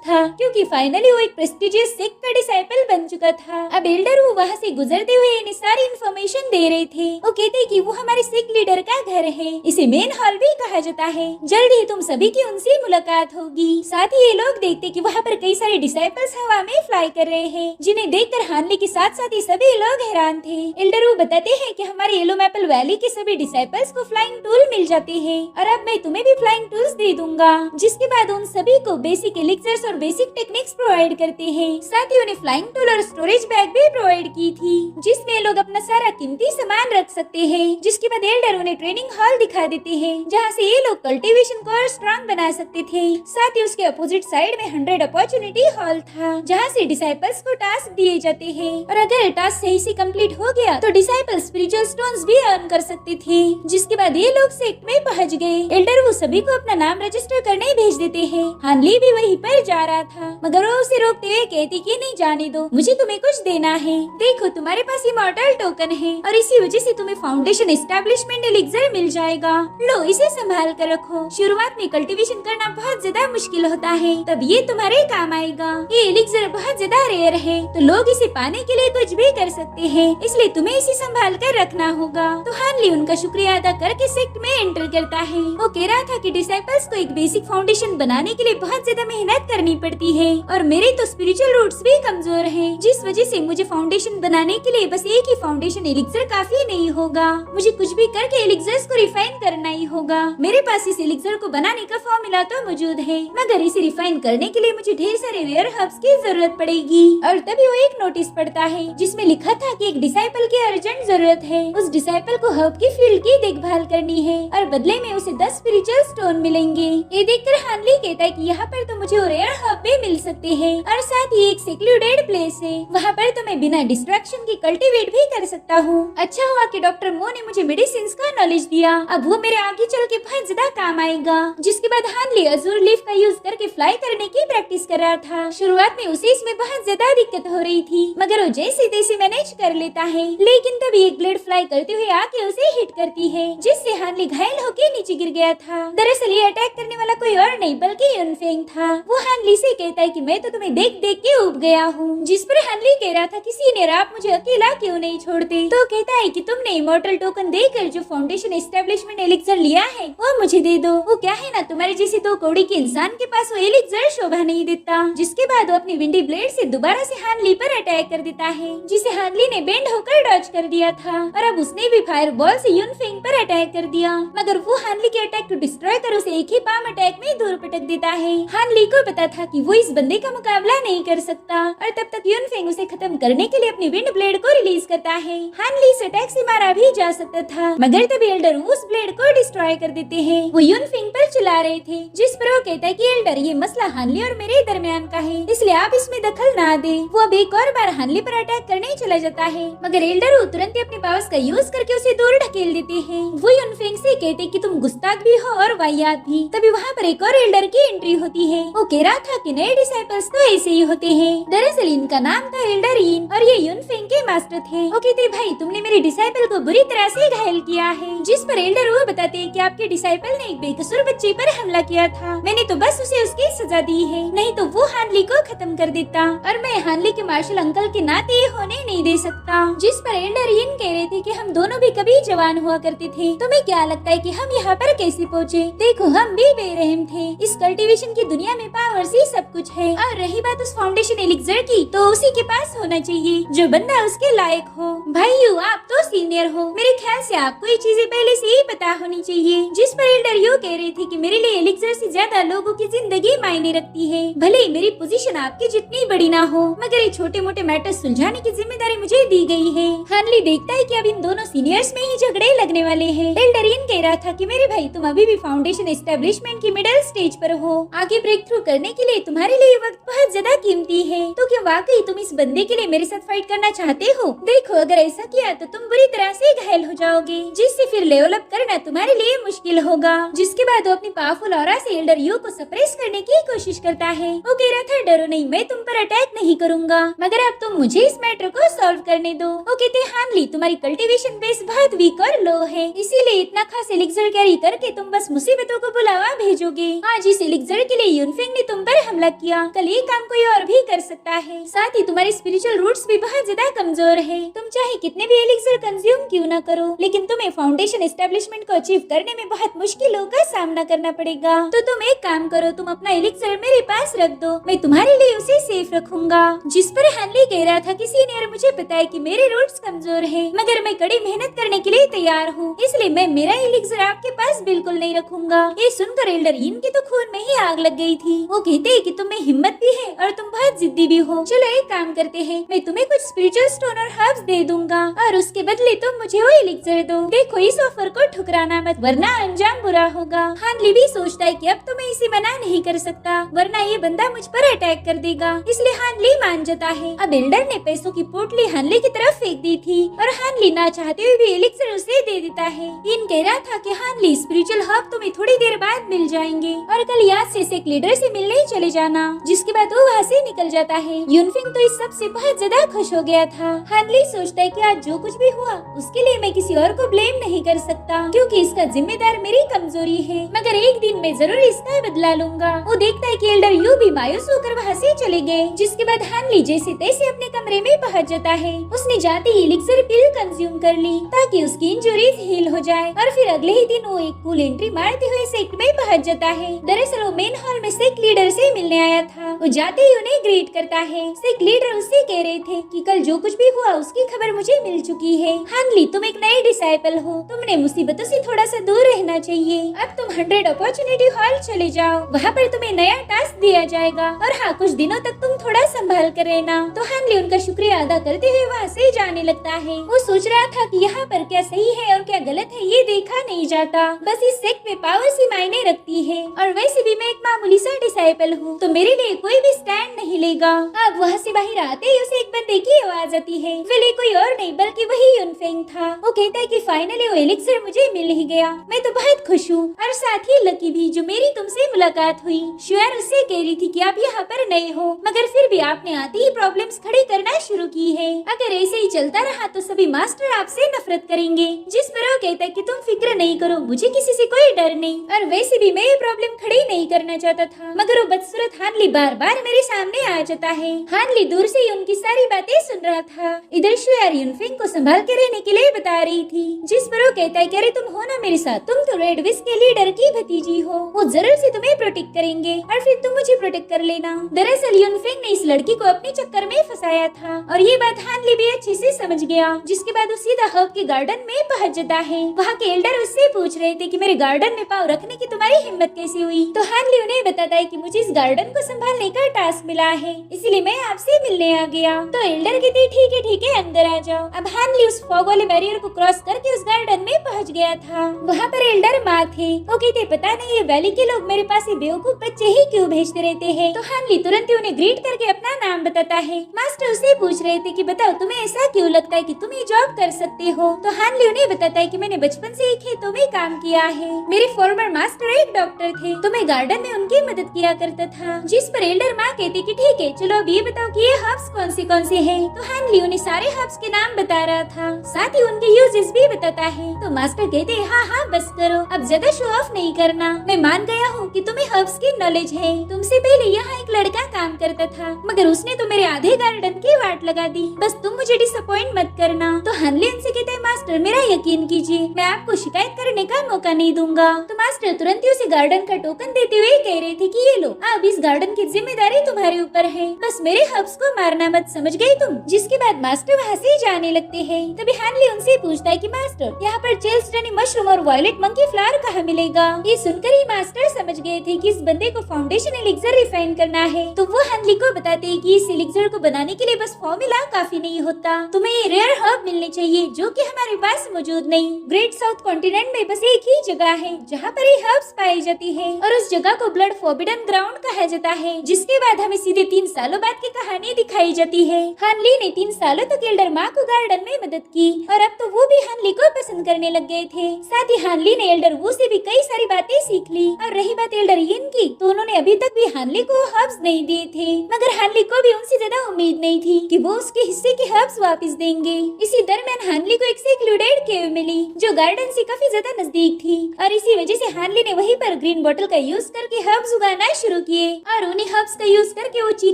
था क्योंकि फाइनली वो एक प्रेस्टिजियस सिख का डिसाइपल बन चुका था। अब एल्डर वो वहाँ से गुजरते हुए इन्हें सारी इन्फॉर्मेशन दे रहे थे। वो कहते कि वो हमारे सिख लीडर का घर है, इसे मेन हॉल भी कहा जाता है। जल्द ही तुम सभी की उनसे मुलाकात होगी। साथ ही ये लोग देखते कि वहाँ पर कई सारे डिसाइपल्स हवा में फ्लाई कर रहे हैं, जिन्हें देखकर हानली के साथ साथ ही सभी लोग हैरान थे। एल्डर वो बताते हैं कि हमारे येलो मेपल वैली के सभी डिसाइपल्स को फ्लाइंग टूल मिल जाते हैं और अब मैं तुम्हें भी फ्लाइंग टूल्स दे दूंगा। जिसके बाद उन सभी को बेसिक एलिक्सर्स और बेसिक टेक्निक्स प्रोवाइड करते हैं। साथ ही उन्हें फ्लाइंग टूल और स्टोरेज बैग भी प्रोवाइड की थी, जिसमें लोग अपना सारा कीमती सामान रख सकते हैं। जिसके बाद एल्डर उन्हें ट्रेनिंग हॉल दिखा देते हैं, जहाँ से ये लोग कल्टीवेशन को और स्ट्रॉन्ग बना सकते थे। साथ ही उसके अपोजिट साइड में 100 अपॉर्चुनिटी हॉल था, जहाँ से डिसाइपल्स को टास्क दिए जाते हैं और अगर टास्क सही से कंप्लीट हो गया तो डिसाइपल स्पिरिचुअल स्टोन्स भी अर्न कर सकते थे। जिसके बाद ये लोग सेक्ट में पहुँच गए। एल्डर वो सभी को अपना नाम रजिस्टर करने भेज देते हैं। हानली भी वहीं पर जा रहा था, मगर वो उसे रोकते हुए कहती कि नहीं जाने दो, मुझे तुम्हें कुछ देना है। देखो तुम्हारे पास इमॉर्टल टोकन है और इसी वजह से तुम्हें फाउंडेशन एस्टेब्लिशमेंट एलिक्सर मिल जाएगा। लो इसे संभाल कर रखो। शुरुआत में कल्टीवेशन करना बहुत ज्यादा मुश्किल होता है, तब ये तुम्हारे काम आएगा। ये एलिक्सर बहुत ज्यादा रेयर है, तो लोग इसे पाने के लिए कुछ भी कर सकते हैं, इसलिए तुम्हें इसे संभाल कर रखना होगा। तो हानली उनका शुक्रिया अदा करके सेक्ट में एंटर करता है। वो कह रहा था कि डिसाइपल्स को एक बेसिक फाउंडेशन बनाने के लिए बहुत ज्यादा मेहनत करनी पड़ती है और मेरे तो स्पिरिचुअल रूट्स भी कमजोर हैं, जिस वजह से मुझे फाउंडेशन बनाने के लिए बस एक ही फाउंडेशन एलिक्सर काफी नहीं होगा। मुझे कुछ भी करके एलिक्सर्स को रिफाइन करना ही होगा। मेरे पास इस एलिक्सर को बनाने का फॉर्मूला तो मौजूद है, मगर इसे रिफाइन करने के लिए मुझे ढेर सारे रेयर हर्ब्स की जरूरत पड़ेगी। और तभी वो एक नोटिस पढ़ता है जिसमें लिखा था कि एक डिसाइपल की अर्जेंट जरूरत है। उस डिसाइपल को हर्ब की फील्ड की देखभाल करनी है और बदले में उसे 10 स्पिरिचुअल स्टोन मिलेंगे। ये देखकर हानली कहता है कि यहाँ पर तो मुझे रेयर हर्ब भी मिल सकते हैं और साथ ही एक सेक्लूडेड प्लेस है, वहाँ पर तो मैं बिना डिस्ट्रैक्शन के कल्टीवेट भी कर सकता हूँ। अच्छा हुआ कि डॉक्टर मो ने मुझे मेडिसिन का नॉलेज दिया, अब वो मेरे आगे चल के बहुत ज्यादा काम आएगा। जिसके बाद हानली अजूर लीफ का यूज करके फ्लाई करने की प्रैक्टिस कर रहा था। शुरुआत में उसे इसमें बहुत ज्यादा दिक्कत हो रही थी, मगर वो जैसे तैसे मैनेज कर लेता है। लेकिन तभी एक ब्लेड फ्लाई करते हुए आके उसे हिट करती है, जिससे हानली घायल होके नीचे गिर गया था। दरअसल ये अटैक करने वाला कोई और नहीं बल्कि यूनफेंग था। वो हानली से कहता है कि मैं तो तुम्हें देख देख के उब गया हूँ। जिस पर हानली कह रहा था कि सीनियर आप मुझे अकेला क्यों नहीं छोड़ते। तो कहता है कि तुमने इमॉर्टल टोकन देकर जो फाउंडेशन एस्टेब्लिशमेंट एलिक्सर लिया है वो मुझे दे दो। वो क्या है ना तुम्हारे जैसे दो कौड़ी के इंसान के पास वो एलिक्सर शोभा नहीं देता। जिसके बाद वो अपनी विंडी ब्लेड से दोबारा से हानली पर अटैक कर देता है, जिसे हानली ने बेंड होकर डॉज कर दिया था और अब उसने भी फायर बॉल से यूनफेंग पर अटैक कर दिया, मगर वो हानली के अटैक को डिस्ट्रॉय कर उसे एक ही पाम अटैक में दूर पटक रख देता है। हान ली को पता था कि वो इस बंदे का मुकाबला नहीं कर सकता और तब तक यूनफेंग उसे खत्म करने के लिए अपनी विंड ब्लेड को रिलीज करता है। हान ली से अटैक से मारा भी जा सकता था, मगर तभी एल्डर उस ब्लेड को डिस्ट्रॉय कर देते हैं। वो यूनफेंग पर चला रहे थे, जिस पर वो कहता है कि एल्डर ये मसला हानली और मेरे दरमियान का है, इसलिए आप इसमें दखल ना दे। वो अब एक और बार हानली पर अटैक करने चला जाता है, मगर एल्डर वो तुरंत ही अपने पावर्स का यूज करके उसे दूर ढकेल देते हैं। वो यूनफेंग से कहते कि तुम गुस्ताख भी हो और वाहियात भी। तभी वहाँ पर एक और एल्डर की एंट्री होती है। वो कह रहा था कि नए डिसाइपल्स तो ऐसे ही होते हैं। दरअसल इनका नाम था एल्डर यीन और ये यूनफेंग के मास्टर थे। वो कहते भाई तुमने मेरे डिसाइपल को बुरी तरह से घायल किया है, जिस पर एल्डर वो बताते हैं कि आपके डिसाइपल ने एक बेकसूर बच्चे पर हमला किया था, मैंने तो बस उसे उसकी सजा दी है, नहीं तो वो हानली को खत्म कर देता और मैं हानली के मार्शल अंकल के नाते होने नहीं दे सकता। जिस पर एल्डर यीन कह रहे थे कि हम दोनों भी कभी जवान हुआ करते थे, तुम्हें क्या लगता है कि हम यहाँ पर कैसे पहुँचे? देखो हम भी बेरहम थे, इस कल्टीवेशन की दुनिया में पावर्स ही सब कुछ है। और रही बात उस फाउंडेशन एलिक्सर की, तो उसी के पास होना चाहिए जो बंदा उसके लायक हो। भाइयों आप तो सीनियर हो, मेरे ख्याल से आपको ये चीजें पहले से ही पता होनी चाहिए। जिस पर एल्डर यू कह रहे थे कि मेरे लिए एलिक्सर से ज्यादा लोगों की जिंदगी मायने रखती है। भले ही मेरी पोजीशन आपकी जितनी बड़ी ना हो, मगर ये छोटे मोटे मैटर्स सुलझाने की जिम्मेदारी मुझे दी गई है। हानली देखता है कि अब इन दोनों सीनियर्स में ही झगड़े लगने वाले हैं। एल्डर यीन कह रहा था कि मेरे भाई तुम अभी भी फाउंडेशन एस्टेब्लिशमेंट की मिडिल स्टेज पर हो, आगे ब्रेक थ्रू करने के लिए तुम्हारे लिए वक्त बहुत ज्यादा कीमती है। तो क्या वाकई तुम इस बंदे के लिए मेरे साथ फाइट करना चाहते हो? देखो अगर ऐसा किया तो तुम बुरी तरह से घायल हो जाओगे, जिससे फिर लेवल अप करना तुम्हारे लिए मुश्किल होगा। जिसके बाद वो अपनी पावरफुल ऑरा से एल्डर यू को सप्रेस करने की कोशिश करता है। वो कह रहा था डरो नहीं, मैं तुम पर अटैक नहीं करूंगा, मगर अब तुम मुझे इस मैटर को सॉल्व करने दो। वो कहते हानली तुम्हारी कल्टीवेशन बेस बहुत वीक और लो है, इसीलिए इतना खास एलिक्सर कैरी करके तुम बस मुसीबतों को बुलावा भेजोगे। आज इस एलिक्सर के लिए यूनफेंग ने तुम पर हमला किया, कल ये काम कोई और भी कर सकता है। साथ ही तुम्हारी स्पिरिचुअल रूट्स भी बहुत ज्यादा कमजोर है। तुम चाहे कितने भी एलिक्सर कंज्यूम क्यों न करो, लेकिन तुम्हें फाउंडेशन एस्टेब्लिशमेंट को अचीव करने में बहुत मुश्किलों का सामना करना पड़ेगा। तो तुम एक काम करो, तुम अपना एलिक्सर मेरे पास रख दो, मैं तुम्हारे लिए उसे सेफ रखूंगा। जिस पर हानली कह रहा था कि सीनियर मुझे पता है कि मेरे रूट्स कमजोर हैं, मगर मैं कड़ी मेहनत करने के लिए तैयार हूँ, इसलिए मैं मेरा एलिक्सर आपके पास बिल्कुल नहीं रखूंगा। ये सुनकर एल्डर यीन के तो खून में ही आग लग गई थी। वो कहते हैं कि तुम में हिम्मत भी है और तुम बहुत जिद्दी भी हो। चलो एक काम करते हैं, मैं तुम्हें कुछ स्पिरिचुअल स्टोन और हर्ब्स दे दूंगा और उसके बदले तुम मुझे वो एलिक्सर दो। देखो इस ऑफर को ठुकराना मत, वरना अंजाम बुरा होगा। हानली भी सोचता है कि अब तो मैं इसे मना नहीं कर सकता, वरना ये बंदा मुझ पर अटैक कर देगा, इसलिए हानली मान जाता है। अब एल्डर ने पैसों की पोटली हानली की तरफ फेंक दी थी और हानली ना चाहते हुए भी एलिक्सर उसे दे देता है। इन कह रहा था कि हानली स्पिरिचुअल हर्ब तुम्हें थोड़ी देर बाद मिल जाएंगे और कल याद से सेक लीडर से मिलने ही चले जाना। जिसके बाद वो वहाँ से निकल जाता है। यूनफेंग तो इस सब से बहुत ज्यादा खुश हो गया था। हानली सोचता है कि आज जो कुछ भी हुआ उसके लिए मैं किसी और को ब्लेम नहीं कर सकता, क्योंकि इसका जिम्मेदार मेरी कमजोरी है, मगर एक दिन मैं जरूर इसका बदला लूंगा। वो देखता है कि एल्डर यू भी मायूस होकर वहाँ से चले गए। जिसके बाद हानली जैसे तैसे अपने कमरे में पहुँच जाता है। उसने जाते ही एलिक्सर पिल कंज्यूम कर ली ताकि उसकी इंजरीज हील हो जाए और फिर अगले ही दिन वो एक कूल एंट्री मारते हुए सेक्ट में पहुँच जाता है। दरअसल वो मेन हॉल में सेक्ट लीडर से मिलने आया था। वो जाते ही उन्हें ग्रीट करता है। सेक्ट लीडर उससे कह रहे थे कि कल जो कुछ भी हुआ उसकी खबर मुझे मिल चुकी है। हानली तुम एक नए डिसाइपल हो, तुमने मुसीबतों से थोड़ा सा दूर रहना चाहिए। अब तुम 100 अपॉर्चुनिटी हॉल चले जाओ, वहाँ पर तुम्हें नया टास्क दिया जाएगा और हाँ कुछ दिनों तक तुम थोड़ा संभाल कर रहना। तो हानली उनका शुक्रिया अदा करते हुए वहाँ से जाने लगता है। वो सोच रहा था कि यहाँ पर क्या सही है और क्या गलत है ये देखा नहीं जाता, बस इस सेक्ट में पावर सी मायने रखती है और वैसे भी मैं एक मामूली सा डिसाइपल हूँ, तो मेरे लिए कोई भी स्टैंड नहीं लेगा। अब वहाँ से बाहर आते ही उसे एक बंदे की आवाज आती है। वेल कोई और नहीं बल्कि वही यूनफेंग था। वो कहता है कि फाइनली वो एलिक्सर मुझे मिल ही गया, मैं तो बहुत खुश हूँ और साथ ही लकी भी जो मेरी तुमसे मुलाकात हुई। शुआन उससे कह रही थी कि आप यहाँ पर नए हो, मगर फिर भी आपने आते ही प्रॉब्लम्स खड़ी करना शुरू की है। अगर ऐसे ही चलता रहा तो सभी मास्टर आपसे नफरत करेंगे। जिस पर वो कहता है कि तुम फिक्र नहीं करो, मुझे किसी से कोई डर नहीं और वैसे भी मैं ये प्रॉब्लम खड़ी नहीं करना चाहता था, मगर वो बदसूरत हानली बार बार मेरे सामने आ जाता है। हानली दूर से ही उनकी सारी बातें सुन रहा था। इधर शुयार यूनफेंग को संभाल के रहने के लिए बता रही थी, जिस पर वो कहता है कि अरे तुम हो ना मेरे साथ, तुम तो रेड विच के लीडर की भतीजी हो, वो जरूर से तुम्हें प्रोटेक्ट करेंगे और फिर तुम मुझे प्रोटेक्ट कर लेना। दरअसल यूनफेंग ने इस लड़की को अपने चक्कर में फंसाया था और ये बात हानली भी अच्छे से समझ गया, जिसके बाद वो सीधा हब के गार्डन में पहुंच जाता है। वहाँ के एल्डर उससे पूछ रहे थे कि मेरे गार्डन में पाँव रखने की तुम्हारी हिम्मत कैसे हुई, तो हानली उन्हें बताता है कि मुझे इस गार्डन को संभालने का टास्क मिला है, इसलिए मैं आपसे मिलने आ गया। तो एल्डर कहते ठीक है अंदर आ जाओ। अब हानली उस फॉग वाले बैरियर को क्रॉस करके उस गार्डन में पहुंच गया था। वहाँ पर एल्डर माँ थे, वो कहते पता नहीं ये वैली के लोग मेरे पास बेवकूफ बच्चे ही क्यों भेजते रहते हैं। तो हानली तुरंत ही उन्हें ग्रीट करके अपना नाम बताता है। मास्टर उसे पूछ रहे थे कि बताओ तुम्हें ऐसा क्यों लगता है कि तुम ये जॉब कर सकते हो, तो हानली उन्हें बताता है कि मैंने बचपन से ही खेतों में काम किया है, मेरे फॉर्मर मास्टर एक डॉक्टर थे, तो मैं गार्डन में उनकी मदद किया करता था। जिस पर एल्डर माँ कहती कि ठीक है चलो अब ये बताओ कि ये हर्ब्स कौन से हैं। तो हानली उन्हें सारे हर्ब्स के नाम बता रहा था, साथ ही उनके यूजेस भी बताता है। तो मास्टर कहते हाँ बस करो, अब ज्यादा शो ऑफ नहीं करना, मैं मान गया हूँ कि तुम्हें हर्ब्स की नॉलेज है। तुमसे पहले यहाँ एक लड़का काम करता था, मगर उसने तो मेरे आधे गार्डन की वाट लगा दी, बस तुम मुझे डिसअपॉइंट मत करना। तो हानली उनसे कहते हैं मास्टर मेरा यकीन कीजिए, मैं आपको शिकायत करने का मौका नहीं दूंगा। तो मास्टर तुरंत ही उसे गार्डन का टोकन देते हुए कह रहे थे कि ये लो, अब इस गार्डन की जिम्मेदारी तुम्हारे ऊपर है, बस मेरे हर्ब्स को मारना मत, समझ गई तुम। जिसके बाद मास्टर वहाँ से जाने लगते हैं। तभी हानली उनसे पूछता है कि मास्टर यहाँ पर चेल्सटनी मशरूम और वायलेट मंकी फ्लावर कहाँ मिलेगा। ये सुनकर ही मास्टर समझ गए थे कि इस बंदे को फाउंडेशन एलिक्सर रिफाइन करना है। तो वो हानली को बताते हैं कि इस एलिक्सर को बनाने के लिए बस फॉर्मूला काफी नहीं होता, तुम्हें ये रेयर हर्ब मिलने चाहिए जो कि हमारे पास मौजूद नहीं। ग्रेट साउथ कॉन्टिनेंट में बस एक ही जगह है जहाँ पर ये हर्ब्स पाई जाती है और उस जगह को ब्लड फॉरबिडन ग्राउंड कहा जाता है। जिसके बाद हमें सीधे 3 सालों बाद की कहानी दिखाई जाती है। हानली ने 3 सालों तक एल्डर माँ को गार्डन में मदद की और अब तो वो भी हानली को पसंद करने लग गए थे। साथ ही हानली ने एल्डर वू से भी कई सारी बातें सीख ली। और रही बात एल्डर यिन की, तो उन्होंने अभी तक भी हानली को हर्ब्स नहीं दिए थे, मगर हानली को भी उनसे ज्यादा उम्मीद नहीं थी कि वो उसके हिस्से के हर्ब्स वापस देंगे। इसी दरमियान हानली को एक सेक्लूडेड केव मिली जो गार्डन से काफी ज्यादा नजदीक थी और इसी वजह से हानली ने वहीं पर ग्रीन बोतल का यूज करके हर्ब्स उगाना शुरू किए और उन्हीं हर्ब्स का यूज करके वो ची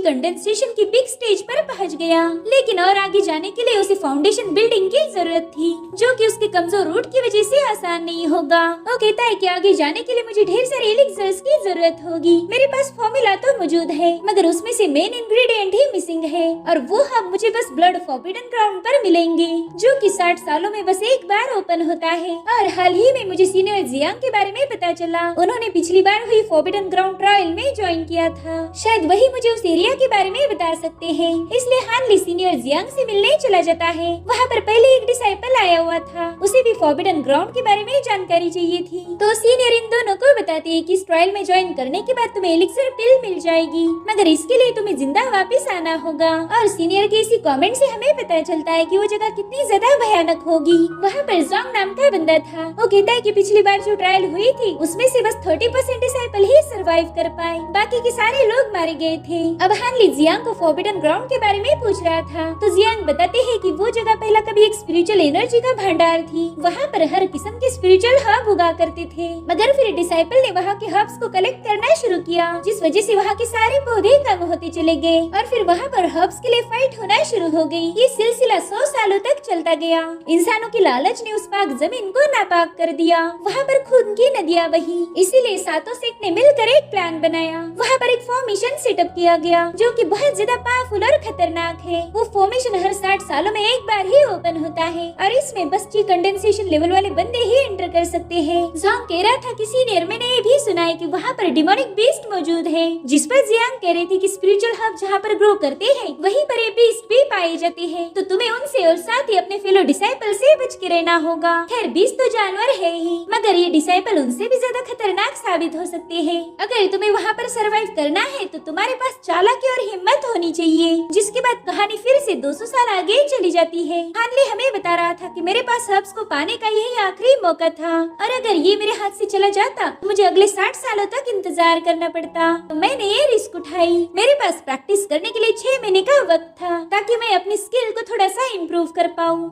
कंडेंसेशन की बिग स्टेज पर पहुंच गया। लेकिन और आगे जाने के लिए उसे फाउंडेशन बिल्डिंग की जरूरत थी जो कि उसके कमजोर रूट की वजह से आसान नहीं होगा। वो कहता है कि आगे जाने के लिए मुझे ढेर सारे एलिक्सर्स की जरूरत होगी, मेरे पास फॉर्मूला तो मौजूद है मगर उसमें से मेन इंग्रेडिएंट ही मिसिंग है और वो हब मुझे बस ब्लड फॉरबिडन ग्राउंड पर मिलेंगे जो कि 60 सालों में बस एक बार ओपन होता है। और हाल ही में मुझे सीनियर जियांग के बारे में पता चला, उन्होंने पिछली बार हुई फॉरबिडन ग्राउंड ट्रायल में ज्वाइन किया था, शायद वही मुझे उस एरिया के बारे में बता सकते हैं। इसलिए हानली सीनियर जियांग से मिलने चला जाता है। वहाँ पर पहले एक डिसाइपल आया हुआ था, उसे भी फॉरबिडन ग्राउंड के बारे में जानकारी चाहिए थी। तो सीनियर इन दोनों को बताते हैं कि इस ट्रायल में ज्वाइन करने के बाद तुम्हें एलिक्सर पिल मिल जाएगी, मगर इसके लिए तुम्हें जिंदा वापस आना होगा। और सीनियर के इसी कमेंट से हमें पता चलता है कि वो जगह कितनी ज्यादा भयानक होगी। वहाँ पर जोंग नाम का बंदा था, वो कहता है कि पिछली बार जो ट्रायल हुई थी उसमें से बस 30% डिसाइपल ही सरवाइव कर पाए, बाकी के सारे लोग मारे गए थे। अब हानली जियांग को फॉरबिडन ग्राउंड के बारे में पूछ रहा था, तो जियांग बताते हैं कि वो जगह पहला कभी एक स्पिरिचुअल एनर्जी का भंडार थी, वहाँ पर हर किस्म के स्पिरिचुअल हर्ब उगा करते थे, मगर फिर डिसाइपल ने वहाँ के हर्ब्स को कलेक्ट करना शुरू किया, जिस वजह से वहाँ के सारे पौधे कम होते चले गए और फिर वहाँ पर हर्ब्स के लिए फाइट होना शुरू हो गई। ये सिलसिला 100 सालों तक चलता गया। इंसानों की लालच ने उस पाक जमीन को नापाक कर दिया, वहाँ पर खून की नदियाँ बही, इसीलिए सातों सेक्ट ने मिलकर एक प्लान बनाया। वहाँ पर एक फॉर्मेशन सेटअप किया गया जो कि बहुत ज्यादा पावरफुल और खतरनाक है। वो फॉर्मेशन हर 60 सालों में एक बार ही ओपन होता है और इसमें बस ची कंडेंसेशन लेवल वाले बंदे ही एंटर कर सकते हैं। जोंग कह रहा था कि सीनियर मैंने ये भी सुना है कि वहाँ पर डिमोनिक बीस्ट मौजूद है, जिस पर जियांग कह रही थी कि स्पिरिचुअल हब जहाँ पर ग्रो करते हैं वहीं पर ये बीस्ट भी पाए जाते हैं, तो तुम्हें उनसे और साथ ही अपने फेलो डिसाइपल से बच के रहना होगा। खैर बीस्ट तो जानवर है ही, मगर ये डिसाइपल उनसे भी ज्यादा खतरनाक साबित हो सकते हैं। अगर तुम्हें वहाँ पर सरवाइव करना है तो तुम्हारे पास चालाकी और हिम्मत होनी चाहिए। जिसके बाद कहानी फिर से 200 साल आगे चली जाती है। हानली हमें बता रहा था कि मेरे पास हर्ब्स को पाने का यही आखिरी मौका था और अगर ये मेरे हाथ से चला जाता तो मुझे अगले 60 सालों तक इंतजार करना पड़ता। तो मैंने ये रिस्क उठाई। मेरे पास प्रैक्टिस करने के लिए 6 महीने का वक्त था ताकि मैं अपनी स्किल को थोड़ा सा इम्प्रूव कर पाऊँ।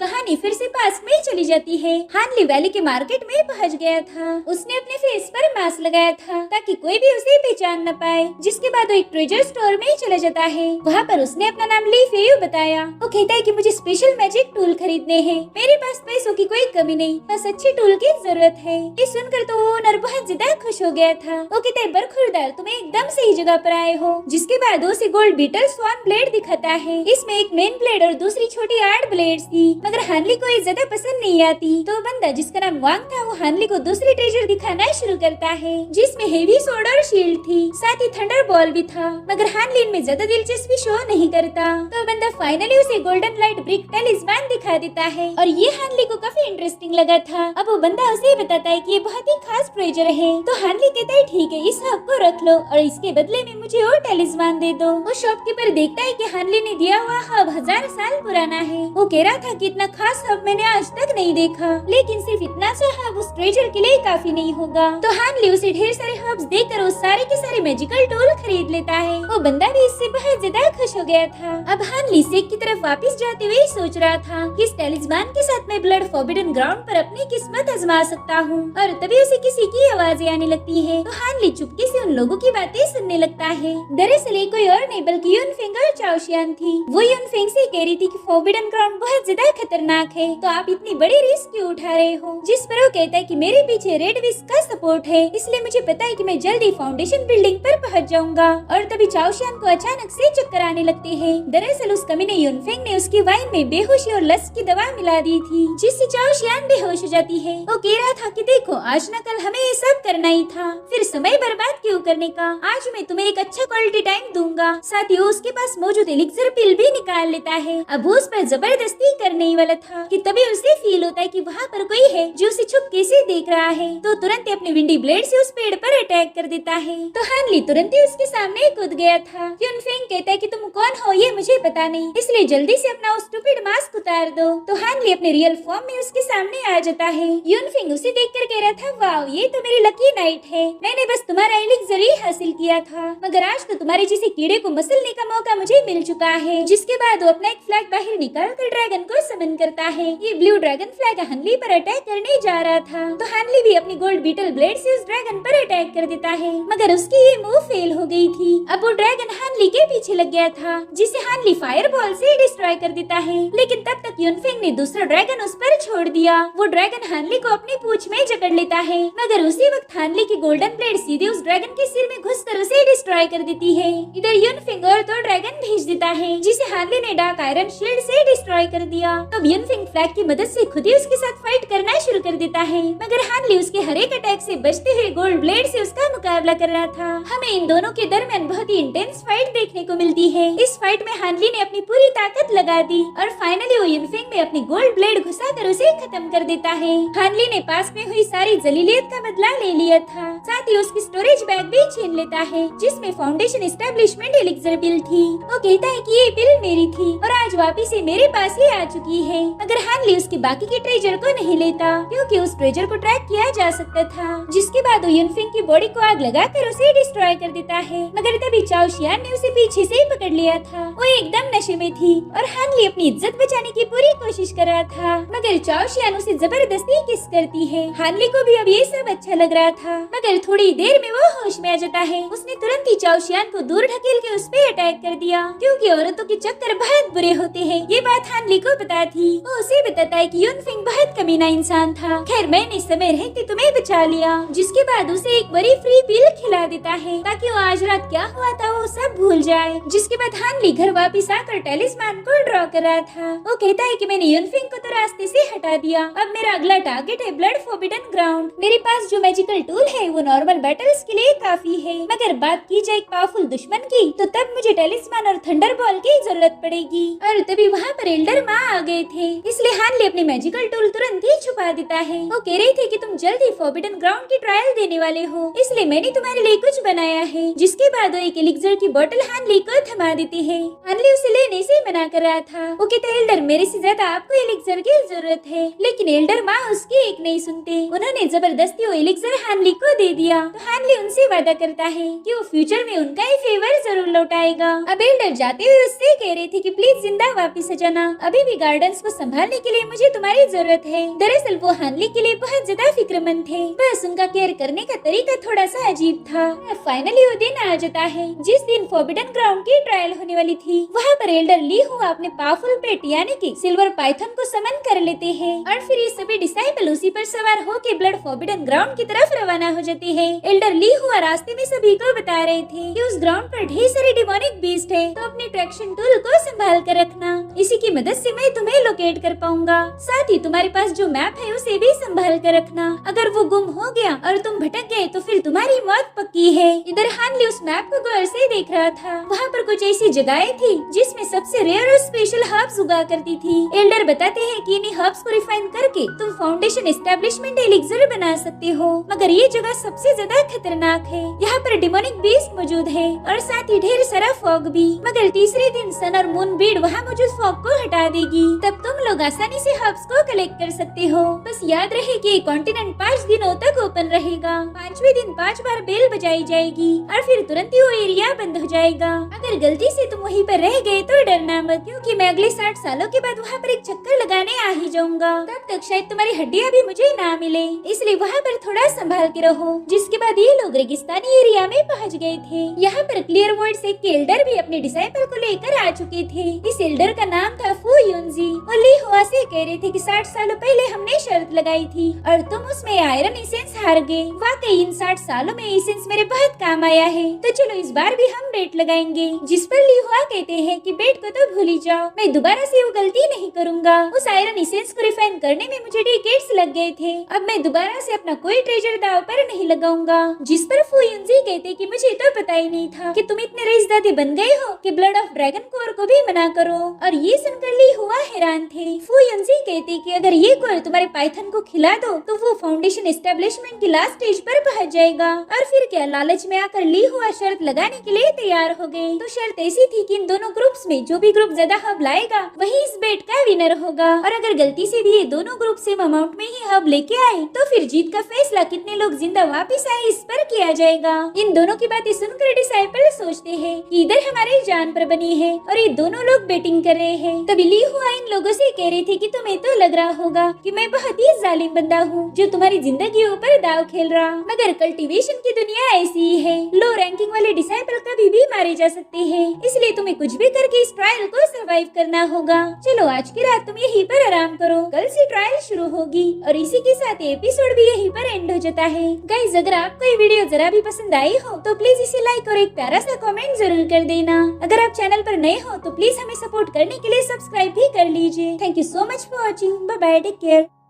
कहानी फिर से पास में चली जाती है। हानली वैली के मार्केट में पहुंच गया था। उसने अपने फेस पर मास्क लगाया था ताकि कोई भी उसे पहचान न पाए। जिसके बाद वो एक ट्रेजर स्टोर में चला जाता है। वहाँ पर उसने अपना नाम ली फेयू बताया। वो कहता है कि मुझे स्पेशल मैजिक टूल खरीदने हैं। मेरे पास पैसों की कोई कमी नहीं, बस अच्छे टूल की जरूरत है। ये सुनकर तो वो ओनर बहुत ज्यादा खुश हो गया था। वो कहता है बरखुरदार, तुम एकदम सही जगह पर आए हो। जिसके बाद उसे गोल्ड बीटल स्वान ब्लेड दिखाता है। इसमें एक मेन ब्लेड और दूसरी छोटी 8 ब्लेड्स थी, मगर हानली को ये ज्यादा पसंद नहीं आती। तो बंदा जिसका नाम वांग था वो हानली को दूसरी ट्रेजर दिखाना शुरू करता है, जिसमें हेवी सोड और शील्ड थी, साथ ही थंडर बॉल भी था। मगर हानली इनमें ज्यादा दिलचस्पी शो नहीं करता। तो बंदा फाइनली उसे गोल्डन लाइट ब्रिक टैलिस्मान दिखा देता है और ये हानली को काफी इंटरेस्टिंग लगा था। अब वो बंदा उसे बताता है कि ये बहुत ही खास ट्रेजर है। तो हानली कहता है ठीक है, इस हब को रख लो और इसके बदले में मुझे और टैलिस्मान दे दो। वो शॉपकीपर देखता है कि हानली ने दिया हुआ हब 1000 साल पुराना है। वो कह रहा था कि इतना खास हब मैंने आज तक नहीं देखा, लेकिन सिर्फ इतना सा हब उस ट्रेजर के लिए काफी नहीं होगा। तो हानली उसे ढेर सारे हब्स देकर वो सारे के सारे मैजिकल टूल खरीद लेता है। वो बंदा भी इससे बहुत ज्यादा खुश हो गया था। अब हानली सेक की तरफ वापस जाते हुए सोच रहा था कि इस टैलिस्मान के साथ मैं ब्लड फॉरबिडन ग्राउंड पर अपनी किस्मत आजमा सकता हूँ। और तभी उसे किसी की आवाजें आने लगती है। तो हानली चुपके से उन लोगों की बातें सुनने लगता है। दरअसल ये कोई और नहीं बल्कि यूनफेंग और चाओशियान थी। वो यूनफेंग से कह रही थी कि फॉरबिडन ग्राउंड बहुत ज्यादा खतरनाक है, तो आप इतनी बड़ी रिस्क क्यों उठा रहे हो। जिस पर वो कहता है कि मेरे पीछे रेड विस्क का सपोर्ट है, इसलिए मुझे पता है कि मैं जल्दी फाउंडेशन बिल्डिंग पर पहुंच जाऊंगा। और तभी चाओशियान को अचानक से चक्कर आने लगते हैं। दरअसल उस कमीने यूनफेंग ने उसकी वाइन में बेहोशी और लस्ट की दवा मिला दी थी, जिससे चाओशियान बेहोश हो जाती है। वो कह रहा था कि देखो आज न कल हमें ये सब करना ही था, फिर समय बर्बाद क्यों करने का। आज मैं तुम्हें एक अच्छा क्वालिटी टाइम दूंगा। साथ ही उसके पास मौजूद एलिक्सर पिल भी निकाल लेता है। अब वो उस पर जबरदस्ती करने ही वाला था कि तभी उसे फील होता है कि वहाँ पर कोई है जो उसे छुपके से देख रहा है। तो तुरंत अपने विंडी ब्लेड से उस पेड़ पर अटैक कर देता है। तो हानली तुरंत ही उसके सामने कूद गया था। यूनफेंग कहता है कि तुम कौन हो ये मुझे पता नहीं, इसलिए जल्दी से अपना उस स्टूपिड मास्क उतार दो। तो हानली अपने रियल फॉर्म में उसके सामने आ जाता है। यूनफेंग उसे देखकर कह रहा था वाह ये तो मेरी लकी नाइट है, मैंने बस तुम्हारा एलिक्सर ही हासिल किया था, मगर आज तो तुम्हारे जैसे कीड़े को मसलने का मौका मुझे मिल चुका है। जिसके बाद वो अपना एक फ्लैग बाहर निकालकर ड्रैगन को समन करता है। ये ब्लू ड्रैगन फ्लैग हानली पर अटैक करने जा रहा था। तो हानली भी अपनी गोल्ड बीटल ब्लेड से उस ड्रैगन पर अटैक कर देता है, मगर उसकी ये मूव फेल हो गई थी। अब वो ड्रैगन हानली के पीछे लग गया था, जिसे हानली फायर बॉल से डिस्ट्रॉय कर देता है। लेकिन तब तक यूनफेंग ने दूसरा ड्रैगन उस पर छोड़ दिया। वो ड्रैगन हानली को अपनी पूंछ में जकड़ लेता है, मगर उसी वक्त हानली की गोल्डन ब्लेड सीधे उस ड्रैगन के सिर में घुसकर उसे डिस्ट्रॉय कर देती है। इधर यूनफेंग और तो ड्रैगन भेज देता है, जिसे हानली ने डार्क आयरन शील्ड से डिस्ट्रॉय कर दिया। तब यूनफेंग फ्लैग की मदद से खुद ही उसके साथ फाइट करना शुरू कर देता है, मगर हानली उसके हर एक अटैक से बचते हुए गोल्ड ब्लेड से उसका मुकाबला कर रहा था। हमें इन दोनों के दरमियान बहुत ही इंटेंस फाइट देखने को मिलती है। इस फाइट में हानली ने अपनी पूरी ताकत लगा दी और फाइनली वो यूनफेंग में अपनी गोल्ड ब्लेड घुसाकर उसे खत्म कर देता है। हानली ने पास में हुई सारी जलीलियत का बदला ले लिया था, साथ ही उसकी स्टोरेज बैग भी छीन लेता है, जिसमें फाउंडेशन एस्टेब्लिशमेंट एलिक्सर बिल थी। वो कहता है कि ये बिल मेरी थी और आज वापिस से मेरे पास ही आ चुकी है। मगर हानली उसके बाकी के ट्रेजर को नहीं लेता, क्योंकि उस ट्रेजर को ट्रैक किया जा सकता था। जिसके बाद वो यूनफेंग की बॉडी को आग लगाकर उसे डिस्ट्रॉय कर देता है, मगर तभी चाओशियान ने उसे पीछे से पकड़ लिया था। वो एकदम नशे में थी और हानली अपनी इज्जत बचाने की पूरी कोशिश कर रहा था, मगर चाओशियान उसे जबरदस्ती किस करती है। हानली को भी अब ये सब अच्छा लग रहा था, मगर थोड़ी देर में वो होश में आ जाता है। उसने तुरंत ही चाओशियान को दूर ढकेल के उस पे अटैक कर दिया, क्योंकि औरतों के चक्कर बहुत बुरे होते हैं। ये बात हानली को पता थी। वो उसे बताता है कि यूनफेंग बहुत कमीना इंसान था, खैर मैंने समय रहते तुम्हें बचा लिया। जिसके बाद उसे एक बड़ी फ्री पिल खिला देता है, ताकि वो आज रात क्या हुआ था वो सब भूल जाए। जिसके बाद हानली घर वापिस आकर टैलिस्मान को ड्रॉ कर रहा था। वो कहता है कि मैंने यूनफेंग को तो रास्ते से हटा दिया, अब मेरा अगला टारगेट है ब्लड फॉरबिडन ग्राउंड। मेरे पास जो मैजिकल टूल है वो नॉर्मल बैटल्स के लिए काफी है, मगर बात की जाए एक पावरफुल दुश्मन की तो तब मुझे टैलिस्मान और थंडर बॉल की जरूरत पड़ेगी। और तभी वहाँ पर एल्डर माँ आ गए थे, इसलिए हानली अपने मैजिकल टूल तुरंत ही छुपा देता है। वो कह रही थी कि तुम जल्दी फॉरबिडन ग्राउंड की ट्रायल देने वाले हो, इसलिए मैंने तुम्हारे लिए कुछ बनाया है। जिसके बाद वो एक एलिक्सर की बोतल हानली को थमा देती है। हानली उसे लेने से मना कर रहा था। वो कहते एल्डर मेरे से ज्यादा आपको एलिक्सर की जरूरत है, लेकिन एल्डर माँ उसकी एक नहीं सुनते। उन्होंने जबरदस्ती वो एलिक्सर हानली को दे दिया। तो हानली उनसे वादा करता है कि वो फ्यूचर में उनका ही फेवर जरूर लौटाएगा। अब एल्डर जाते हुए उससे कह रहे थे कि प्लीज जिंदा वापिस आ जाना, अभी भी गार्डन्स को संभालने के लिए मुझे तुम्हारी जरूरत है। दरअसल वो हानली के लिए बहुत ज्यादा फिक्रमंद थे, बस उनका केयर करने का तरीका थोड़ा सा अजीब था। फाइनली वो दिन आ जाता है जिस दिन फॉरबिडन ग्राउंड की ट्रायल होने वाली थी। वहाँ पर एल्डर ली हुआ अपने पावरफुल पेट यानी कि सिल्वर पाइथन को समन कर लेते हैं और फिर ये सभी डिसाइपल उसी पर सवार होकर ब्लड फॉरबिडन ग्राउंड की तरफ रवाना हो जाते हैं। एल्डर ली हुआ रास्ते में सभी को बता रहे थे कि उस ग्राउंड पर ढेर सारे डिमोनिक बीस्ट है, तो अपने ट्रैक्शन टूल को संभाल कर रखना, इसी की मदद से मैं तुम्हें लोकेट कर पाऊंगा। साथ ही तुम्हारे पास जो मैप है उसे भी संभाल कर रखना, अगर वो गुम हो गया और तुम भटक गए तो फिर तुम्हारी मौत पक्की है। इधर हानली उस मैप को गौर से देख रहा था। वहाँ पर कुछ ऐसी जगहें थी जिसमें सबसे रेयर और स्पेशल हर्ब्स उगा करती थी। एल्डर बताते हैं कि इन्हीं हर्ब्स को रिफाइन करके तुम फाउंडेशन एस्टेब्लिशमेंट एलिक्सर बना सकते हो, मगर ये जगह सबसे ज्यादा खतरनाक है। यहाँ पर डिमोनिक बीस्ट मौजूद है और साथ ही ढेर सारा फॉग भी, मगर तीसरे दिन सन और मून बीड वहाँ मौजूद फॉग को हटा देगी, तब तुम लोग आसानी से हर्ब्स को कलेक्ट कर सकते हो। बस याद रहे कि कॉन्टिनेंट 5 दिनों तक ओपन रहेगा। 5वें दिन 5 बार बेल बजाई जाएगी और फिर तुरंत ही वो एरिया बंद हो जाएगा। अगर गलती से तुम वहीं पर रह गए तो डरना मत, क्योंकि मैं अगले 60 सालों के बाद वहाँ पर एक चक्कर लगाने आ ही जाऊंगा। तब तक शायद तुम्हारी हड्डियाँ भी मुझे ना मिले, इसलिए वहाँ पर थोड़ा संभाल के रहो। जिसके बाद ये लोग रेगिस्तानी एरिया में पहुँच गए थे। यहाँ पर क्लियर वर्ड से एल्डर भी अपने डिसाइपल को लेकर आ चुके थे। इस एल्डर का नाम था फू युनजी। और ली हुआ से कह रहे थे कि 60 सालों पहले हमने शर्त लगाई थी और तुम उसमें आयरन इसेंस हार गए। वाकई इन 60 सालों में इसेंस मेरे बहुत काम आया है, तो चलो इस बार भी हम बेट लगाएंगे। जिस पर ली हुआ कहते हैं कि बेट को तो भूल ही जाओ, मैं दोबारा से वो गलती नहीं करूंगा। उस आयरन इसेंस को रिफाइन करने में मुझे डिकेड्स लग गए थे, अब मैं दोबारा से अपना कोई ट्रेजर दाव पर नहीं लगाऊंगा। जिस पर फू युनजी कहते कि मुझे तो पता ही नहीं था कि तुम इतने रईसजादे बन गए हो कि ब्लड ऑफ ड्रैगन कोर को भी मना करो। और ये सुनकर ली हुआ हैरान थे। फू युनजी कहते कि अगर ये कोर तुम्हारे पाइथन को खिला दो तो वो फाउंडेशन एस्टेब्लिशमेंट की लास्ट स्टेज पर पहुंच जाएगा। और फिर क्या, लालच में आकर ली हुआ शर्त लगाने के लिए तैयार हो गए। तो शर्त ऐसी थी कि इन दोनों ग्रुप्स में जो भी ग्रुप ज्यादा हब लाएगा वही इस बेट का विनर होगा। और अगर गलती से भी ये दोनों ग्रुप सेम अमाउंट में ही हब लेके आए तो फिर जीत का फैसला कितने लोग जिंदा वापिस आए इस पर किया जाएगा। इन दोनों की बातें सुनकर डिसाइपल सोचते हैं कि इधर हमारे जान पर बनी है और ये दोनों लोग बेटिंग कर रहे हैं। तभी ली हुआ इन लोगों से कह रही थी कि तुम्हें तो लग रहा होगा कि मैं बहुत ही जालिम बंदा हूँ जो तुम्हारी जिंदगी ऊपर दाव खेल रहा, मगर कल्टीवेशन की दुनिया ऐसी ही है। लो रैंकिंग वाले डिसाइपल कभी भी मारे जा सकते हैं, इसलिए तुम्हें कुछ भी करके इस ट्रायल को सरवाइव करना होगा। चलो आज की रात तुम यहीं पर आराम करो, कल से ट्रायल शुरू होगी। और इसी के साथ एपिसोड भी यहीं पर एंड हो जाता है। गाइस, अगर आपको ये वीडियो जरा भी पसंद आई हो तो प्लीज इसे लाइक और एक प्यारा सा कमेंट जरूर कर देना। अगर आप चैनल पर नए हो तो प्लीज हमें सपोर्ट करने के लिए सब्सक्राइब भी कर लीजिए। Thank you so much for watching. Bye bye, take care.